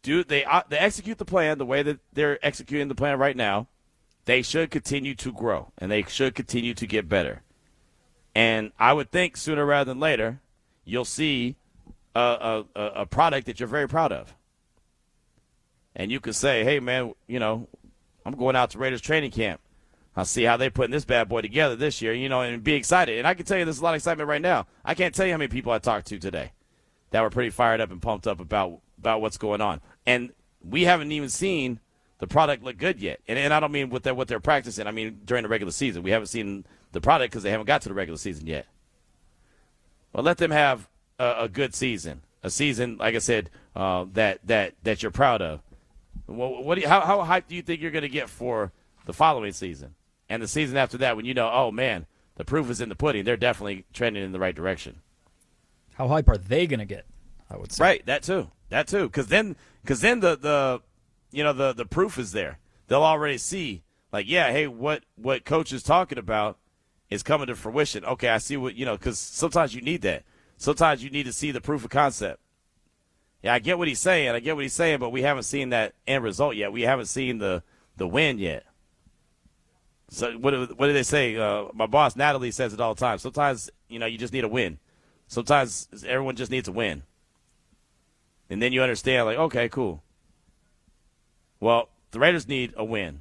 execute the plan the way that they're executing the plan right now, they should continue to grow, and they should continue to get better. And I would think sooner rather than later, you'll see a product that you're very proud of. And you can say, hey, man, I'm going out to Raiders training camp. I'll see how they're putting this bad boy together this year, and be excited. And I can tell you there's a lot of excitement right now. I can't tell you how many people I talked to today that were pretty fired up and pumped up about what's going on. And we haven't even seen the product look good yet. And I don't mean what they're practicing. I mean during the regular season. We haven't seen the product because they haven't got to the regular season yet. Well, let them have a good season, a season, like I said, that you're proud of. How hyped do you think you're going to get for the following season and the season after that when oh, man, the proof is in the pudding. They're definitely trending in the right direction. How hype are they going to get, I would say. Right, that too. Because then the proof is there. They'll already see, like, yeah, hey, what Coach is talking about is coming to fruition. Okay, I see what, because sometimes you need that. Sometimes you need to see the proof of concept. Yeah, I get what he's saying, but we haven't seen that end result yet. We haven't seen the win yet. So what do they say? My boss, Natalie, says it all the time. Sometimes, you just need a win. Sometimes everyone just needs a win. And then you understand, like, okay, cool. Well, the Raiders need a win.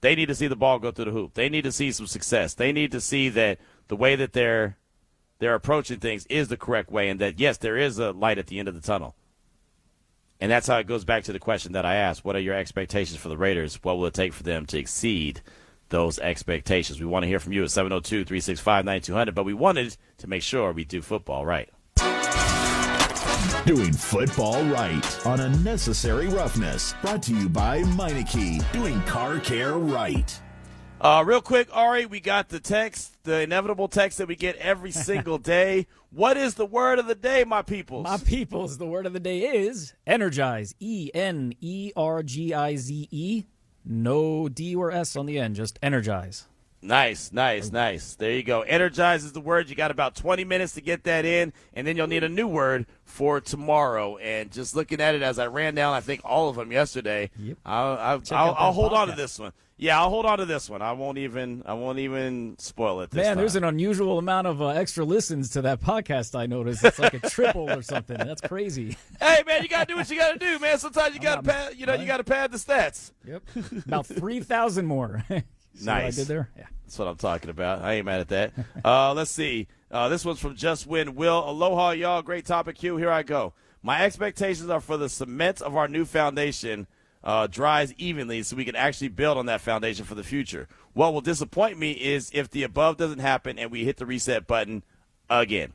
They need to see the ball go through the hoop. They need to see some success. They need to see that the way that they're approaching things is the correct way, and that, yes, there is a light at the end of the tunnel. And that's how it goes back to the question that I asked. What are your expectations for the Raiders? What will it take for them to exceed those expectations? We want to hear from you at 702-365-9200, but we wanted to make sure we do football right. Doing football right on Unnecessary Roughness. Brought to you by Meineke. Doing car care right. Real quick, Ari, we got the text, the inevitable text that we get every single day. What is the word of the day, my peoples? My peoples, the word of the day is energize. ENERGIZE. No D or S on the end, just energize. Nice. There you go. Energize is the word. You got about 20 minutes to get that in, and then you'll need a new word for tomorrow. And just looking at it as I ran down, I think all of them yesterday. Yep. I'll hold on to this one. Yeah, I'll hold on to this one. I won't even spoil it this time. There's an unusual amount of extra listens to that podcast, I noticed. It's like a triple or something. That's crazy. Hey, man, you got to do what you got to do, man. Sometimes you got to pad, you got to pad the stats. Yep. About 3,000 more. See nice. what I did there? Yeah. That's what I'm talking about. I ain't mad at that. Let's see. This one's from Just Win Will. Aloha, y'all. Great topic, Q. Here I go. My expectations are for the cement of our new foundation dries evenly so we can actually build on that foundation for the future. What will disappoint me is if the above doesn't happen and we hit the reset button again.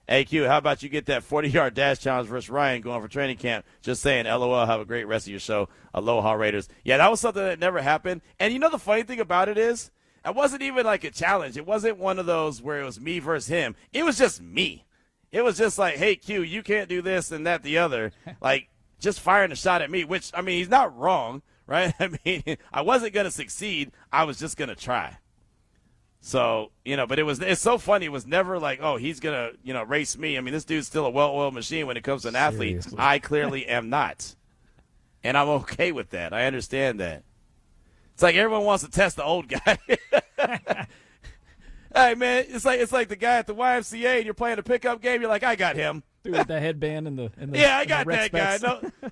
Hey, Q, how about you get that 40-yard dash challenge versus Ryan going for training camp? Just saying, LOL, have a great rest of your show. Aloha, Raiders. Yeah, that was something that never happened. And you know the funny thing about it is, it wasn't even like a challenge. It wasn't one of those where it was me versus him. It was just me. It was just like, hey, Q, you can't do this and that the other. Like, just firing a shot at me, which, I mean, he's not wrong, right? I mean, I wasn't going to succeed. I was just going to try. So, but it's so funny. It was never like, oh, he's going to, race me. I mean, this dude's still a well-oiled machine when it comes to an athlete. Seriously. I clearly am not. And I'm okay with that. I understand that. It's like everyone wants to test the old guy. Hey, man, it's like the guy at the YMCA and you're playing a pickup game. You're like, I got him. Dude with the headband and the yeah, I got that guy.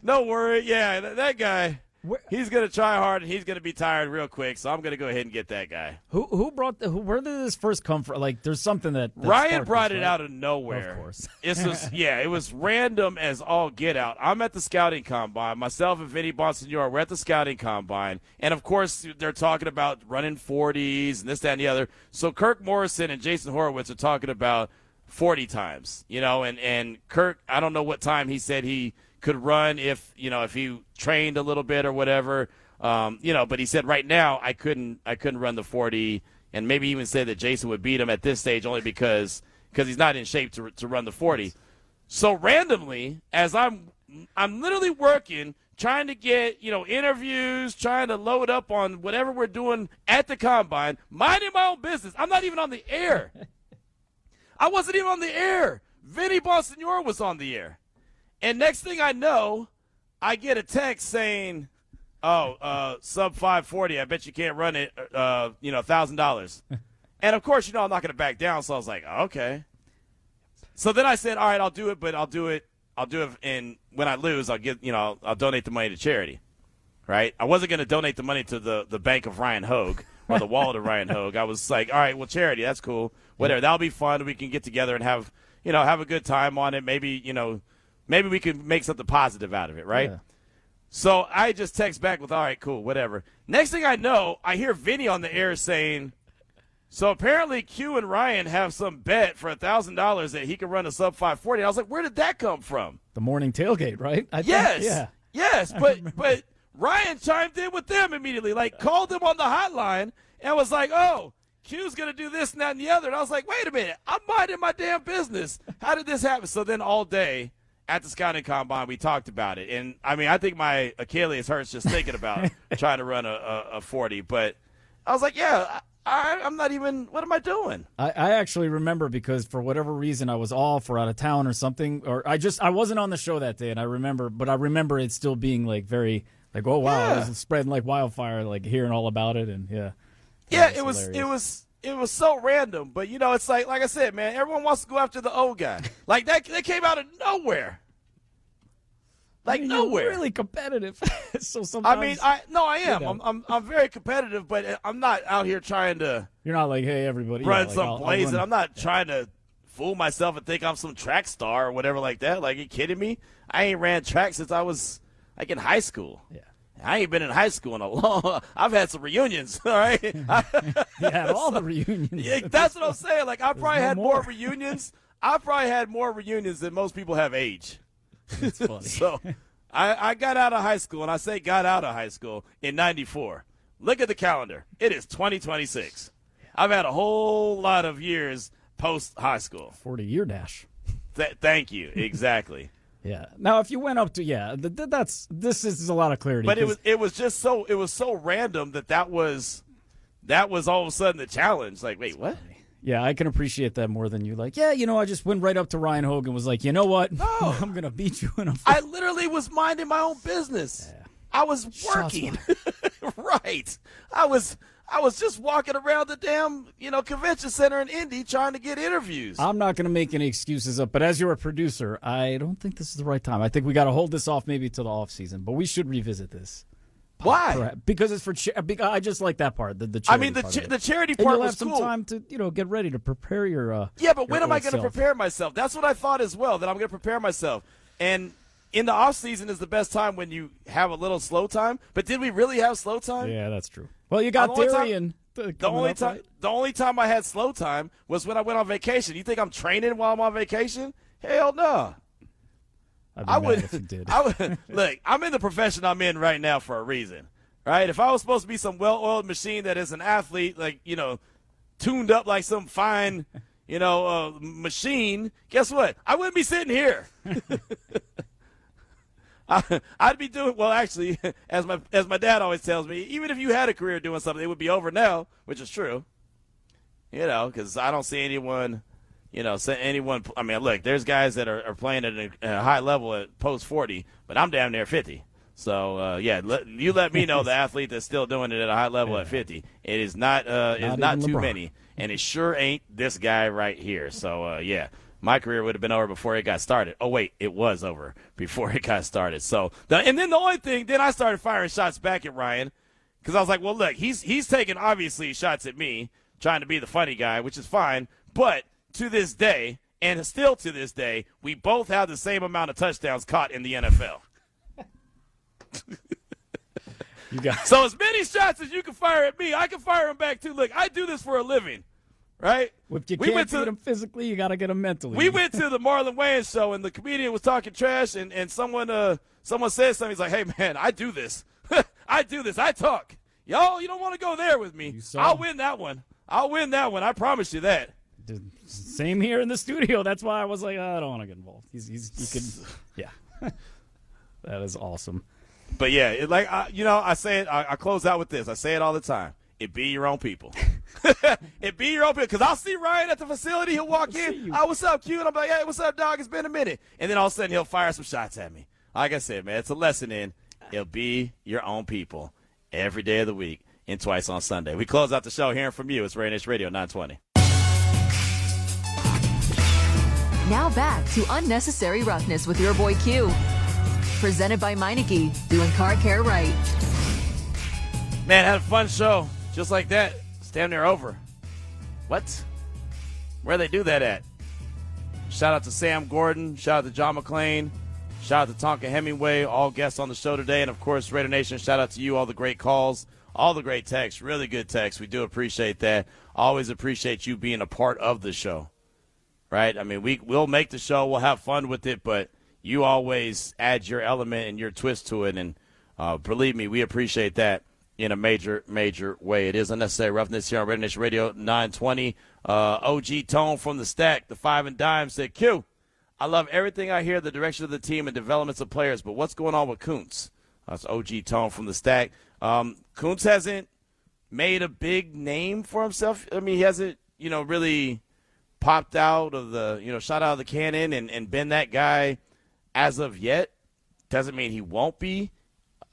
No worry. Yeah, that guy. He's going to try hard, and he's going to be tired real quick, so I'm going to go ahead and get that guy. Where did this first come from? Like, there's something that Ryan brought it out of nowhere. Of course. It was random as all get out. I'm at the scouting combine. Myself and Vinny Bonsignore, we're at the scouting combine, and, of course, they're talking about running 40s and this, that, and the other. So Kirk Morrison and Jason Horowitz are talking about 40 times, and Kirk, I don't know what time he said he could run if he trained a little bit or whatever, but he said right now I couldn't run the 40, and maybe even say that Jason would beat him at this stage only because he's not in shape to run the 40. So randomly, as I'm literally working, trying to get, interviews, trying to load up on whatever we're doing at the combine, minding my own business. I'm not even on the air. I wasn't even on the air. Vinny Bonsignore was on the air. And next thing I know, I get a text saying, sub 540, I bet you can't run it, $1,000. And, of course, I'm not going to back down, so I was like, okay. So then I said, all right, I'll do it, but I'll do it, and when I lose, I'll donate the money to charity, right? I wasn't going to donate the money to the bank of Ryan Hogue or the wallet of Ryan Hogue. I was like, all right, well, charity, that's cool. Whatever, that'll be fun. We can get together and have a good time on it. Maybe we can make something positive out of it, right? Yeah. So I just text back with, all right, cool, whatever. Next thing I know, I hear Vinny on the air saying, so apparently Q and Ryan have some bet for $1,000 that he can run a sub 540. I was like, where did that come from? The morning tailgate, right? Yes, but Ryan chimed in with them immediately, like called them on the hotline and was like, oh, Q's going to do this and that and the other. And I was like, wait a minute, I'm minding my damn business. How did this happen? So then all day at the scouting combine, we talked about it. And, I mean, I think my Achilles hurts just thinking about trying to run a 40. But I was like, yeah, I'm not even – what am I doing? I actually remember because for whatever reason I was off or out of town or something. Or I wasn't on the show that day, and I remember it still being, like, very – like, oh, wow, it was spreading like wildfire, like hearing all about it. And, yeah. Yeah, it was so random, but it's like I said, man, everyone wants to go after the old guy. Like that came out of nowhere. Like nowhere. You're really competitive. So sometimes I am. I'm very competitive, but I'm not out here trying to. You're not like, hey, everybody, run some blazing. I'm not trying to fool myself and think I'm some track star or whatever like that. Like, are you kidding me? I ain't ran track since I was like in high school. Yeah. I ain't been in high school in a long. I've had some reunions, all right. You had all the reunions. Yeah, that's what I'm saying. Like I probably had more reunions. I probably had more reunions than most people have age. That's funny. So I got out of high school, and I say got out of high school in '94. Look at the calendar. It is 2026. I've had a whole lot of years post high school. 40-year dash. Thank you. Exactly. Yeah. Now, if you went up to this is a lot of clarity. But it was so random that that was all of a sudden the challenge. Like, wait, what? Yeah, I can appreciate that more than you. Like, yeah, I just went right up to Ryan Hogan and was like, you know what? No. I'm going to beat you in a I literally was minding my own business. Yeah. I was working. Right. I was just walking around the damn, convention center in Indy trying to get interviews. I'm not going to make any excuses up, but as you're a producer, I don't think this is the right time. I think we got to hold this off maybe till the off season, but we should revisit this. Why? Because it's for I just like that part. The charity the charity part was you'll have some cool. time to get ready to prepare your. Yeah, but when am I going to prepare myself? That's what I thought as well. That I'm going to prepare myself, and in the off season is the best time when you have a little slow time. But did we really have slow time? Yeah, that's true. Well, you got Darian. The only time I had slow time was when I went on vacation. You think I'm training while I'm on vacation? Hell no. I would if you did. Look, I'm in the profession I'm in right now for a reason, right? If I was supposed to be some well-oiled machine that is an athlete, like, tuned up like some fine, machine, guess what? I wouldn't be sitting here. I'd be doing well. Actually, as my dad always tells me, even if you had a career doing something, it would be over now, which is true. Because I don't see anyone. I mean, look, there's guys that are playing at a high level at post 40, but I'm down there 50. So you let me know the athlete that's still doing it at a high level at 50. It is not too many, and it sure ain't this guy right here. So my career would have been over before it got started. Oh wait, it was over before it got started. So and then the only thing, then I started firing shots back at Ryan because I was like, well, look, he's taking obviously shots at me, trying to be the funny guy, which is fine, but to this day, and still to this day, we both have the same amount of touchdowns caught in the NFL. So as many shots as you can fire at me, I can fire them back too. Look, I do this for a living, right? If you can't beat them physically, you got to get them mentally. We went to the Marlon Wayans show, and the comedian was talking trash, and someone said something. He's like, hey, man, I do this. I do this. I talk. Y'all, you don't want to go there with me. I'll win that one. I promise you that. Same here in the studio. That's why I was like, I don't want to get involved. Yeah. That is awesome. But yeah, I say it. I close out with this. I say it all the time. It be your own people. It be your own people. Because I'll see Ryan at the facility. He'll walk in. Oh, what's up, Q? And I'm like, hey, what's up, dog? It's been a minute. And then all of a sudden he'll fire some shots at me. Like I said, man, it's a lesson in it'll be your own people every day of the week and twice on Sunday. We close out the show hearing from you. It's RaiderNation Radio 920. Now back to Unnecessary Roughness with your boy Q. Presented by Meineke, doing car care right. Man, had a fun show. Just like that. It's damn near over. What? Where they do that at? Shout out to Sam Gordon. Shout out to John McClain. Shout out to Tonka Hemingway, all guests on the show today. And, of course, Raider Nation, shout out to you, all the great calls, all the great texts, really good texts. We do appreciate that. Always appreciate you being a part of the show. Right? I mean, we'll make the show. We'll have fun with it, but you always add your element and your twist to it. And believe me, we appreciate that in a major, major way. It is Unnecessary Roughness here on RaiderNation Radio 920. OG Tone from the Stack, the 5 and Dime, said, Q, I love everything I hear, the direction of the team and developments of players, but what's going on with Kuntz? That's OG Tone from the Stack. Kuntz hasn't made a big name for himself. I mean, he hasn't, really popped out of the, shot out of the cannon and been that guy as of yet. Doesn't mean he won't be.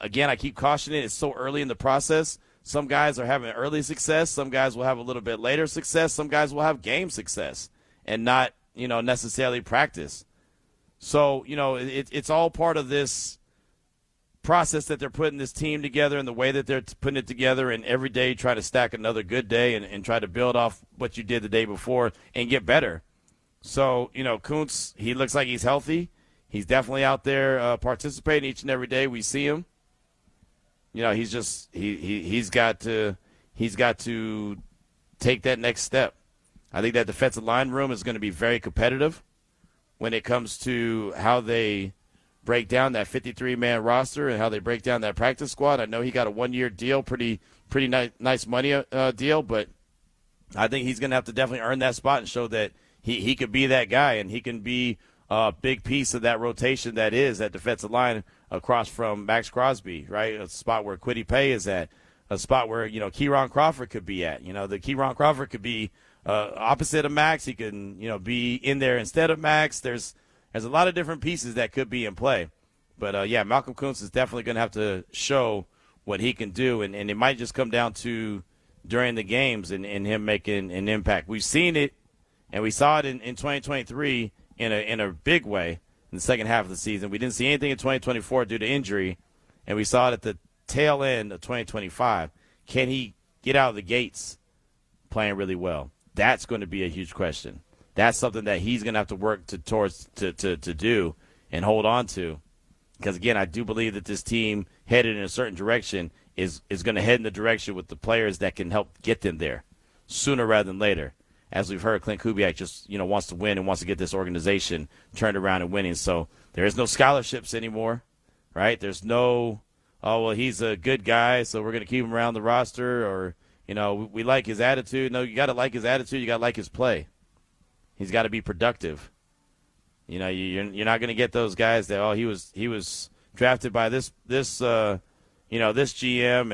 Again, I keep cautioning, it's so early in the process. Some guys are having early success. Some guys will have a little bit later success. Some guys will have game success and not, necessarily practice. So, it's all part of this process that they're putting this team together and the way that they're putting it together, and every day try to stack another good day and try to build off what you did the day before and get better. So, Kuntz, he looks like he's healthy. He's definitely out there participating each and every day. We see him. He's just he's got to take that next step. I think that defensive line room is going to be very competitive when it comes to how they break down that 53-man roster and how they break down that practice squad. I know he got a one-year deal, pretty nice money deal, but I think he's going to have to definitely earn that spot and show that he could be that guy and he can be a big piece of that rotation that is that defensive line across from Maxx Crosby, right? A spot where Kwity Paye is at. a spot where, Keyron Crawford could be at. The Keyron Crawford could be opposite of Maxx. He can, be in there instead of Maxx. There's a lot of different pieces that could be in play. But, Malcolm Koonce is definitely going to have to show what he can do, and it might just come down to during the games and him making an impact. We've seen it, and we saw it in 2023 in a big way in the second half of the season. We didn't see anything in 2024 due to injury, and we saw it at the tail end of 2025. Can he get out of the gates playing really well? That's going to be a huge question. That's something that he's going to have to work towards to do and hold on to. Because, again, I do believe that this team headed in a certain direction is going to head in the direction with the players that can help get them there sooner rather than later. As we've heard, Clint Kubiak just wants to win and wants to get this organization turned around and winning. So there is no scholarships anymore, right? There's no, he's a good guy, so we're going to keep him around the roster, or, we like his attitude. No, you got to like his attitude. You got to like his play. He's got to be productive. You're not going to get those guys that, he was drafted by this GM,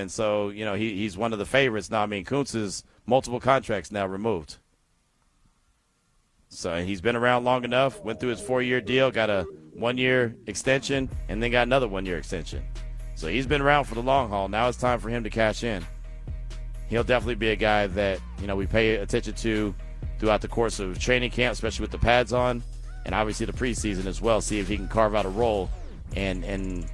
and so, he's one of the favorites now. I mean, Koonce's multiple contracts now removed. So he's been around long enough, went through his 4-year deal, got a 1-year extension, and then got another 1-year extension. So he's been around for the long haul. Now it's time for him to cash in. He'll definitely be a guy that, we pay attention to throughout the course of training camp, especially with the pads on, and obviously the preseason as well, see if he can carve out a role and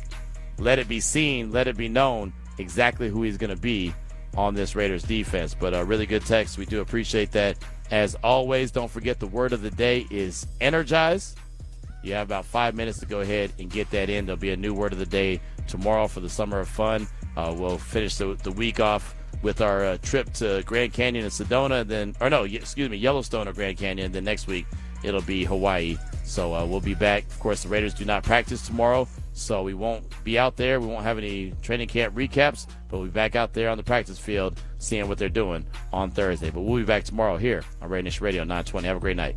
let it be seen, let it be known exactly who he's going to be on this Raiders defense. But a really good text. We do appreciate that. As always, don't forget the word of the day is energize. You have about 5 minutes to go ahead and get that in. There'll be a new word of the day tomorrow for the Summer of Fun. We'll finish the week off with our trip to Grand Canyon and Sedona, Yellowstone or Grand Canyon. Then next week it'll be Hawaii. So we'll be back. Of course, the Raiders do not practice tomorrow, so we won't be out there. We won't have any training camp recaps, but we'll be back out there on the practice field seeing what they're doing on Thursday. But we'll be back tomorrow here on RaiderNation Radio 920. Have a great night.